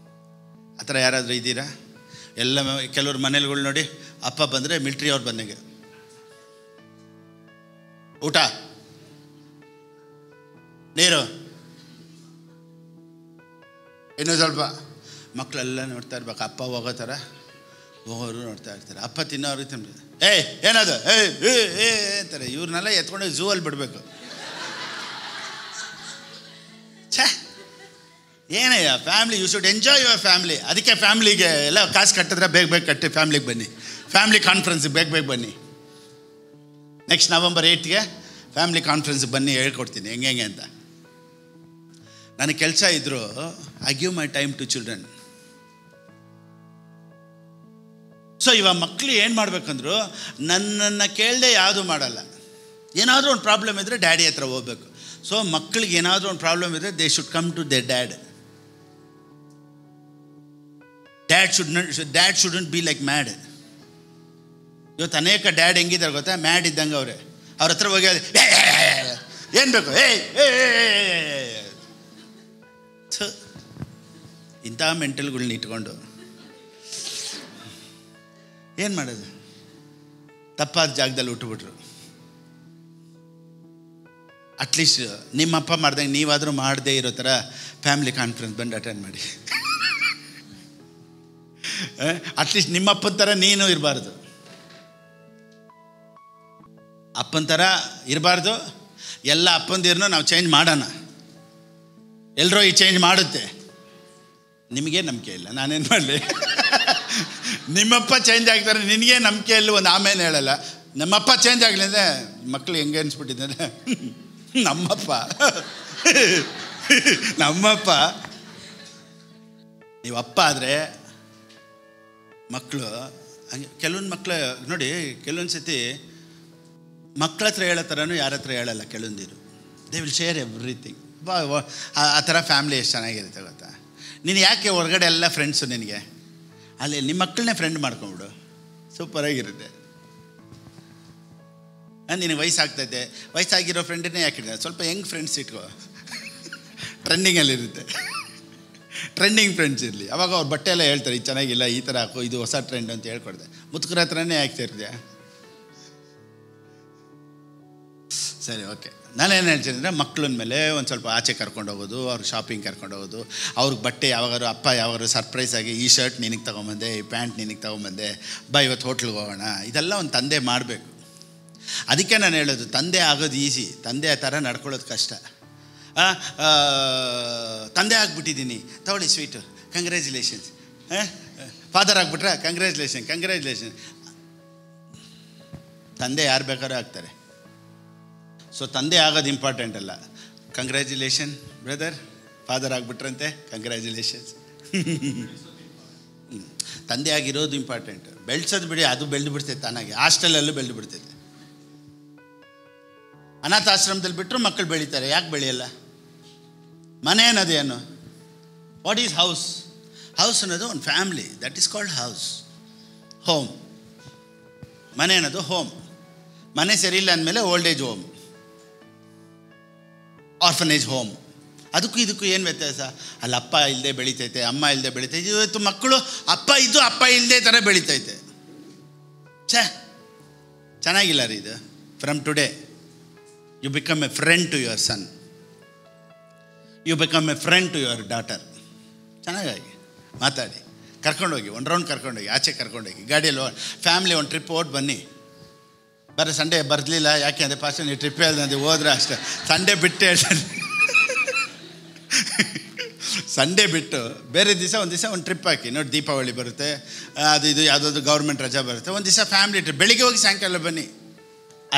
ಆ ಥರ ಯಾರಾದರೂ ಇದ್ದೀರಾ? ಕೆಲವ್ರ ಮನೇಲಿಗಳು ನೋಡಿ, ಅಪ್ಪ ಬಂದರೆ ಮಿಲ್ಟ್ರಿ ಅವ್ರು ಬಂದಂಗೆ, ಊಟ, ನೀರು, ಇನ್ನೂ ಸ್ವಲ್ಪ ಮಕ್ಕಳೆಲ್ಲ ನೋಡ್ತಾ ಇರ್ಬೇಕು, ಅಪ್ಪ ಹೋಗೋ ಥರ ಹೋಗೋರು ನೋಡ್ತಾ ಇರ್ತಾರೆ. ಅಪ್ಪ ತಿನ್ನೋರು ತಿನ್ಬೇಕು, ಏನದು ಅಂತಾರೆ. ಇವ್ರನ್ನೆಲ್ಲ ಎತ್ಕೊಂಡು ಝೂ ಅಲ್ಲಿ ಬಿಡಬೇಕು. ಛೇ, ಏನಯ್ಯ family, you should enjoy your family. ಅದಕ್ಕೆ ಫ್ಯಾಮ್ಲಿಗೆ ಎಲ್ಲ ಕಾಸು ಕಟ್ಟಿದ್ರೆ ಬೇಗ ಕಟ್ಟಿ ಫ್ಯಾಮ್ಲಿಗೆ ಬನ್ನಿ, ಫ್ಯಾಮ್ಲಿ ಕಾನ್ಫರೆನ್ಸಿಗೆ ಬೇಗ ಬನ್ನಿ. ನೆಕ್ಸ್ಟ್ November 8ಗೆ ಫ್ಯಾಮ್ಲಿ ಕಾನ್ಫರೆನ್ಸ್ಗೆ ಬನ್ನಿ, ಹೇಳ್ಕೊಡ್ತೀನಿ ಹೆಂಗೆ ಅಂತ. ನನಗೆ ಕೆಲಸ ಇದ್ದರೂ I give my time to children. So ಇವಾಗ ಮಕ್ಕಳು ಏನು ಮಾಡ್ಬೇಕಂದ್ರು, ನನ್ನನ್ನು ಕೇಳದೆ ಯಾವುದು ಮಾಡಲ್ಲ. ಏನಾದರೂ ಒಂದು ಪ್ರಾಬ್ಲಮ್ ಇದ್ದರೆ ಡ್ಯಾಡಿ ಹತ್ರ ಹೋಗ್ಬೇಕು. ಸೊ ಮಕ್ಕಳಿಗೆ ಏನಾದರೂ ಒಂದು ಪ್ರಾಬ್ಲಮ್ ಇದ್ದರೆ they should come to their dad. Dad shouldn't be like mad. ಇವತ್ತು ಅನೇಕ ಡ್ಯಾಡ್ ಹೆಂಗಿದ್ದಾರೆ ಗೊತ್ತಾ, ಮ್ಯಾಡ್ ಇದ್ದಂಗೆ ಅವರೇ. ಅವ್ರ ಹತ್ರ ಹೋಗಿ ಏನು ಬೇಕು ಇಂಥ ಮೆಂಟಲ್ಗಳ್ನ ಇಟ್ಕೊಂಡು ಏನು ಮಾಡೋದು? ತಪ್ಪಾದ ಜಾಗದಲ್ಲಿ ಹುಟ್ಟುಬಿಟ್ರು. ಅಟ್ಲೀಸ್ಟ್ ನಿಮ್ಮಪ್ಪ ಮಾಡ್ದಂಗೆ ನೀವಾದರೂ ಮಾಡದೇ ಇರೋ ಥರ ಫ್ಯಾಮಿಲಿ ಕಾನ್ಫರೆನ್ಸ್ ಬಂದು ಅಟೆಂಡ್ ಮಾಡಿ. ಅಟ್ಲೀಸ್ಟ್ ನಿಮ್ಮಪ್ಪನ ಥರ ನೀನು ಇರಬಾರ್ದು, ಅಪ್ಪನ ಥರ ಇರಬಾರ್ದು. ಎಲ್ಲ ಅಪ್ಪಂದಿರನ್ನು ನಾವು ಚೇಂಜ್ ಮಾಡೋಣ. ಎಲ್ಲರೂ ಈ ಚೇಂಜ್ ಮಾಡುತ್ತೆ. ನಿಮಗೆ ನಂಬಿಕೆ ಇಲ್ಲ, ನಾನೇನು ಮಾಡಲಿ? ನಿಮ್ಮಪ್ಪ ಚೇಂಜ್ ಆಗ್ತಾರೆ, ನಿನಗೆ ನಂಬಿಕೆ ಇಲ್ಲ. ಒಂದು ಆಮೇಲೆ ಹೇಳಲ್ಲ, ನಮ್ಮಪ್ಪ ಚೇಂಜ್ ಆಗಲಿ ಅಂದರೆ ಮಕ್ಕಳು ಹೆಂಗೆ ಅನಿಸ್ಬಿಟ್ಟಿದ್ದಾರೆ, ನಮ್ಮಪ್ಪ ನೀವು ಅಪ್ಪ ಆದರೆ ಮಕ್ಕಳು ಹಂಗೆ. ಕೆಲವೊಂದು ಮಕ್ಕಳು ನೋಡಿ, ಕೆಲವೊಂದು ಸತಿ ಮಕ್ಕಳ ಹತ್ರ ಹೇಳೋ ಥರನೂ ಯಾರ ಹತ್ರ ಹೇಳಲ್ಲ ಕೆಲವೊಂದಿರು. They will share everything. ಆ ಥರ ಫ್ಯಾಮ್ಲಿ ಎಷ್ಟು ಚೆನ್ನಾಗಿರುತ್ತೆ ಗೊತ್ತಾ? ನೀನು ಯಾಕೆ ಹೊರಗಡೆ ಎಲ್ಲ ಫ್ರೆಂಡ್ಸು ನಿನಗೆ, ಅಲ್ಲಿ ನಿಮ್ಮ ಮಕ್ಕಳನ್ನೇ ಫ್ರೆಂಡ್ ಮಾಡ್ಕೊಂಬಿಡು, ಸೂಪರಾಗಿರುತ್ತೆ. ನಿನಗೆ ವಯಸ್ಸಾಗ್ತೈತೆ, ವಯಸ್ಸಾಗಿರೋ ಫ್ರೆಂಡನ್ನೇ ಯಾಕೆ ಸ್ವಲ್ಪ ಯಂಗ್ ಫ್ರೆಂಡ್ಸ್ ಇಟ್ಕೋ, ಟ್ರೆಂಡಿಂಗಲ್ಲಿರುತ್ತೆ. ಟ್ರೆಂಡಿಂಗ್ ಫ್ರೆಂಡ್ಸ್ ಇರಲಿ. ಅವಾಗ ಅವ್ರ ಬಟ್ಟೆ ಎಲ್ಲ ಹೇಳ್ತಾರೆ, ಇದು ಚೆನ್ನಾಗಿಲ್ಲ, ಈ ಥರ ಹಾಕೋ, ಇದು ಹೊಸ ಟ್ರೆಂಡ್ ಅಂತ ಹೇಳ್ಕೊಡ್ದೆ. ಮುತ್ಕರ ಹತ್ರನೇ ಆಗ್ತಿರ್ತೀಯ. ಸರಿ, ಓಕೆ. ನಾನೇನು ಹೇಳ್ತೀನಿ ಅಂದರೆ, ಮಕ್ಕಳ ಮೇಲೆ ಒಂದು ಸ್ವಲ್ಪ ಆಚೆ ಕರ್ಕೊಂಡು ಹೋಗೋದು, ಅವ್ರಿಗೆ ಶಾಪಿಂಗ್ ಕರ್ಕೊಂಡು ಹೋಗೋದು, ಅವ್ರಿಗೆ ಬಟ್ಟೆ ಯಾವಾಗಾರು ಅಪ್ಪ ಯಾವಾಗಾರು ಸರ್ಪ್ರೈಸ್ ಆಗಿ ಈ ಶರ್ಟ್ ನಿನಗೆ ತೊಗೊಂಬಂದೆ, ಈ ಪ್ಯಾಂಟ್ ನಿನಗೆ ತೊಗೊಂಬಂದೆ, ಬಾ ಇವತ್ತು ಹೋಟ್ಲಿಗೆ ಹೋಗೋಣ, ಇದೆಲ್ಲ ಒಂದು ತಂದೆ ಮಾಡಬೇಕು. ಅದಕ್ಕೆ ನಾನು ಹೇಳೋದು, ತಂದೆ ಆಗೋದು ಈಸಿ, ತಂದೆ ಆ ಥರ ನಡ್ಕೊಳ್ಳೋದು ಕಷ್ಟ. ತಂದೆ ಆಗಿಬಿಟ್ಟಿದ್ದೀನಿ, ತಗೊಳ್ಳಿ ಸ್ವೀಟು, ಕಂಗ್ರ್ಯಾಚುಲೇಷನ್ಸ್. ಫಾದರ್ ಆಗಿಬಿಟ್ರೆ ಕಂಗ್ರ್ಯಾಚುಲೇಷನ್. ತಂದೆ ಯಾರು ಬೇಕಾದ್ರೂ ಆಗ್ತಾರೆ. ಸೊ ತಂದೆ ಆಗೋದು ಇಂಪಾರ್ಟೆಂಟ್ ಅಲ್ಲ. ಕಂಗ್ರ್ಯಾಚುಲೇಷನ್ ಬ್ರದರ್, ಫಾದರ್ ಆಗಿಬಿಟ್ರಂತೆ, ಕಂಗ್ರ್ಯಾಚುಲೇಷನ್ಸ್. ತಂದೆ ಆಗಿರೋದು ಇಂಪಾರ್ಟೆಂಟ್. ಬೆಳೆಸೋದು ಬಿಡಿ, ಅದು ಬೆಳೆದು ಬಿಡ್ತೈತೆ ತಾನಾಗಿ. ಹಾಸ್ಟೆಲಲ್ಲೂ ಬೆಳೆದು ಬಿಡ್ತೈತೆ. ಅನಾಥಾಶ್ರಮದಲ್ಲಿ ಬಿಟ್ಟರು ಮಕ್ಕಳು ಬೆಳೀತಾರೆ, ಯಾಕೆ ಬೆಳೆಯಲ್ಲ? ಮನೆ ಅನ್ನೋದೇನು? What is house? ಹೌಸ್ ಅನ್ನೋದು ಒಂದು family, that is called house. Home. ಮನೆ ಅನ್ನೋದು ಹೋಮ್. ಮನೆ ಸರಿಯಿಲ್ಲ ಅಂದಮೇಲೆ old age home, orphanage home. ಅದಕ್ಕೂ ಇದಕ್ಕೂ ಏನು ವ್ಯತ್ಯಾಸ? ಅಲ್ಲಿ ಅಪ್ಪ ಇಲ್ಲದೆ ಬೆಳೀತೈತೆ, ಅಮ್ಮ ಇಲ್ಲದೆ ಬೆಳೀತೈತೆ. ಇವತ್ತು ಮಕ್ಕಳು ಅಪ್ಪ ಇದ್ದು ಅಪ್ಪ ಇಲ್ಲದೆ ಥರ ಬೆಳೀತೈತೆ. ಚೆನ್ನಾಗಿಲ್ಲ ರೀ ಇದು. From today you become a friend to your son, you become a friend to your daughter. ಚೆನ್ನಾಗಿ ಮಾತಾಡಿ, ಕರ್ಕೊಂಡೋಗಿ, ಒಂದು ರೌಂಡ್ ಕರ್ಕೊಂಡೋಗಿ, ಆಚೆ ಕರ್ಕೊಂಡೋಗಿ, ಗಾಡಿಯಲ್ಲಿ ಫ್ಯಾಮ್ಲಿ ಒಂದು ಟ್ರಿಪ್ ಓಟ್ ಬನ್ನಿ. ಬರೀ ಸಂಡೇ ಬರಲಿಲ್ಲ ಯಾಕೆ ಅಂದರೆ ಪಾಸ್ಟ್ ನೀವು ಟ್ರಿಪ್ ಹೇಳ್ದೆ ಹೋದ್ರೆ ಅಷ್ಟೇ. ಸಂಡೇ ಬಿಟ್ಟು ಹೇಳ್ತಾರೆ, ಸಂಡೇ ಬಿಟ್ಟು ಬೇರೆ ದಿವಸ ಒಂದು ದಿವಸ ಒಂದು ಟ್ರಿಪ್ ಹಾಕಿ ನೋಡಿ. ದೀಪಾವಳಿ ಬರುತ್ತೆ, ಅದು ಇದು ಯಾವುದಾದ್ರು ಗೌರ್ಮೆಂಟ್ ರಜಾ ಬರುತ್ತೆ, ಒಂದು ದಿವಸ ಫ್ಯಾಮ್ಲಿ ಟ್ರಿಪ್. ಬೆಳಿಗ್ಗೆ ಹೋಗಿ ಸಾಯಂಕಾಲ ಬನ್ನಿ.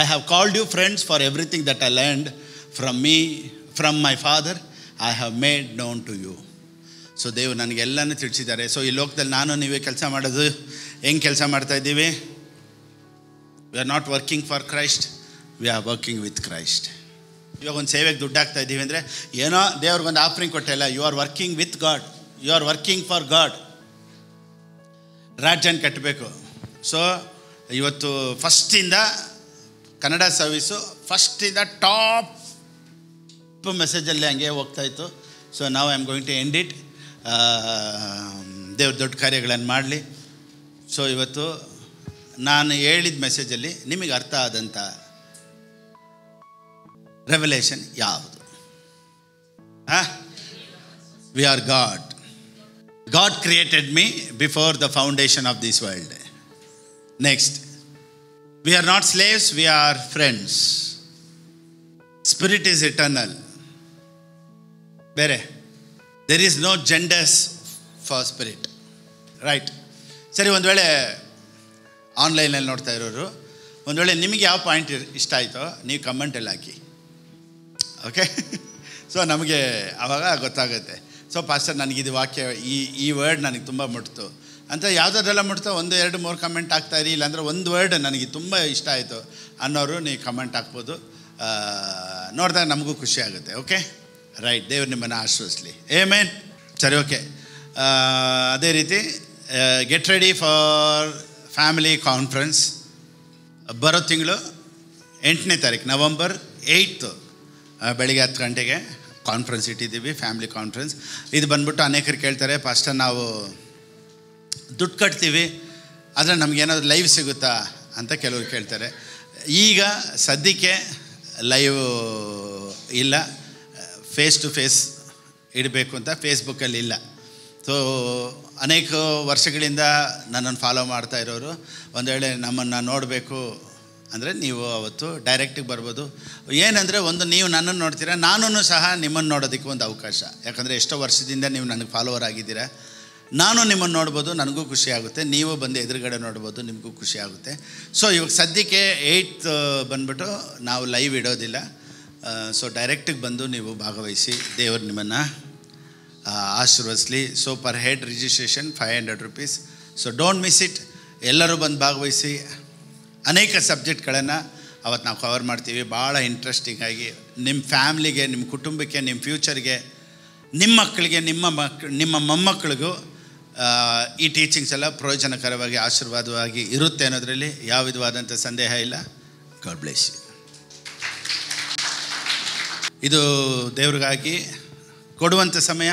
I have called you friends for everything that I learned from my father I have made known to you. So ದೇವರು ನನಗೆಲ್ಲನೂ ತಿಳಿಸಿದ್ದಾರೆ. ಸೊ ಈ ಲೋಕದಲ್ಲಿ ನಾನು ನೀವೇ ಕೆಲಸ ಮಾಡೋದು ಹೆಂಗೆ ಕೆಲಸ ಮಾಡ್ತಾಯಿದ್ದೀವಿ? We are not working for Christ, we are working with Christ. ಇವಾಗ ಒಂದು ಸೇವೆಗೆ ದುಡ್ಡು ಹಾಕ್ತಾ ಇದ್ದೀವಿ ಅಂದರೆ ಏನೋ ದೇವ್ರಿಗೊಂದು ಆಫರಿಂಗ್ ಕೊಟ್ಟಿಲ್ಲ. You are working with God, you are working for God. ರಾಜ್ಯನ ಕಟ್ಟಬೇಕು. ಸೊ ಇವತ್ತು ಫಸ್ಟಿಂದ ಕನ್ನಡ ಸರ್ವೀಸು ಫಸ್ಟಿಂದ ಟಾಪ್ ಮೆಸೇಜಲ್ಲಿ ಹಂಗೆ ಹೋಗ್ತಾಯಿತ್ತು. ಸೊ ನಾವು I am going to end it. ದೇವ್ರ ದೊಡ್ಡ ಕಾರ್ಯಗಳನ್ನು ಮಾಡಲಿ. ಸೊ ಇವತ್ತು ನಾನು ಹೇಳಿದ ಮೆಸೇಜಲ್ಲಿ ನಿಮಗೆ ಅರ್ಥ ಆದಂಥ ರೆವಲೇಷನ್ ಯಾವುದು? We are god. God created me before the foundation of this world. Next, we are not slaves, we are friends. Spirit is eternal. Bere, there is no genders for spirit. Right? ಸರಿ, ಒಂದು ವೇಳೆ ಆನ್ಲೈನಲ್ಲಿ ನೋಡ್ತಾ ಇರೋರು, ಒಂದು ವೇಳೆ ನಿಮಗೆ ಯಾವ ಪಾಯಿಂಟ್ ಇಷ್ಟ ಆಯಿತೋ ನೀವು ಕಮೆಂಟಲ್ಲಿ ಹಾಕಿ. ಓಕೆ, ಸೊ ನಮಗೆ ಆವಾಗ ಗೊತ್ತಾಗುತ್ತೆ. ಸೊ ಪಾಸ್ಟರ್, ನನಗಿದು ವಾಕ್ಯ, ಈ ವರ್ಡ್ ನನಗೆ ತುಂಬ ಮುಟ್ತು ಅಂತ ಯಾವುದಾದ್ರೆಲ್ಲ ಮುಟ್ತೋ 1, 2, 3 ಕಮೆಂಟ್ ಹಾಕ್ತಾಯಿರಿ. ಇಲ್ಲಾಂದರೆ ಒಂದು ವರ್ಡ್ ನನಗೆ ತುಂಬ ಇಷ್ಟ ಆಯಿತು ಅನ್ನೋರು ನೀವು ಕಮೆಂಟ್ ಹಾಕ್ಬೋದು. ನೋಡಿದಾಗ ನಮಗೂ ಖುಷಿ ಆಗುತ್ತೆ. Okay, right. ದೇವ್ರು ನಿಮ್ಮನ್ನು ಆಶೀರ್ವದಿಸಲಿ. ಆಮೆನ್. ಸರಿ, ಓಕೆ. ಅದೇ ರೀತಿ get ready for family conference. ಬರೋ ತಿಂಗಳು 8ನೇ ತಾರೀಕು, ನವಂಬರ್ 8 ಬೆಳಿಗ್ಗೆ 10 ಗಂಟೆಗೆ ಕಾನ್ಫರೆನ್ಸ್ ಇಟ್ಟಿದ್ದೀವಿ, ಫ್ಯಾಮಿಲಿ ಕಾನ್ಫರೆನ್ಸ್. ಇದು ಬಂದ್ಬಿಟ್ಟು ಅನೇಕರು ಕೇಳ್ತಾರೆ, ಪಾಸ್ಟರ್ ನಾವು ದುಡ್ಡು ಕಟ್ತೀವಿ ಆದರೆ ನಮಗೇನಾದ್ರು ಲೈವ್ ಸಿಗುತ್ತಾ ಅಂತ ಕೆಲವರು ಕೇಳ್ತಾರೆ. ಈಗ ಸದ್ಯಕ್ಕೆ ಲೈವ್ ಇಲ್ಲ, ಫೇಸ್ ಟು ಫೇಸ್ ಇಡಬೇಕು ಅಂತ ಫೇಸ್ಬುಕ್ಕಲ್ಲಿ ಇಲ್ಲ. ಸೊ ಅನೇಕ ವರ್ಷಗಳಿಂದ ನನ್ನನ್ನು ಫಾಲೋ ಮಾಡ್ತಾ ಇರೋರು ಒಂದು ವೇಳೆ ನಮ್ಮನ್ನು ನೋಡಬೇಕು ಅಂದರೆ ನೀವು ಅವತ್ತು ಡೈರೆಕ್ಟಿಗೆ ಬರ್ಬೋದು. ಏನಂದರೆ, ಒಂದು ನೀವು ನನ್ನನ್ನು ನೋಡ್ತೀರಾ, ನಾನು ಸಹ ನಿಮ್ಮನ್ನು ನೋಡೋದಕ್ಕೆ ಒಂದು ಅವಕಾಶ. ಯಾಕಂದರೆ ಎಷ್ಟೋ ವರ್ಷದಿಂದ ನೀವು ನನಗೆ ಫಾಲೋವರ್ ಆಗಿದ್ದೀರಾ, ನಾನು ನಿಮ್ಮನ್ನು ನೋಡ್ಬೋದು, ನನಗೂ ಖುಷಿ ಆಗುತ್ತೆ. ನೀವು ಬಂದು ಎದುರುಗಡೆ ನೋಡ್ಬೋದು, ನಿಮಗೂ ಖುಷಿ ಆಗುತ್ತೆ. ಸೊ ಇವಾಗ ಸದ್ಯಕ್ಕೆ 8th ಬಂದ್ಬಿಟ್ಟು ನಾವು ಲೈವ್ ಇಡೋದಿಲ್ಲ. ಸೊ ಡೈರೆಕ್ಟಿಗೆ ಬಂದು ನೀವು ಭಾಗವಹಿಸಿ, ದೇವರು ನಿಮ್ಮನ್ನು ಆಶೀರ್ವದಿಸಲಿ. So per head registration 500 rupees. So don't miss it. ಎಲ್ಲರೂ ಬಂದು ಭಾಗವಹಿಸಿ. ಅನೇಕ ಸಬ್ಜೆಕ್ಟ್ಗಳನ್ನು ಅವತ್ತು ನಾವು ಕವರ್ ಮಾಡ್ತೀವಿ, ಭಾಳ ಇಂಟ್ರೆಸ್ಟಿಂಗಾಗಿ. ನಿಮ್ಮ ಫ್ಯಾಮ್ಲಿಗೆ, ನಿಮ್ಮ ಕುಟುಂಬಕ್ಕೆ, ನಿಮ್ಮ ಫ್ಯೂಚರ್ಗೆ, ನಿಮ್ಮ ಮಕ್ಕಳಿಗೆ, ನಿಮ್ಮ ಮೊಮ್ಮಕ್ಕಳಿಗೂ ಈ ಟೀಚಿಂಗ್ಸ್ ಎಲ್ಲ ಪ್ರಯೋಜನಕರವಾಗಿ, ಆಶೀರ್ವಾದವಾಗಿ ಇರುತ್ತೆ ಅನ್ನೋದರಲ್ಲಿ ಯಾವ ವಿಧವಾದಂಥ ಸಂದೇಹ ಇಲ್ಲ. God bless you. ಇದು ದೇವ್ರಿಗಾಗಿ ಕೊಡುವಂಥ ಸಮಯ.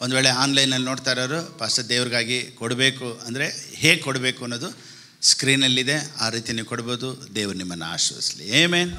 ಒಂದು ವೇಳೆ ಆನ್ಲೈನಲ್ಲಿ ನೋಡ್ತಾ ಇರೋರು, ಪಾಸ್ಟರ್ ದೇವ್ರಿಗಾಗಿ ಕೊಡಬೇಕು ಅಂದರೆ ಹೇಗೆ ಕೊಡಬೇಕು ಅನ್ನೋದು ಸ್ಕ್ರೀನಲ್ಲಿದೆ, ಆ ರೀತಿ ನೀವು ಕೊಡ್ಬೋದು. ದೇವರು ನಿಮ್ಮನ್ನು ಆಶೀರ್ವದಿಸಲಿ. ಆಮೆನ್.